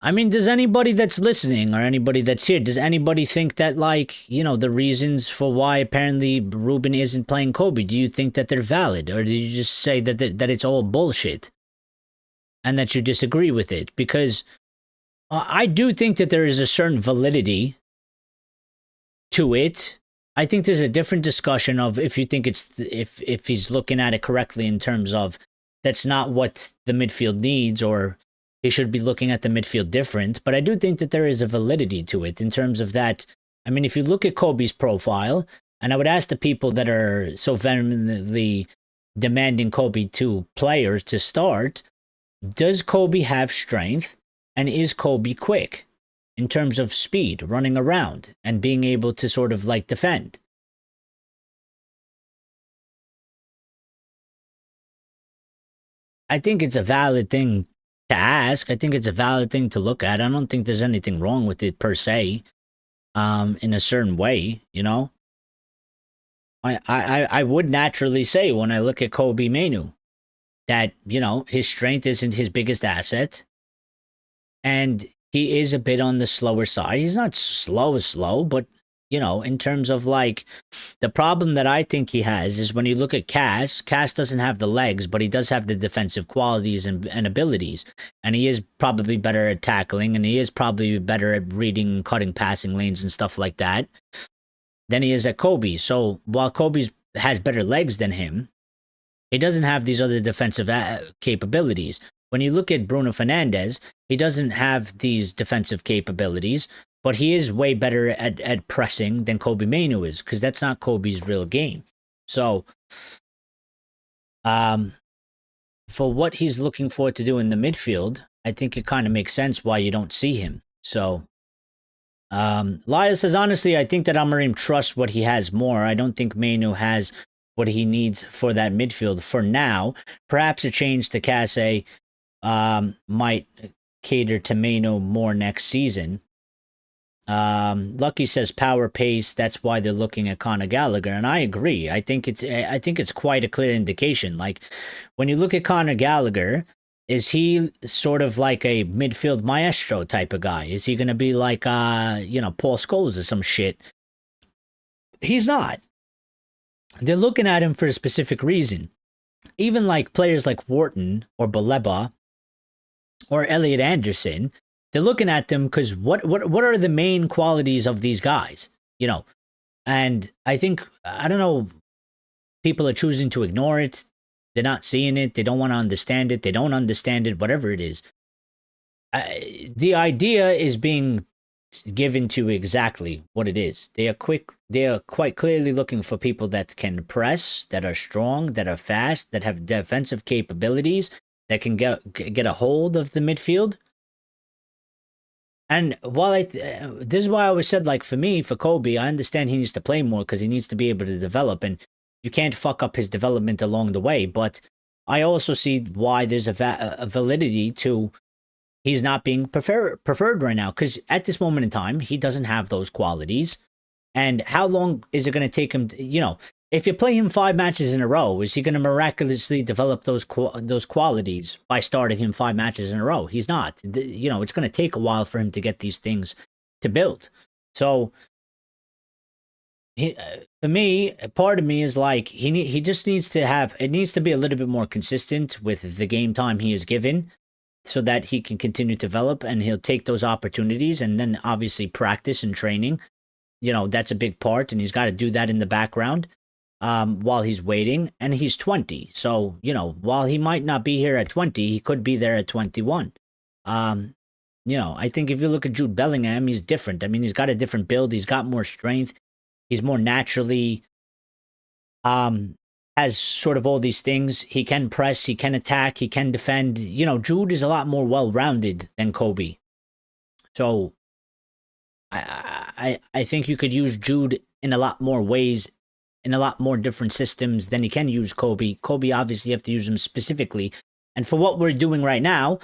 Speaker 1: I mean, does anybody that's listening or anybody that's here, does anybody think that, like, the reasons for why apparently Ruben isn't playing Kobbie, do you think that they're valid? Or do you just say that it's all bullshit and that you disagree with it? Because I do think that there is a certain validity to it. I think there's a different discussion of if you think if he's looking at it correctly in terms of that's not what the midfield needs, or he should be looking at the midfield different. But I do think that there is a validity to it in terms of that. I mean, if you look at Kobbie's profile, and I would ask the people that are so vehemently demanding Kobbie to players to start, does Kobbie have strength, and is Kobbie quick in terms of speed, running around and being able to sort of like defend? I think it's a valid thing to ask. I think it's a valid thing to look at. I don't think there's anything wrong with it per se, in a certain way, I would naturally say when I look at Kobbie Mainoo that, his strength isn't his biggest asset. And he is a bit on the slower side. He's not slow, but in terms of like the problem that I think he has is when you look at Cass doesn't have the legs, but he does have the defensive qualities and abilities. And he is probably better at tackling, and he is probably better at reading, cutting passing lanes and stuff like that than he is at Kobbie. So while Kobbie has better legs than him, he doesn't have these other defensive capabilities. When you look at Bruno Fernandes, he doesn't have these defensive capabilities, but he is way better at pressing than Kobbie Mainoo is, because that's not Kobbie's real game. So, for what he's looking for to do in the midfield, I think it kind of makes sense why you don't see him. So, Lyle says, honestly, I think that Amorim trusts what he has more. I don't think Mainoo has what he needs for that midfield for now. Perhaps a change to Casse might cater to Mainoo more next season. Lucky says power pace. That's why they're looking at Conor Gallagher, and I agree. I think it's quite a clear indication. Like when you look at Conor Gallagher, is he sort of like a midfield maestro type of guy? Is he going to be like Paul Scholes or some shit? He's not. They're looking at him for a specific reason. Even like players like Wharton or Baleba or Elliot Anderson, they're looking at them because what are the main qualities of these guys? And I think, I don't know, people are choosing to ignore it. They're not seeing it. They don't want to understand it. They don't understand it, whatever it is. The idea is being given to exactly what it is. They are quite clearly looking for people that can press, that are strong, that are fast, that have defensive capabilities, that can get a hold of the midfield. And while this is why I always said, like, for me, for Kobbie, I understand he needs to play more because he needs to be able to develop, and you can't fuck up his development along the way. But I also see why there's a validity to he's not being preferred right now, because at this moment in time, he doesn't have those qualities. And how long is it going to take him to, if you play him 5 matches in a row, is he going to miraculously develop those qualities by starting him 5 matches in a row? He's not. It's going to take a while for him to get these things to build. So, for me, part of me is like he just needs to be a little bit more consistent with the game time he is given, so that he can continue to develop, and he'll take those opportunities, and then obviously practice and training. That's a big part, and he's got to do that in the background. While he's waiting, and he's 20. So, while he might not be here at 20, he could be there at 21. I think if you look at Jude Bellingham, he's different. I mean, he's got a different build. He's got more strength. He's more naturally, has sort of all these things. He can press, he can attack, he can defend. Jude is a lot more well-rounded than Kobbie. So, I think you could use Jude in a lot more ways, in a lot more different systems than you can use Kobbie. Kobbie, obviously, you have to use him specifically. And for what we're doing right now,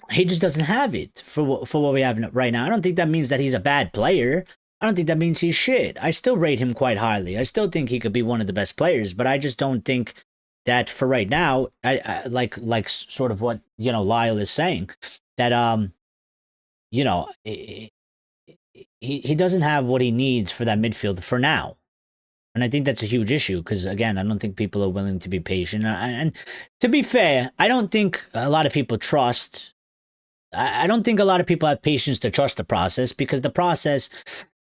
Speaker 1: he just doesn't have it for what we have right now. I don't think that means that he's a bad player. I don't think that means he's shit. I still rate him quite highly. I still think he could be one of the best players, but I just don't think that for right now, I like sort of what, Lyle is saying, that you know, he doesn't have what he needs for that midfield for now. And I think that's a huge issue because, again, I don't think people are willing to be patient. And to be fair, I don't think a lot of people trust. I don't think a lot of people have patience to trust the process, because the process,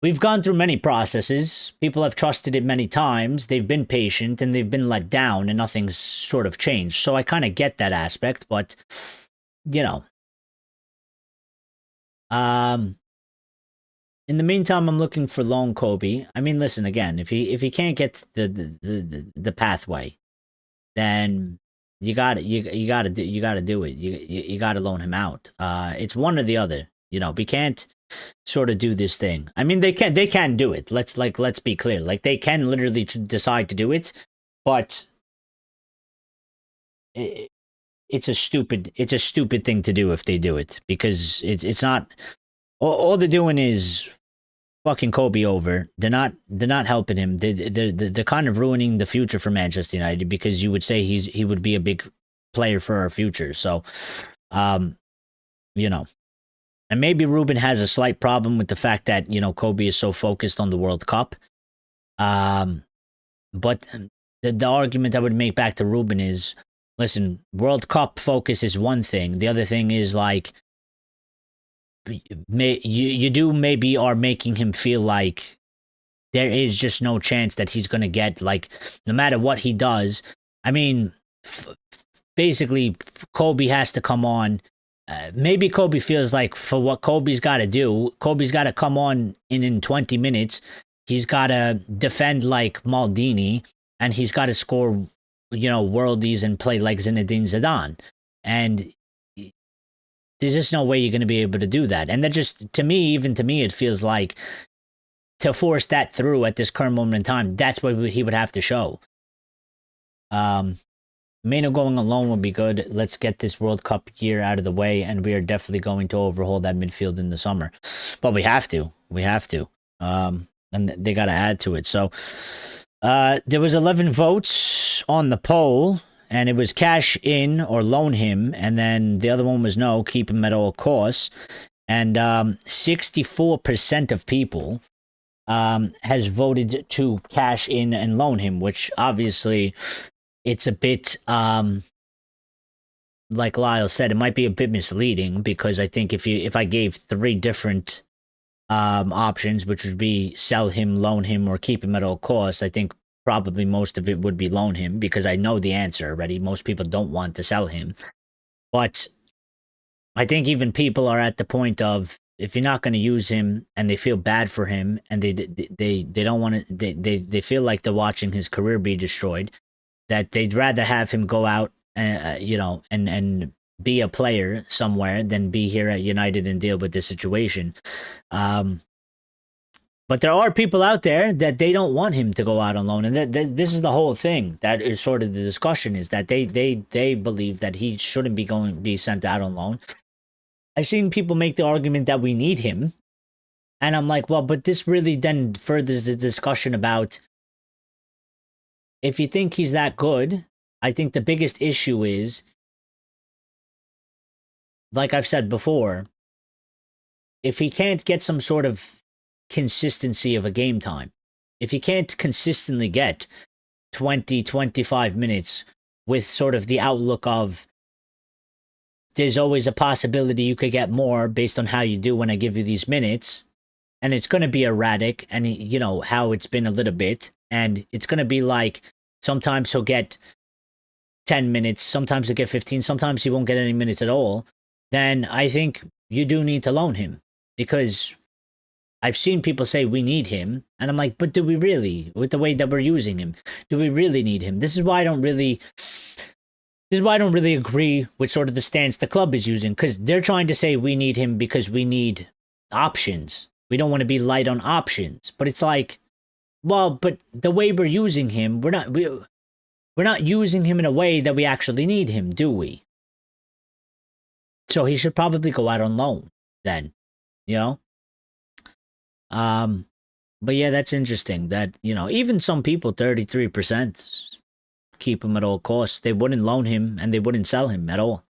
Speaker 1: we've gone through many processes. People have trusted it many times. They've been patient and they've been let down and nothing's sort of changed. So I kind of get that aspect, but, in the meantime, I'm looking for loan Kobbie. I mean, listen, again, if he can't get the pathway, then you gotta do it. You gotta loan him out. It's one or the other. We can't sort of do this thing. I mean, they can do it. Let's be clear. Like, they can literally decide to do it, but it's a stupid thing to do if they do it, because it's not. All they're doing is fucking Kobbie over. They're not helping him. They're kind of ruining the future for Manchester United, because you would say he would be a big player for our future. So, and maybe Ruben has a slight problem with the fact that, Kobbie is so focused on the World Cup. But the argument I would make back to Ruben is, listen, World Cup focus is one thing. The other thing is, like, you maybe are making him feel like there is just no chance that he's going to get, like, no matter what he does. I mean, basically, Kobbie has to come on. Maybe Kobbie feels like, for what Kobbie's got to do, Kobbie's got to come on in 20 minutes. He's got to defend like Maldini, and he's got to score, worldies and play like Zinedine Zidane. And there's just no way you're going to be able to do that. And that just, to me, it feels like, to force that through at this current moment in time, that's what he would have to show. Mainoo going alone would be good. Let's get this World Cup year out of the way, and we are definitely going to overhaul that midfield in the summer. But we have to. And they got to add to it. So there was 11 votes on the poll, and it was cash in or loan him, and then the other one was no, keep him at all costs. And 64% of people has voted to cash in and loan him, which obviously it's a bit, like Lyle said, it might be a bit misleading, because I think if I gave 3 different options, which would be sell him, loan him, or keep him at all costs, I think probably most of it would be loan him, because I know the answer already. Most people don't want to sell him. But I think even people are at the point of, if you're not going to use him and they feel bad for him, and they don't want to, they feel like they're watching his career be destroyed, that they'd rather have him go out, and be a player somewhere than be here at United and deal with this situation. But there are people out there that they don't want him to go out on loan, and this is the whole thing. That is sort of the discussion, is that they believe that he shouldn't be sent out on loan. I've seen people make the argument that we need him, and I'm like, well, but this really then furthers the discussion about, if you think he's that good. I think the biggest issue is, like I've said before, if he can't get some sort of consistency of a game time, if he can't consistently get 20-25 minutes with sort of the outlook of, there's always a possibility you could get more based on how you do when I give you these minutes, and it's going to be erratic, and how it's been a little bit, and it's going to be like, sometimes he'll get 10 minutes, sometimes he'll get 15, sometimes he won't get any minutes at all, then I think you do need to loan him, because I've seen people say we need him, and I'm like, but do we really? With the way that we're using him, do we really need him? This is why I don't really agree with sort of the stance the club is using, because they're trying to say we need him because we need options. We don't want to be light on options. But it's like, well, but the way we're using him, we're not using him in a way that we actually need him, do we? So he should probably go out on loan then, you know? But yeah, that's interesting that, even some people, 33%, keep him at all costs. They wouldn't loan him and they wouldn't sell him at all.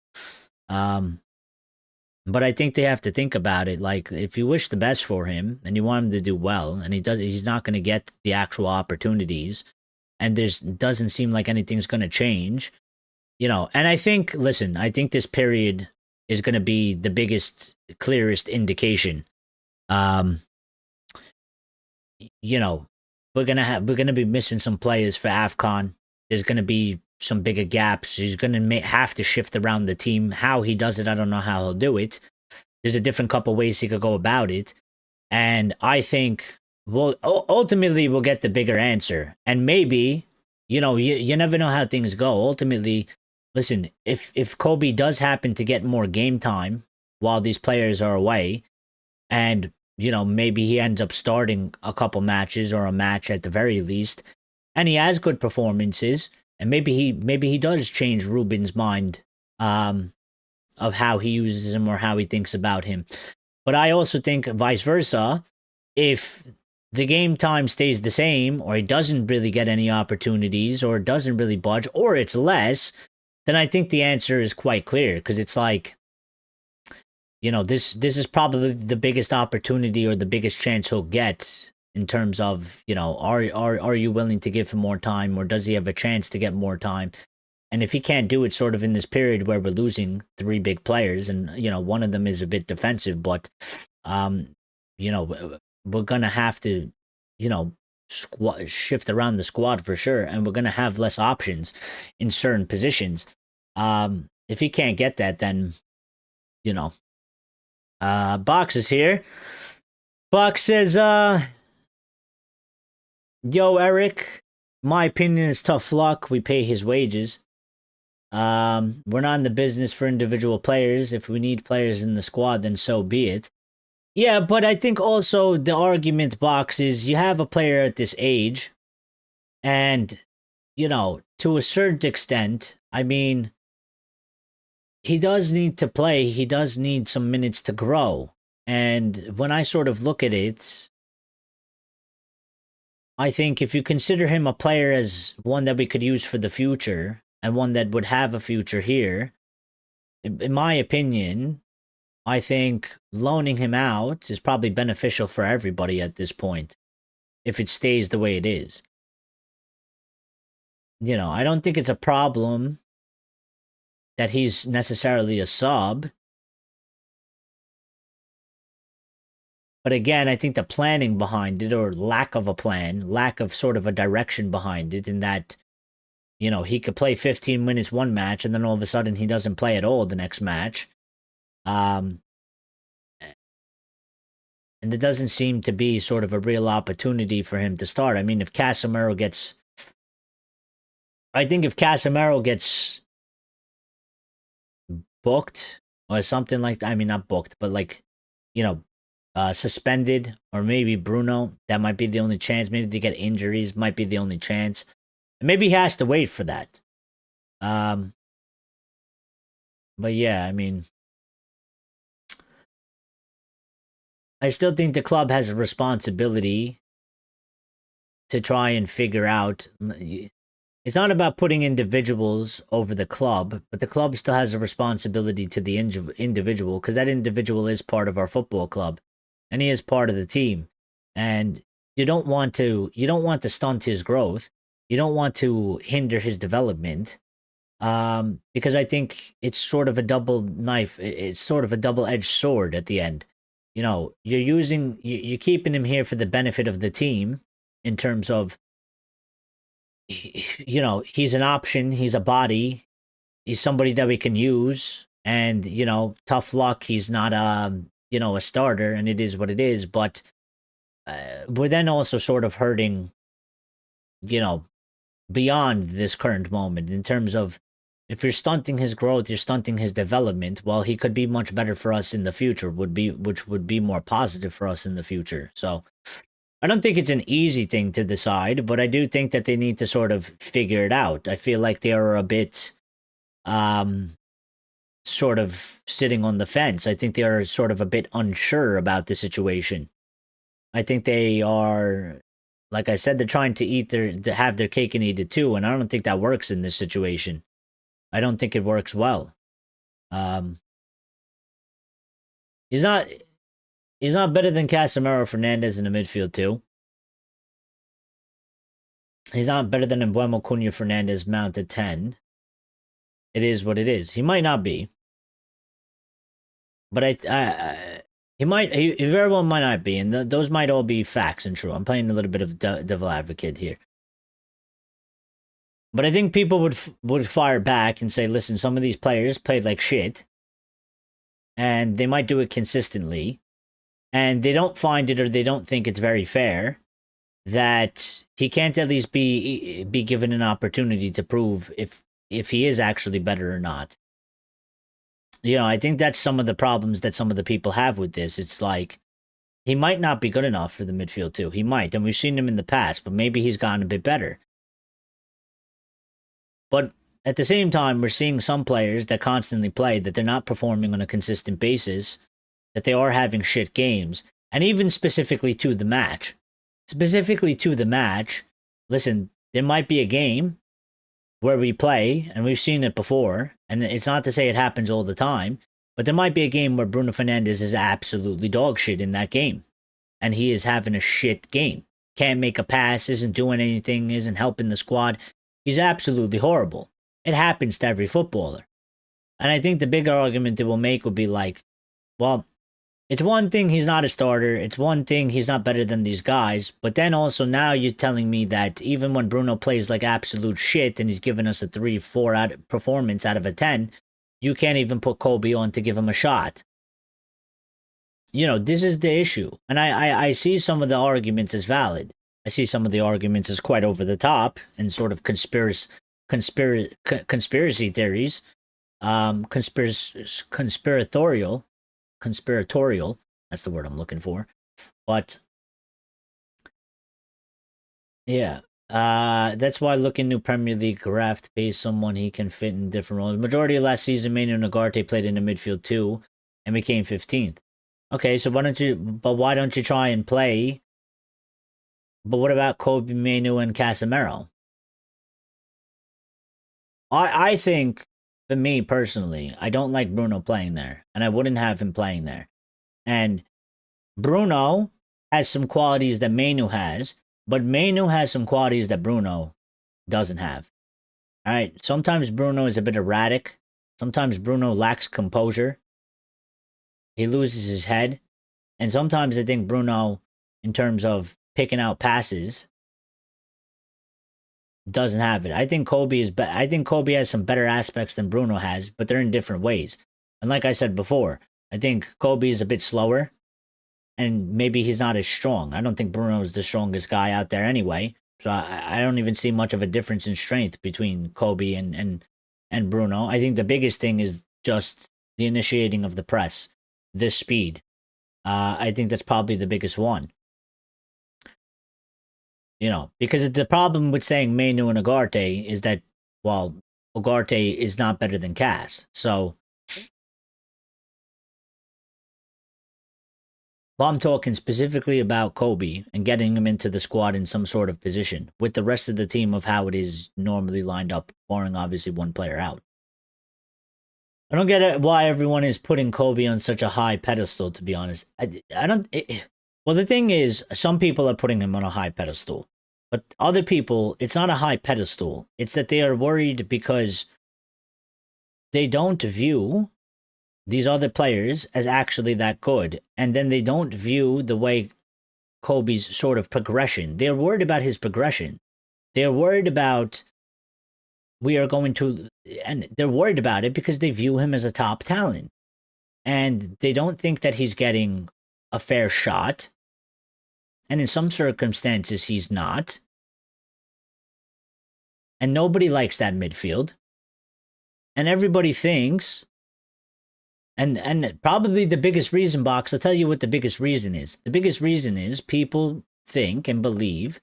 Speaker 1: But I think they have to think about it. Like, if you wish the best for him and you want him to do well, and he's not going to get the actual opportunities, and doesn't seem like anything's going to change, and I think this period is going to be the biggest, clearest indication. We're gonna be missing some players for AFCON. There's gonna be some bigger gaps. He's gonna have to shift around the team. How he does it, I don't know how he'll do it. There's a different couple ways he could go about it, and I think ultimately we'll get the bigger answer. And maybe, you never know how things go. Ultimately, listen, if Kobbie does happen to get more game time while these players are away, and maybe he ends up starting a couple matches or a match at the very least, and he has good performances, and maybe he does change Ruben's mind of how he uses him or how he thinks about him. But I also think vice versa, if the game time stays the same, or he doesn't really get any opportunities, or doesn't really budge, or it's less, then I think the answer is quite clear, because it's like, this is probably the biggest opportunity or the biggest chance he'll get in terms of, are you willing to give him more time, or does he have a chance to get more time? And if he can't do it sort of in this period where we're losing 3 big players, and, one of them is a bit defensive, but, we're going to have to, shift around the squad for sure, and we're going to have less options in certain positions. If he can't get that, then, Box is here. Box says, yo, Eric, my opinion is tough luck. We pay his wages. We're not in the business for individual players. If we need players in the squad, then so be it. Yeah, but I think also the argument, Box, is you have a player at this age, and, to a certain extent, I mean, he does need to play. He does need some minutes to grow. And when I sort of look at it, I think if you consider him a player as one that we could use for the future, and one that would have a future here, in my opinion, I think loaning him out is probably beneficial for everybody at this point, if it stays the way it is. I don't think it's a problem that he's necessarily a sub. But again, I think the planning behind it, or lack of a plan, lack of sort of a direction behind it, in that, he could play 15 minutes one match, and then all of a sudden he doesn't play at all the next match. And there doesn't seem to be sort of a real opportunity for him to start. I mean, if Casemiro gets booked or something like that. I mean, not booked, but like, suspended, or maybe Bruno, that might be the only chance. Maybe they get injuries, might be the only chance. Maybe he has to wait for that. But yeah, I mean, I still think the club has a responsibility to try and figure out. It's not about putting individuals over the club, but the club still has a responsibility to the individual, because that individual is part of our football club, and he is part of the team. And you don't want to stunt his growth. You don't want to hinder his development, because I think it's sort of a double knife. It's sort of a double-edged sword at the end. You're keeping him here for the benefit of the team, in terms of, he's an option, he's a body, he's somebody that we can use, and, tough luck, he's not a starter, and it is what it is. But we're then also sort of hurting, beyond this current moment, in terms of If you're stunting his growth, you're stunting his development. Well, he could be much better for us in the future, which would be more positive for us in the future. So I don't think it's an easy thing to decide, but I do think that they need to sort of figure it out. I feel like they are a bit sort of sitting on the fence. I think they are sort of a bit unsure about the situation. I think they are, like I said, they're trying to have their cake and eat it too, and I don't think that works in this situation. I don't think it works well. He's not better than Casemiro Fernandez in the midfield too. He's not better than Embuemo Cunha Fernandez Mount at 10. It is what it is. He might not be. But he very well might not be, and those might all be facts and true. I'm playing a little bit of devil advocate here. But I think people would fire back and say, listen, some of these players played like shit, and they might do it consistently, and they don't find it or they don't think it's very fair that he can't at least be given an opportunity to prove if he is actually better or not. You know, I think that's some of the problems that some of the people have with this. It's like, he might not be good enough for the midfield too. He might, and we've seen him in the past, but maybe he's gotten a bit better. But at the same time, we're seeing some players that constantly play that they're not performing on a consistent basis, that they are having shit games, and even specifically to the match. Specifically to the match, listen, there might be a game where we play, and we've seen it before, and it's not to say it happens all the time, but there might be a game where Bruno Fernandes is absolutely dog shit in that game, and he is having a shit game. Can't make a pass, isn't doing anything, isn't helping the squad. He's absolutely horrible. It happens to every footballer. And I think the bigger argument they will make will be like, well, it's one thing he's not a starter. It's one thing he's not better than these guys. But then also now you're telling me that even when Bruno plays like absolute shit and he's giving us a 3-4 performance out of a 10, you can't even put Kobbie on to give him a shot. You know, this is the issue. And I see some of the arguments as valid. I see some of the arguments as quite over the top and sort of conspiracy theories, conspiratorial. That's the word I'm looking for. But yeah, that's why looking new Premier League draft pays someone he can fit in different roles. Majority of last season, Mainoo and Ugarte played in the midfield too, and became 15th. Okay, so why don't you try and play? But what about Kobbie Mainoo and Casemiro? I think, for me personally, I don't like Bruno playing there, and I wouldn't have him playing there. And Bruno has some qualities that Mainoo has, but Mainoo has some qualities that Bruno doesn't have. All right, sometimes Bruno is a bit erratic. Sometimes Bruno lacks composure. He loses his head. And sometimes I think Bruno, in terms of picking out passes, doesn't have it. I think Kobbie has some better aspects than Bruno has, but they're in different ways. And like I said before, I think Kobbie is a bit slower, and maybe he's not as strong. I don't think Bruno is the strongest guy out there anyway. So I don't even see much of a difference in strength between Kobbie and Bruno. I think the biggest thing is just the initiating of the press, the speed. I think that's probably the biggest one. You know, because the problem with saying Mainoo and Ugarte is that, well, Ugarte is not better than Cass. So, well, I'm talking specifically about Kobbie and getting him into the squad in some sort of position with the rest of the team of how it is normally lined up, barring obviously one player out. I don't get why everyone is putting Kobbie on such a high pedestal, to be honest. Well, the thing is, some people are putting him on a high pedestal. But other people, it's not a high pedestal. It's that they are worried because they don't view these other players as actually that good. And then they don't view the way Kobbie's sort of progression. They're worried about his progression. They're worried about and they're worried about it because they view him as a top talent. And they don't think that he's getting a fair shot. And in some circumstances, he's not. And nobody likes that midfield. And everybody thinks, and probably the biggest reason, Box, I'll tell you what the biggest reason is. The biggest reason is people think and believe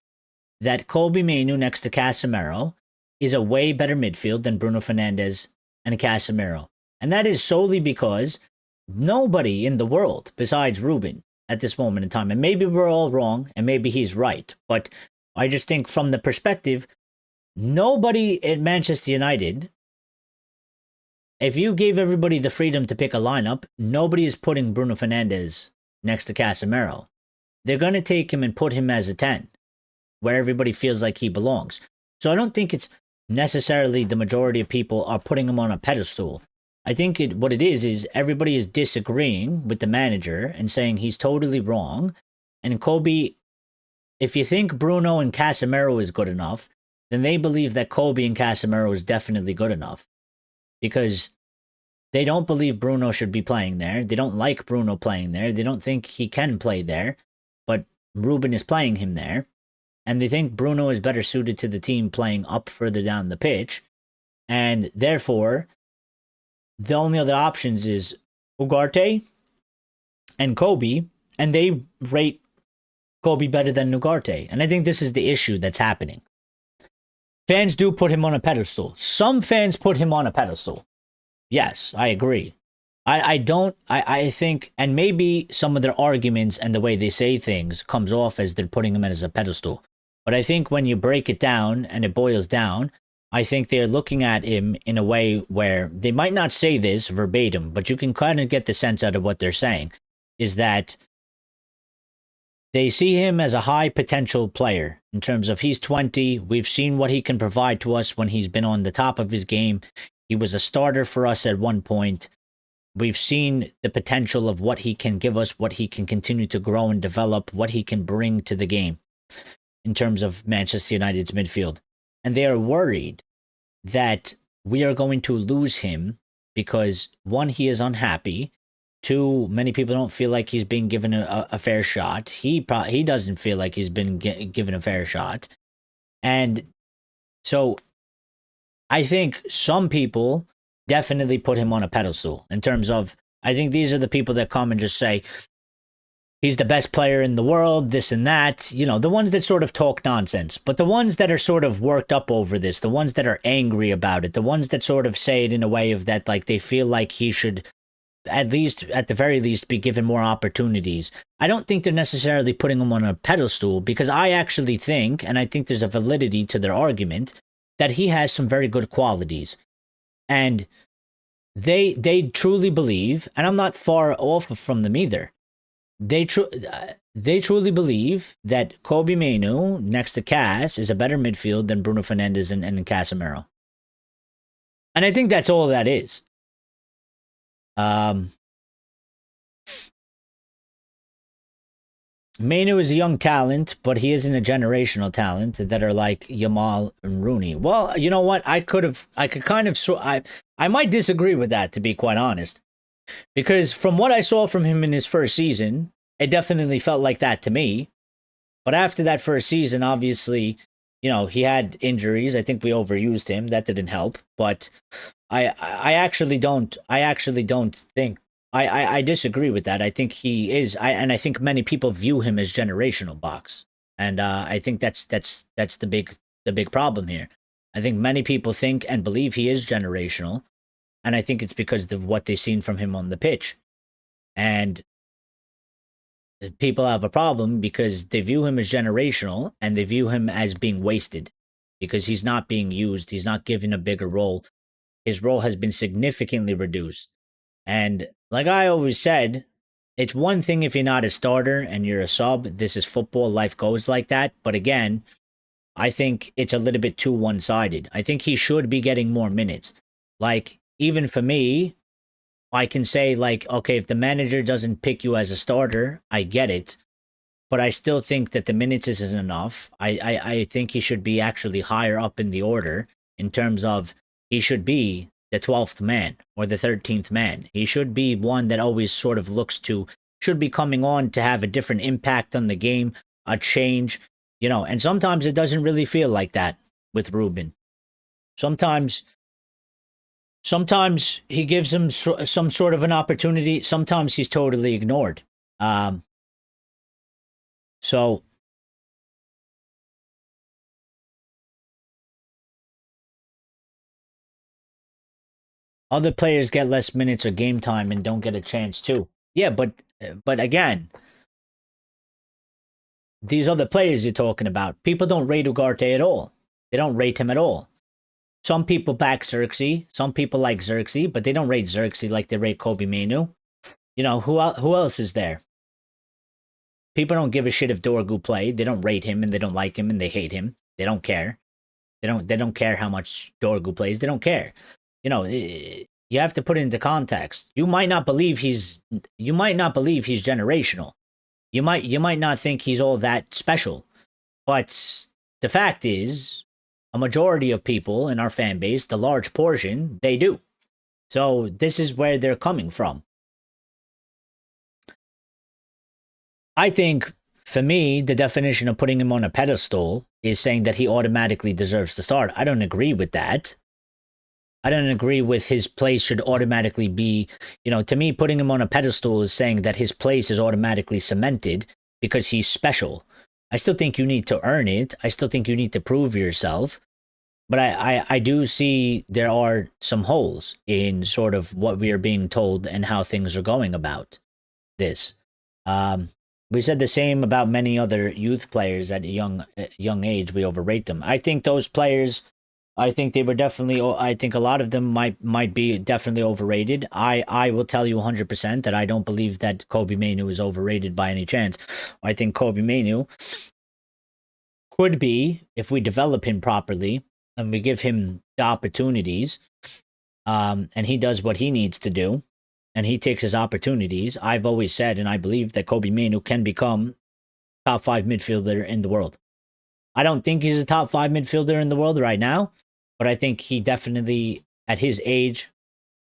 Speaker 1: that Kobbie Mainoo next to Casemiro is a way better midfield than Bruno Fernandes and Casemiro. And that is solely because nobody in the world besides Ruben at this moment in time, and maybe we're all wrong and maybe he's right, but I just think from the perspective, nobody at Manchester United, if you gave everybody the freedom to pick a lineup, nobody is putting Bruno Fernandes next to Casemiro. They're going to take him and put him as a 10, where everybody feels like he belongs. So I don't think it's necessarily the majority of people are putting him on a pedestal. I think what it is everybody is disagreeing with the manager and saying he's totally wrong. And Kobbie, if you think Bruno and Casemiro is good enough, then they believe that Kobbie and Casemiro is definitely good enough. Because they don't believe Bruno should be playing there. They don't like Bruno playing there. They don't think he can play there. But Ruben is playing him there. And they think Bruno is better suited to the team playing up further down the pitch. And therefore, the only other options is Ugarte and Kobbie. And they rate Kobbie better than Ugarte. And I think this is the issue that's happening. Fans do put him on a pedestal. Some fans put him on a pedestal. Yes, I agree. I think, and maybe some of their arguments and the way they say things comes off as they're putting him as a pedestal. But I think when you break it down and it boils down, I think they're looking at him in a way where they might not say this verbatim, but you can kind of get the sense out of what they're saying, is that they see him as a high potential player in terms of he's 20. We've seen what he can provide to us when he's been on the top of his game. He was a starter for us at one point. We've seen the potential of what he can give us, what he can continue to grow and develop, what he can bring to the game in terms of Manchester United's midfield. And they are worried that we are going to lose him because, one, he is unhappy. Two, many people don't feel like he's being given a fair shot. He doesn't feel like he's been given a fair shot. And so I think some people definitely put him on a pedestal in terms of, I think these are the people that come and just say, he's the best player in the world, this and that. You know, the ones that sort of talk nonsense. But the ones that are sort of worked up over this, the ones that are angry about it, the ones that sort of say it in a way of that, like they feel like he should at the very least be given more opportunities. I don't think they're necessarily putting him on a pedestal, because I actually think, and I think there's a validity to their argument, that he has some very good qualities. And they truly believe, and I'm not far off from them either, they truly believe that Kobbie Mainoo next to Cass is a better midfield than Bruno Fernandes and Casemiro. And I think that's all that is. Mainoo is a young talent, but he isn't a generational talent that are like Yamal and Rooney. Well, you know what? I might disagree with that, to be quite honest. Because from what I saw from him in his first season, it definitely felt like that to me. But after that first season, obviously, you know, he had injuries. I think we overused him. That didn't help. But I actually don't think, I disagree with that. I think he is, and I think many people view him as generational, Box. And I think that's the big problem here. I think many people think and believe he is generational. And I think it's because of what they've seen from him on the pitch. And people have a problem because they view him as generational and they view him as being wasted because he's not being used. He's not given a bigger role. His role has been significantly reduced. And like I always said, it's one thing if you're not a starter and you're a sub. This is football. Life goes like that. But again, I think it's a little bit too one-sided. I think he should be getting more minutes. Like, even for me, I can say, like, okay, if the manager doesn't pick you as a starter, I get it. But I still think that the minutes isn't enough. I think he should be actually higher up in the order in terms of he should be the 12th man or the 13th man. He should be one that always sort of should be coming on to have a different impact on the game, a change, you know. And sometimes it doesn't really feel like that with Ruben. Sometimes Sometimes he gives him some sort of an opportunity. Sometimes he's totally ignored. So other players get less minutes or game time and don't get a chance too. Yeah, but again, these other players you're talking about, people don't rate Ugarte at all. They don't rate him at all. Some people back Xerxes. Some people like Xerxes, but they don't rate Xerxes like they rate Kobbie Mainoo. You know, who else is there? People don't give a shit if Dorgu played. They don't rate him and they don't like him and they hate him. They don't care. They don't care how much Dorgu plays. They don't care. You know, you have to put it into context. You might not believe he's generational. You might not think he's all that special. But the fact is, a majority of people in our fan base, the large portion, they do. So this is where they're coming from. I think, for me, the definition of putting him on a pedestal is saying that he automatically deserves to start. I don't agree with that. I don't agree with his place should automatically be, you know, to me, putting him on a pedestal is saying that his place is automatically cemented because he's special. I still think you need to earn it. I still think you need to prove yourself. But I do see there are some holes in sort of what we are being told and how things are going about this. We said the same about many other youth players at a young age. We overrate them. I think those players, I think they were definitely, I think a lot of them might be definitely overrated. I will tell you 100% that I don't believe that Kobbie Mainoo is overrated by any chance. I think Kobbie Mainoo could be, if we develop him properly and we give him the opportunities, and he does what he needs to do, and he takes his opportunities. I've always said, and I believe that Kobbie Mainoo can become top 5 midfielder in the world. I don't think he's a top 5 midfielder in the world right now, but I think he definitely, at his age,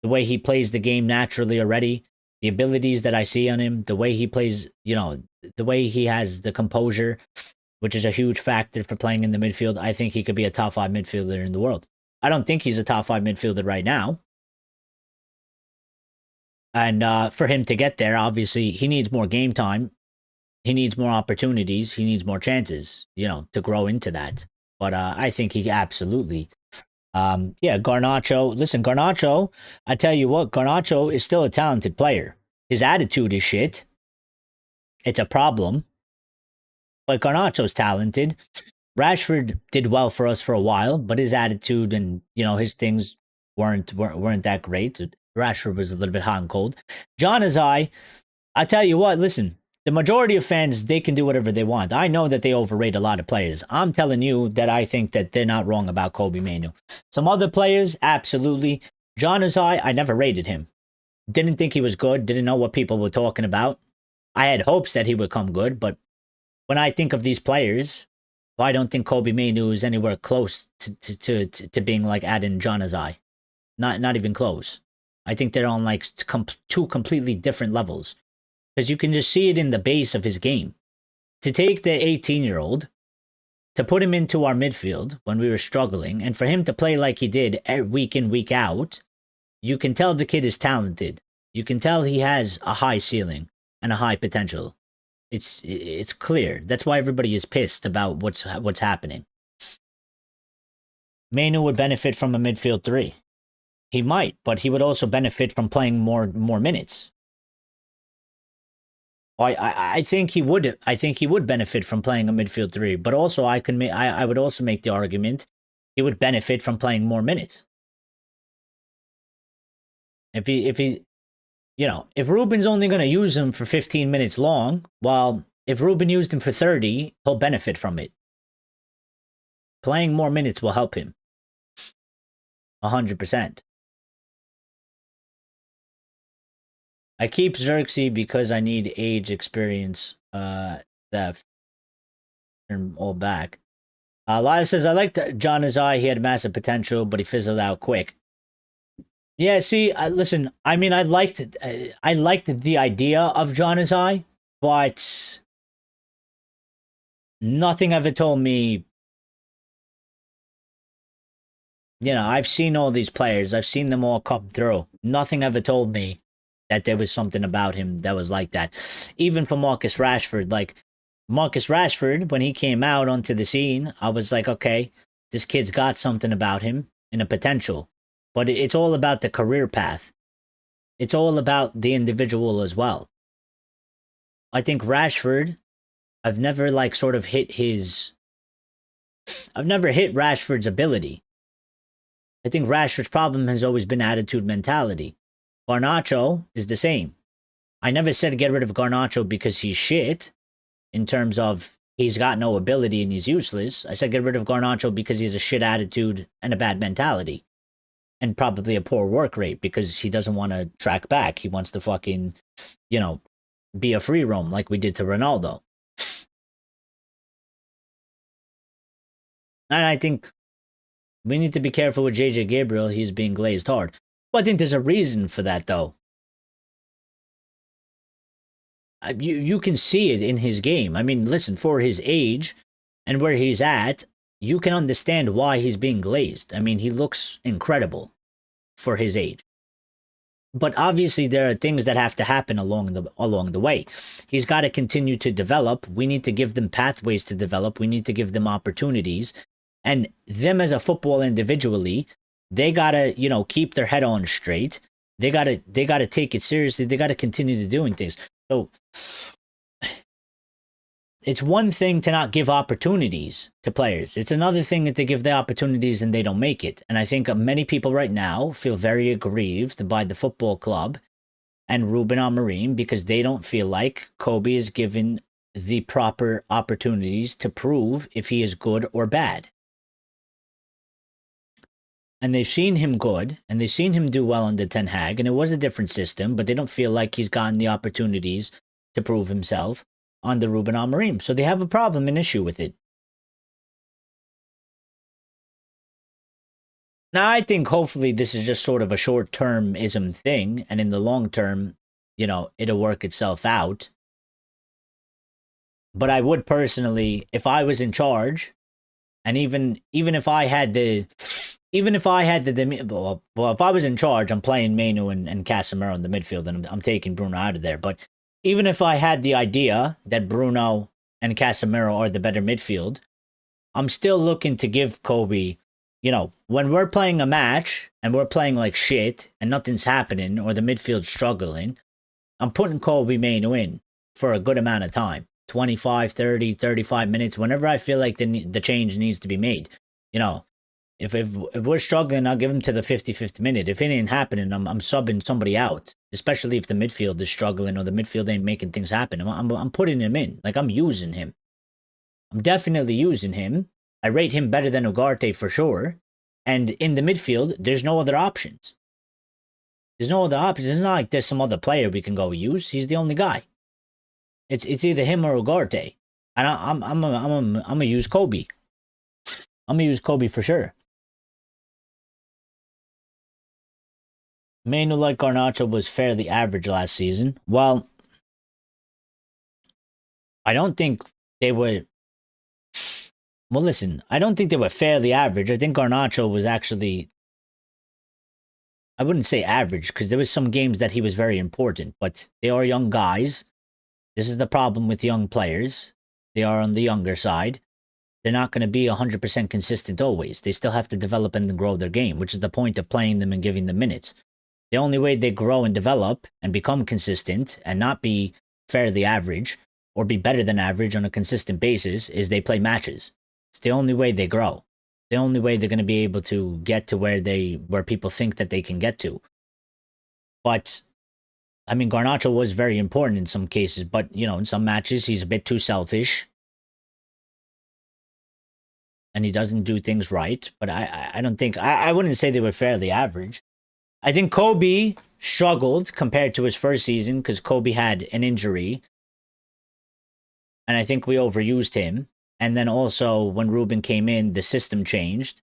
Speaker 1: the way he plays the game naturally already, the abilities that I see on him, the way he plays, you know, the way he has the composure, which is a huge factor for playing in the midfield, I think he could be a top 5 midfielder in the world. I don't think he's a top 5 midfielder right now. And for him to get there, obviously, he needs more game time. He needs more opportunities. He needs more chances, you know, to grow into that. But I think he absolutely... yeah, Garnacho. Listen, Garnacho, I tell you what, Garnacho is still a talented player. His attitude is shit. It's a problem. But Garnacho's talented. Rashford did well for us for a while, but his attitude and, you know, his things weren't that great. Rashford was a little bit hot and cold. John Azai, I tell you what, listen, the majority of fans, they can do whatever they want. I know that they overrate a lot of players. I'm telling you that I think that they're not wrong about Kobbie Mainoo. Some other players, absolutely. John Azai, I never rated him. Didn't think he was good. Didn't know what people were talking about. I had hopes that he would come good, but when I think of these players, I don't think Kobbie Mainoo is anywhere close to being like adding John Azai. Not even close. I think they're on like two completely different levels. Because you can just see it in the base of his game. To take the 18-year-old, to put him into our midfield when we were struggling, and for him to play like he did week in, week out, you can tell the kid is talented. You can tell he has a high ceiling and a high potential. It's clear. That's why everybody is pissed about what's happening. Mainoo would benefit from a midfield 3. He might, but he would also benefit from playing more minutes. I think he would. I think he would benefit from playing a midfield 3. But also, I would also make the argument he would benefit from playing more minutes. If he, you know, if Ruben's only going to use him for 15 minutes long, well, if Ruben used him for 30, he'll benefit from it. Playing more minutes will help him. 100%. I keep Xerxes because I need age experience. That all back. Lila says, I liked John Azai. He had massive potential, but he fizzled out quick. Yeah, see, listen, I mean, I liked the idea of John Azai, but nothing ever told me I've seen all these players. I've seen them all come through. Nothing ever told me that there was something about him that was like that. Even for Marcus Rashford, like Marcus Rashford, when he came out onto the scene, I was like, okay, this kid's got something about him and a potential. But it's all about the career path. It's all about the individual as well. I think Rashford, I've never like sort of hit I've never hit Rashford's ability. I think Rashford's problem has always been attitude mentality. Garnacho is the same. I never said get rid of Garnacho because he's shit, in terms of he's got no ability and he's useless. I said get rid of Garnacho because he has a shit attitude and a bad mentality. And probably a poor work rate because he doesn't want to track back. He wants to fucking, be a free roam like we did to Ronaldo. And I think we need to be careful with JJ Gabriel. He's being glazed hard. Well, I think there's a reason for that, though. You can see it in his game. I mean, listen, for his age and where he's at, you can understand why he's being glazed. I mean, he looks incredible for his age. But obviously, there are things that have to happen along the way. He's got to continue to develop. We need to give them pathways to develop. We need to give them opportunities. And them as a football individually, they gotta, keep their head on straight. They gotta take it seriously. They gotta continue to doing things. So it's one thing to not give opportunities to players. It's another thing that they give the opportunities and they don't make it. And I think many people right now feel very aggrieved by the football club and Ruben Amorim because they don't feel like Kobbie is given the proper opportunities to prove if he is good or bad. And they've seen him good, and they've seen him do well under Ten Hag, and it was a different system, but they don't feel like he's gotten the opportunities to prove himself under Ruben Amorim. So they have a problem, an issue with it. Now, I think hopefully this is just sort of a short-termism thing, and in the long term, it'll work itself out. But I would personally, if I was in charge, and even if I had the... if I was in charge, I'm playing Mainoo and Casemiro in the midfield, and I'm taking Bruno out of there. But even if I had the idea that Bruno and Casemiro are the better midfield, I'm still looking to give Kobbie, when we're playing a match and we're playing like shit and nothing's happening or the midfield's struggling, I'm putting Kobbie Mainoo in for a good amount of time. 25, 30, 35 minutes, whenever I feel like the change needs to be made. If we're struggling, I'll give him to the 55th minute. If it ain't happening, I'm subbing somebody out. Especially if the midfield is struggling or the midfield ain't making things happen. I'm putting him in. Like, I'm using him. I'm definitely using him. I rate him better than Ugarte for sure. And in the midfield, there's no other options. There's no other options. It's not like there's some other player we can go use. He's the only guy. It's either him or Ugarte. And I'm gonna use Kobbie. I'm gonna use Kobbie for sure. Mainoo, like Garnacho, was fairly average last season. Well, I don't think they were... Well, listen, I don't think they were fairly average. I think Garnacho was actually... I wouldn't say average, because there was some games that he was very important, but they are young guys. This is the problem with young players. They are on the younger side. They're not going to be 100% consistent always. They still have to develop and grow their game, which is the point of playing them and giving them minutes. The only way they grow and develop and become consistent and not be fairly average or be better than average on a consistent basis is they play matches. It's the only way they grow. The only way they're going to be able to get to where people think that they can get to. But, I mean, Garnacho was very important in some cases, but, in some matches, he's a bit too selfish. And he doesn't do things right. But I don't think... I wouldn't say they were fairly average. I think Kobbie struggled compared to his first season because Kobbie had an injury. And I think we overused him. And then also, when Ruben came in, the system changed.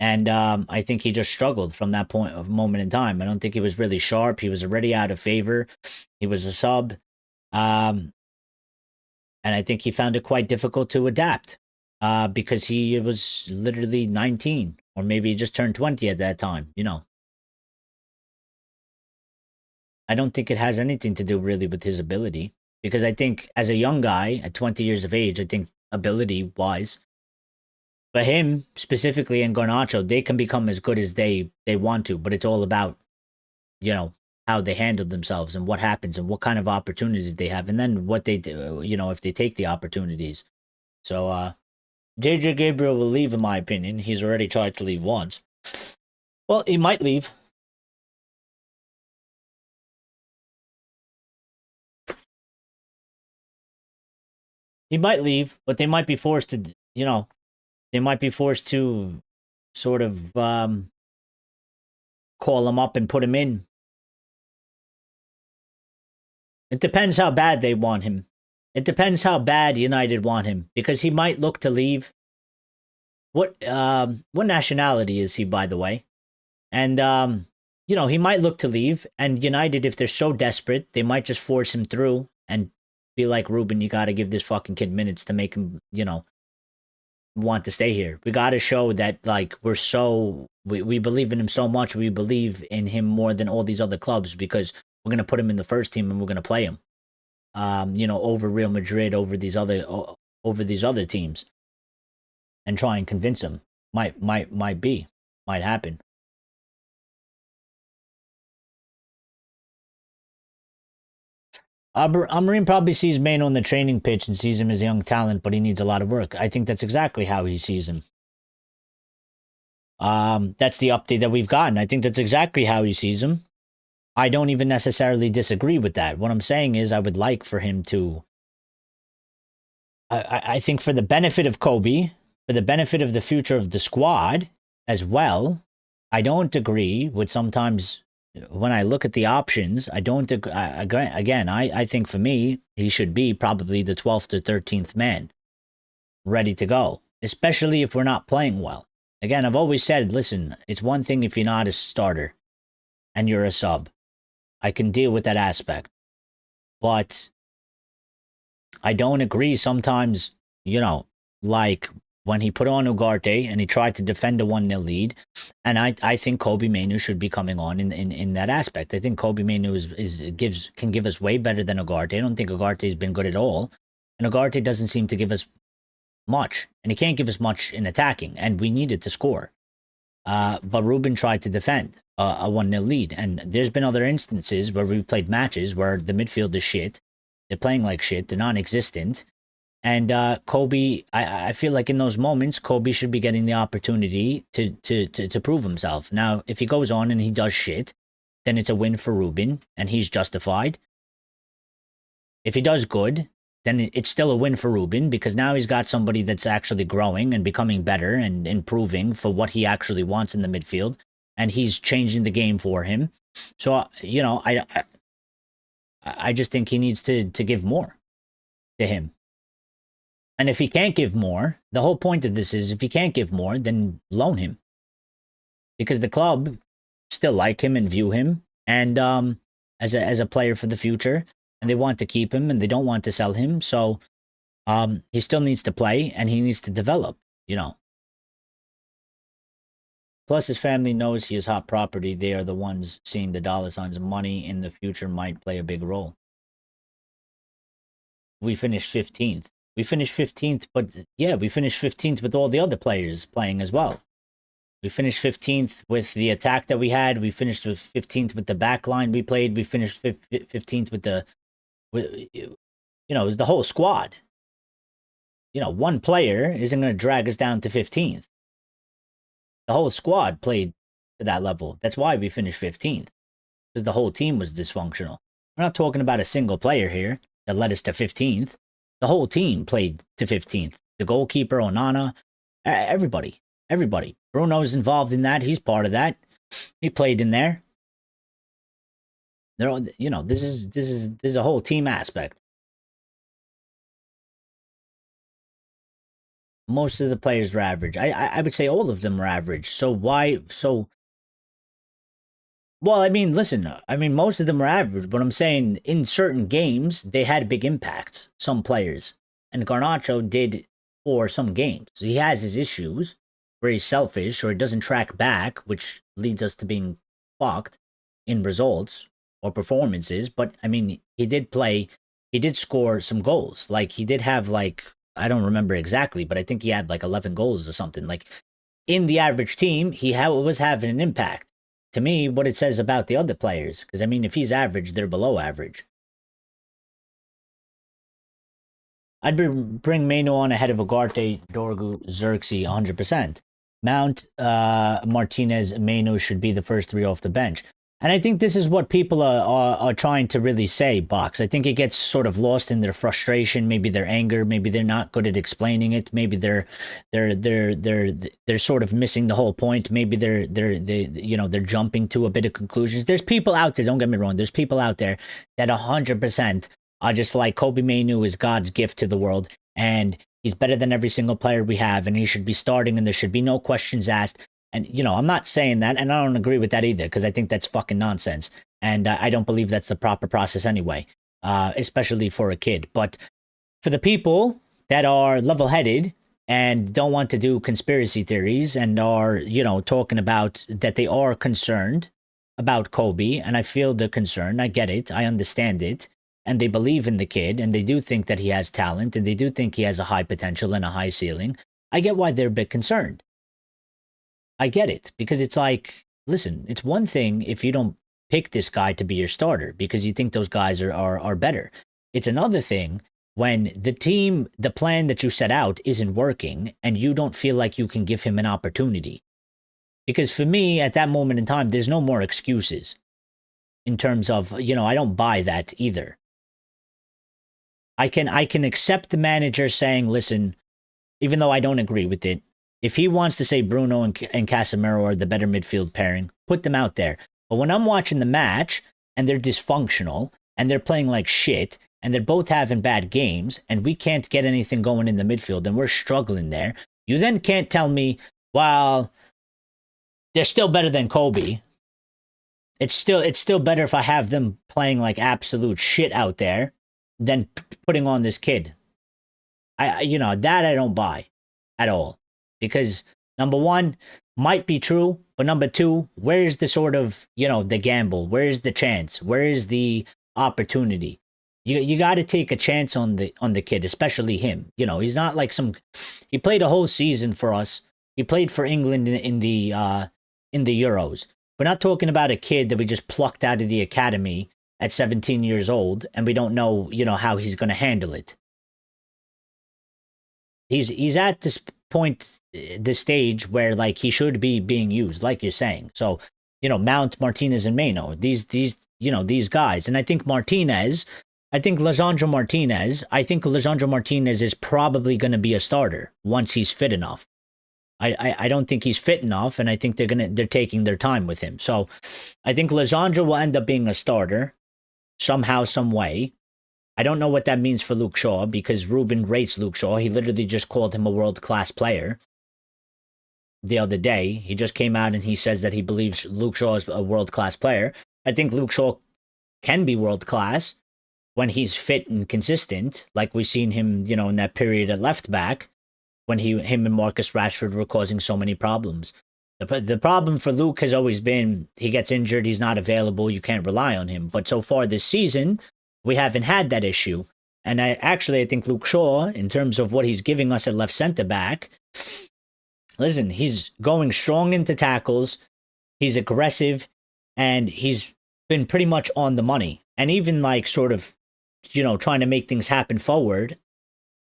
Speaker 1: And I think he just struggled from that moment in time. I don't think he was really sharp. He was already out of favor. He was a sub. And I think he found it quite difficult to adapt. Because he was literally 19 Or maybe he just turned 20 at that time, I don't think it has anything to do really with his ability. Because I think as a young guy at 20 years of age, I think ability-wise, but him specifically and Garnacho, they can become as good as they want to, but it's all about, how they handle themselves and what happens and what kind of opportunities they have and then what they do, if they take the opportunities. So, JJ Gabriel will leave, in my opinion. He's already tried to leave once. Well, he might leave. He might leave, but they might be forced to, they might be forced to sort of call him up and put him in. It depends how bad they want him. It depends how bad United want him, because he might look to leave. What nationality is he, by the way? And he might look to leave, and United, if they're so desperate, they might just force him through and be like, Ruben, you got to give this fucking kid minutes to make him, want to stay here. We got to show that, like, we believe in him so much. We believe in him more than all these other clubs, because we're going to put him in the first team and we're going to play him, over Real Madrid, over these other teams, and try and convince him. Might happen. Amorim probably sees Mainoo on the training pitch and sees him as a young talent, but he needs a lot of work. I think that's exactly how he sees him. That's the update that we've gotten. I think that's exactly how he sees him. I don't even necessarily disagree with that. What I'm saying is I would like for him to... I think for the benefit of Kobbie, for the benefit of the future of the squad as well, I don't agree with sometimes... When I look at the options, I don't agree. Again, I think for me, he should be probably the 12th or 13th man, ready to go, especially if we're not playing well. Again, I've always said, listen, it's one thing if you're not a starter and you're a sub. I can deal with that aspect. But I don't agree sometimes, like when he put on Ugarte and he tried to defend a 1-0 lead. And I think Kobbie Mainoo should be coming on in that aspect. I think Kobbie Mainoo can give us way better than Ugarte. I don't think Ugarte has been good at all. And Ugarte doesn't seem to give us much. And he can't give us much in attacking. And we needed to score. But Ruben tried to defend a 1-0 lead. And there's been other instances where we played matches where the midfield is shit. They're playing like shit. They're non-existent. And Kobbie, I feel like in those moments, Kobbie should be getting the opportunity to prove himself. Now, if he goes on and he does shit, then it's a win for Ruben, and he's justified. If he does good, then it's still a win for Ruben, because now he's got somebody that's actually growing and becoming better and improving for what he actually wants in the midfield, and he's changing the game for him. So, I just think he needs to give more to him. And if he can't give more, the whole point of this is if he can't give more, then loan him. Because the club still like him and view him and as a player for the future. And they want to keep him and they don't want to sell him. So he still needs to play and he needs to develop, Plus his family knows he is hot property. They are the ones seeing the dollar signs. Money in the future might play a big role. We finished 15th. We finished 15th, but yeah, we finished 15th with all the other players playing as well. We finished 15th with the attack that we had. We finished with 15th with the back line we played. We finished 15th with it was the whole squad. One player isn't going to drag us down to 15th. The whole squad played to that level. That's why we finished 15th, because the whole team was dysfunctional. We're not talking about a single player here that led us to 15th. The whole team played to 15th. The goalkeeper, Onana, everybody. Bruno's involved in that. He's part of that. He played in there. They're all, this is a whole team aspect. Most of the players were average. I would say all of them were average. So why? Well, listen, most of them were average, but I'm saying in certain games, they had big impacts, some players. And Garnacho did for some games. He has his issues, where he's selfish or it doesn't track back, which leads us to being fucked in results or performances. But I mean, he did play, he did score some goals. Like he did have like, I don't remember exactly, but I think he had like 11 goals or something. Like in the average team, he was having an impact. To me, what it says about the other players, because I mean, if he's average, they're below average. I'd bring Mainoo on ahead of Ugarte, Dorgu, Xerxes 100%. Mount, Martinez, Mainoo should be the first three off the bench. And I think this is what people are trying to really say, Box. I think it gets sort of lost in their frustration, maybe their anger, maybe they're not good at explaining it, maybe they're sort of missing the whole point, maybe they're jumping to a bit of conclusions. There's people out there, don't get me wrong, there's people out there that 100% are just like Kobbie Mainoo is God's gift to the world, and he's better than every single player we have, and he should be starting, and there should be no questions asked. And, you know, I'm not saying that, and I don't agree with that either, because I think that's fucking nonsense. And I don't believe that's the proper process anyway, especially for a kid. But for the people that are level-headed and don't want to do conspiracy theories and are, you know, talking about that they are concerned about Kobbie, and I feel the concern, I get it, I understand it, and they believe in the kid, and they do think that he has talent, and they do think he has a high potential and a high ceiling, I get why they're a bit concerned. I get it, because it's like, listen, it's one thing if you don't pick this guy to be your starter because you think those guys are better. It's another thing when the plan that you set out isn't working and you don't feel like you can give him an opportunity. Because for me, at that moment in time, there's no more excuses in terms of, you know, I don't buy that either. I can accept the manager saying, listen, even though I don't agree with it, if he wants to say Bruno and Casemiro are the better midfield pairing, put them out there. But when I'm watching the match and they're dysfunctional and they're playing like shit and they're both having bad games and we can't get anything going in the midfield and we're struggling there, you then can't tell me, well, they're still better than Kobbie. It's still better if I have them playing like absolute shit out there than putting on this kid. That I don't buy at all. Because number one, might be true, but number two, where's the sort of, you know, the gamble? Where's the chance? Where is the opportunity? You got to take a chance on the kid, especially him. You know, he's not like he played a whole season for us. He played for England in the Euros. We're not talking about a kid that we just plucked out of the academy at 17 years old and we don't know, you know, how he's going to handle it. He's at this point, the stage where like he should be being used, like you're saying. So, you know, Mount, Martinez, and Mainoo, these guys. And I think Lisandro Martinez is probably going to be a starter once he's fit enough. I don't think he's fit enough, and I think they're taking their time with him. So I think Lisandro will end up being a starter somehow, some way. I don't know what that means for Luke Shaw, because Ruben rates Luke Shaw. He literally just called him a world-class player the other day. He just came out and he says that he believes Luke Shaw is a world-class player. I think Luke Shaw can be world-class when he's fit and consistent, like we've seen him, you know, in that period at left back when him and Marcus Rashford were causing so many problems. The problem for Luke has always been he gets injured, he's not available, you can't rely on him. But so far this season, we haven't had that issue. And I think Luke Shaw, in terms of what he's giving us at left centre back, listen, he's going strong into tackles, he's aggressive, and he's been pretty much on the money. And even like sort of, you know, trying to make things happen forward,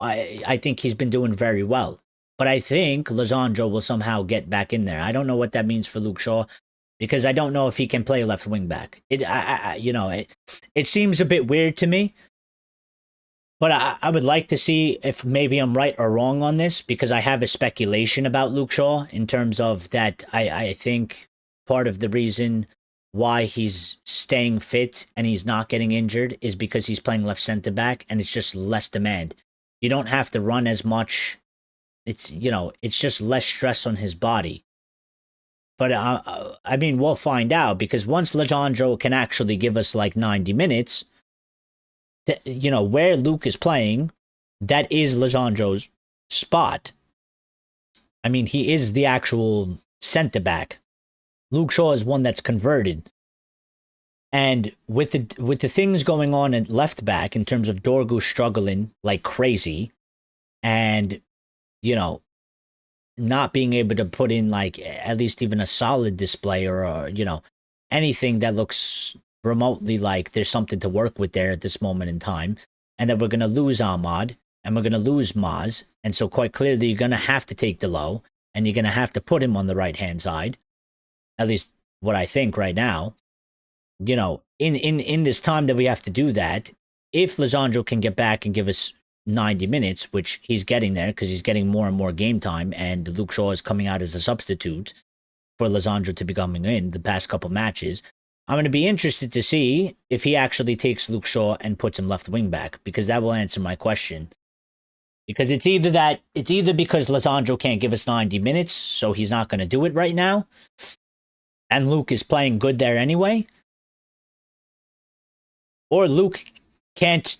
Speaker 1: I think he's been doing very well. But I think Lisandro will somehow get back in there. I don't know what that means for Luke Shaw, because I don't know if he can play left wing back. It seems a bit weird to me. But I would like to see if maybe I'm right or wrong on this, because I have a speculation about Luke Shaw in terms of that I think part of the reason why he's staying fit and he's not getting injured is because he's playing left center back and it's just less demand. You don't have to run as much. It's just less stress on his body. But I mean, we'll find out, because once Lisandro can actually give us like 90 minutes, where Luke is playing, that is Lisandro's spot. I mean, he is the actual centre back. Luke Shaw is one that's converted. And with the things going on at left back in terms of Dorgu struggling like crazy, and you know, not being able to put in like at least even a solid display or anything that looks remotely like there's something to work with there at this moment in time, and that we're going to lose Ahmad and we're going to lose Maz, and so quite clearly you're going to have to take Delo and you're going to have to put him on the right hand side, at least what I think right now. In this time that we have to do that, if Lisandro can get back and give us 90 minutes, which he's getting there because he's getting more and more game time, and Luke Shaw is coming out as a substitute for Lisandro to be coming in the past couple matches, I'm going to be interested to see if he actually takes Luke Shaw and puts him left wing back, because that will answer my question. Because it's either because Lisandro can't give us 90 minutes, so he's not going to do it right now, and Luke is playing good there anyway, or Luke can't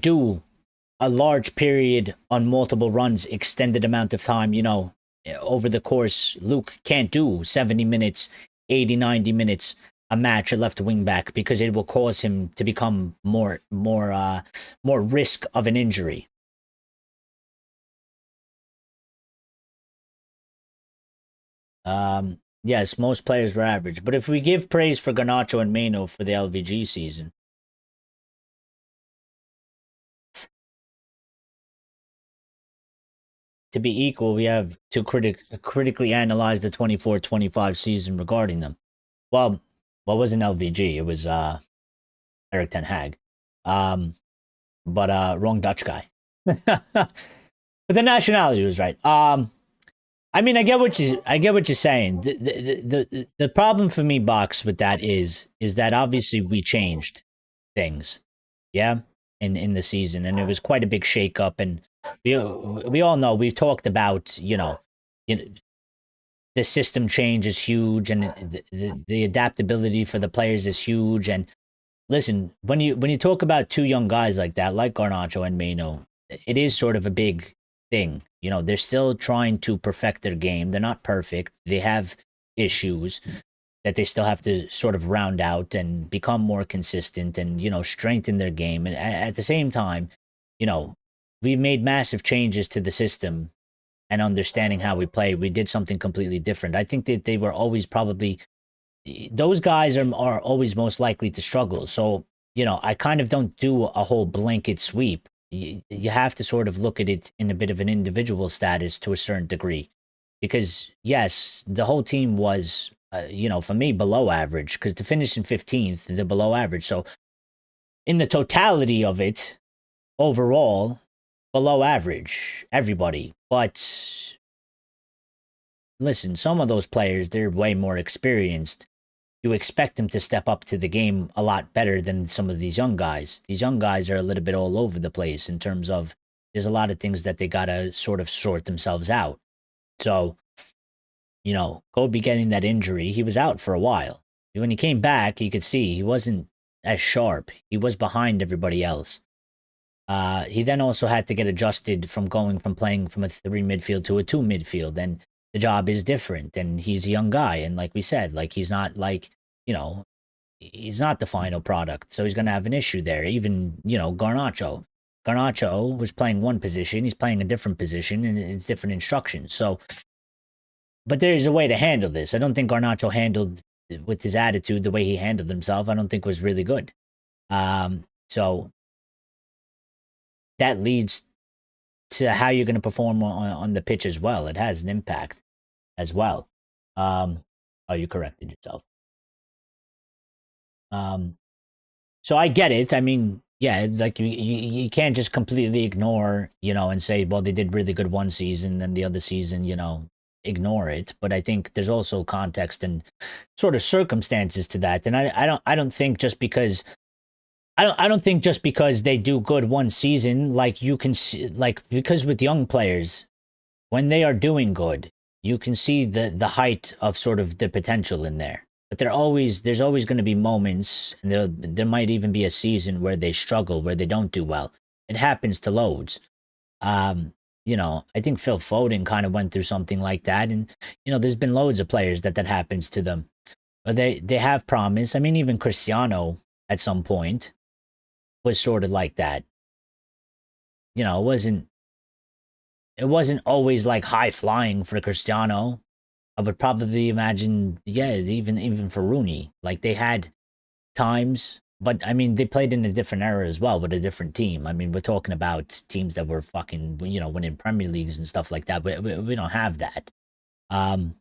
Speaker 1: do a large period on multiple runs, extended amount of time, over the course. Luke can't do 70 minutes, 80, 90 minutes a match at left wing back, because it will cause him to become more risk of an injury. Yes, most players were average, but if we give praise for Garnacho and Mainoo for the LVG season, to be equal, we have to critically analyze the 24-25 season regarding them. Well, what was an LVG? It was Eric Ten Hag. But wrong Dutch guy. But the nationality was right. I mean, I get what you're saying. The problem for me, Box, with that is that obviously we changed things, yeah, in the season, and it was quite a big shakeup, and we all know, we've talked about, the system change is huge, and the adaptability for the players is huge. And listen, when you talk about two young guys like that, like Garnacho and Mainoo, it is sort of a big thing. They're still trying to perfect their game. They're not perfect. They have issues that they still have to sort of round out and become more consistent and, strengthen their game. And at the same time, we made massive changes to the system and understanding how we play. We did something completely different. I think that they were always those guys are always most likely to struggle. So, I kind of don't do a whole blanket sweep. You have to sort of look at it in a bit of an individual status to a certain degree, because yes, the whole team was, for me, below average, because to finish in 15th, they're below average. So in the totality of it, overall, below average, everybody. But listen, some of those players, they're way more experienced. You expect them to step up to the game a lot better than some of these young guys. These young guys are a little bit all over the place in terms of, there's a lot of things that they got to sort of sort themselves out. So, Kobbie getting that injury, he was out for a while. When he came back, you could see he wasn't as sharp. He was behind everybody else. He then also had to get adjusted from playing from a 3 midfield to a 2 midfield, and the job is different, and he's a young guy, and like we said, like, he's not like, he's not the final product, so he's going to have an issue there. Even, Garnacho was playing one position, he's playing a different position, and it's different instructions. So, but there's a way to handle this. I don't think Garnacho handled, with his attitude, the way he handled himself, I don't think was really good. So that leads to how you're going to perform on the pitch as well. It has an impact as well. You corrected yourself. So I get it. I mean, yeah, like you can't just completely ignore, and say, well, they did really good one season, and the other season, ignore it. But I think there's also context and sort of circumstances to that. And I don't think just because I don't think just because they do good one season, like, you can see, like, because with young players, when they are doing good, you can see the height of sort of the potential in there. But there's always going to be moments, and there might even be a season where they struggle, where they don't do well. It happens to loads. I think Phil Foden kind of went through something like that. And, there's been loads of players that happens to them. But they have promise. I mean, even Cristiano at some point was sort of like that. It wasn't always like high flying for Cristiano. I would probably imagine, yeah, even for Rooney. Like they had times, but I mean, they played in a different era as well with a different team. I mean, we're talking about teams that were fucking, winning Premier Leagues and stuff like that. We don't have that. But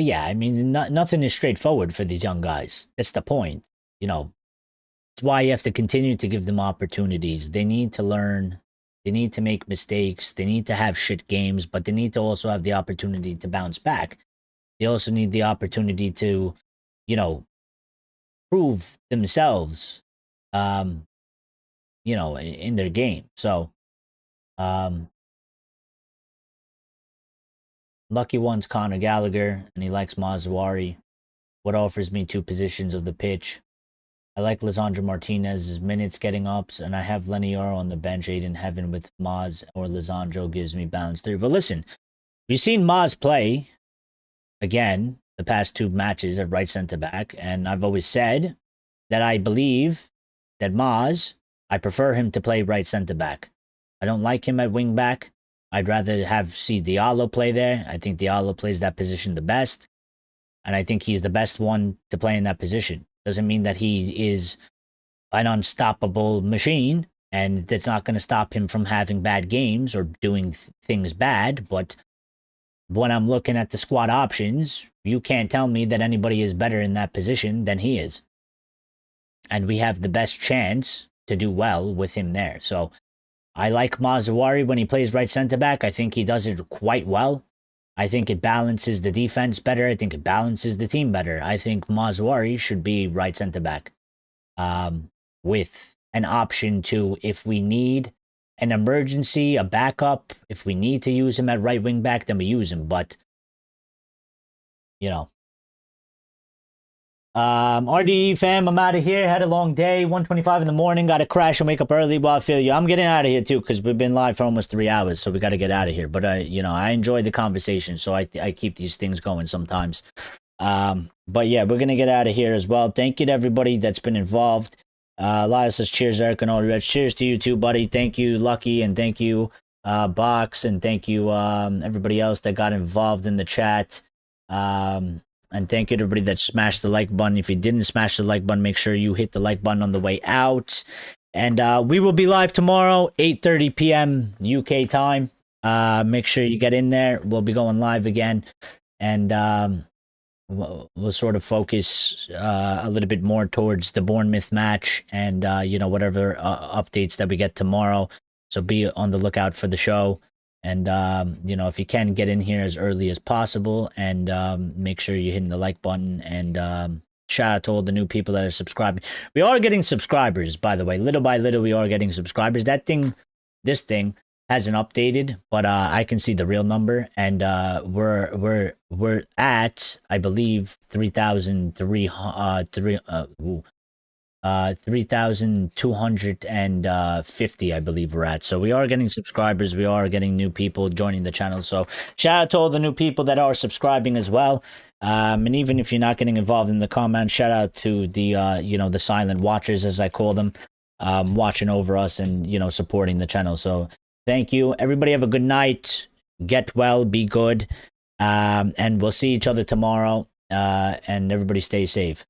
Speaker 1: yeah, I mean, nothing is straightforward for these young guys. That's the point. It's why you have to continue to give them opportunities. They need to learn. They need to make mistakes. They need to have shit games, but they need to also have the opportunity to bounce back. They also need the opportunity to, prove themselves, in their game. So, lucky one's Conor Gallagher, and he likes Mazzawari. What offers me 2 positions of the pitch. I like Lisandro Martinez's minutes getting ups, and I have Lenioro on the bench, 8 in heaven with Maz or Lisandro gives me balance 3. But listen, we've seen Maz play, again, the past 2 matches at right centre-back, and I've always said that I believe that Maz, I prefer him to play right centre-back. I don't like him at wing-back. I'd rather see Diallo play there. I think Diallo plays that position the best, and I think he's the best one to play in that position. Doesn't mean that he is an unstoppable machine, and that's not going to stop him from having bad games or doing things bad. But when I'm looking at the squad options, you can't tell me that anybody is better in that position than he is. And we have the best chance to do well with him there. So I like Mazzawari when he plays right centre-back. I think he does it quite well. I think it balances the defense better. I think it balances the team better. I think Mazzawari should be right centre-back, with an option to, if we need an emergency, a backup, if we need to use him at right wing back, then we use him. But, RDE fam, I'm out of here. Had a long day, 1:25 in the morning. Got to crash and wake up early. Well, I feel you. I'm getting out of here too, because we've been live for almost 3 hours, so we got to get out of here. But I enjoy the conversation, so I keep these things going sometimes. But yeah, we're gonna get out of here as well. Thank you to everybody that's been involved. Elias says, cheers, Eric and all the rest. Cheers to you too, buddy. Thank you, Lucky, and thank you, Box, and thank you, everybody else that got involved in the chat. And thank you to everybody that smashed the like button. If you didn't smash the like button, make sure you hit the like button on the way out. And we will be live tomorrow, 8:30 p.m. UK time. Make sure you get in there. We'll be going live again. And we'll sort of focus a little bit more towards the Bournemouth match and, whatever updates that we get tomorrow. So be on the lookout for the show. And, if you can, get in here as early as possible, and make sure you're hitting the like button. And shout out to all the new people that are subscribing. We are getting subscribers, by the way. Little by little, we are getting subscribers. This thing hasn't updated, but I can see the real number. And we're at, I believe, 3,250, I believe we're at. So we are getting subscribers. We are getting new people joining the channel. So shout out to all the new people that are subscribing as well. And even if you're not getting involved in the comments, shout out to the, the silent watchers, as I call them, watching over us and, supporting the channel. So thank you. Everybody have a good night. Get well, be good. And we'll see each other tomorrow. And everybody stay safe.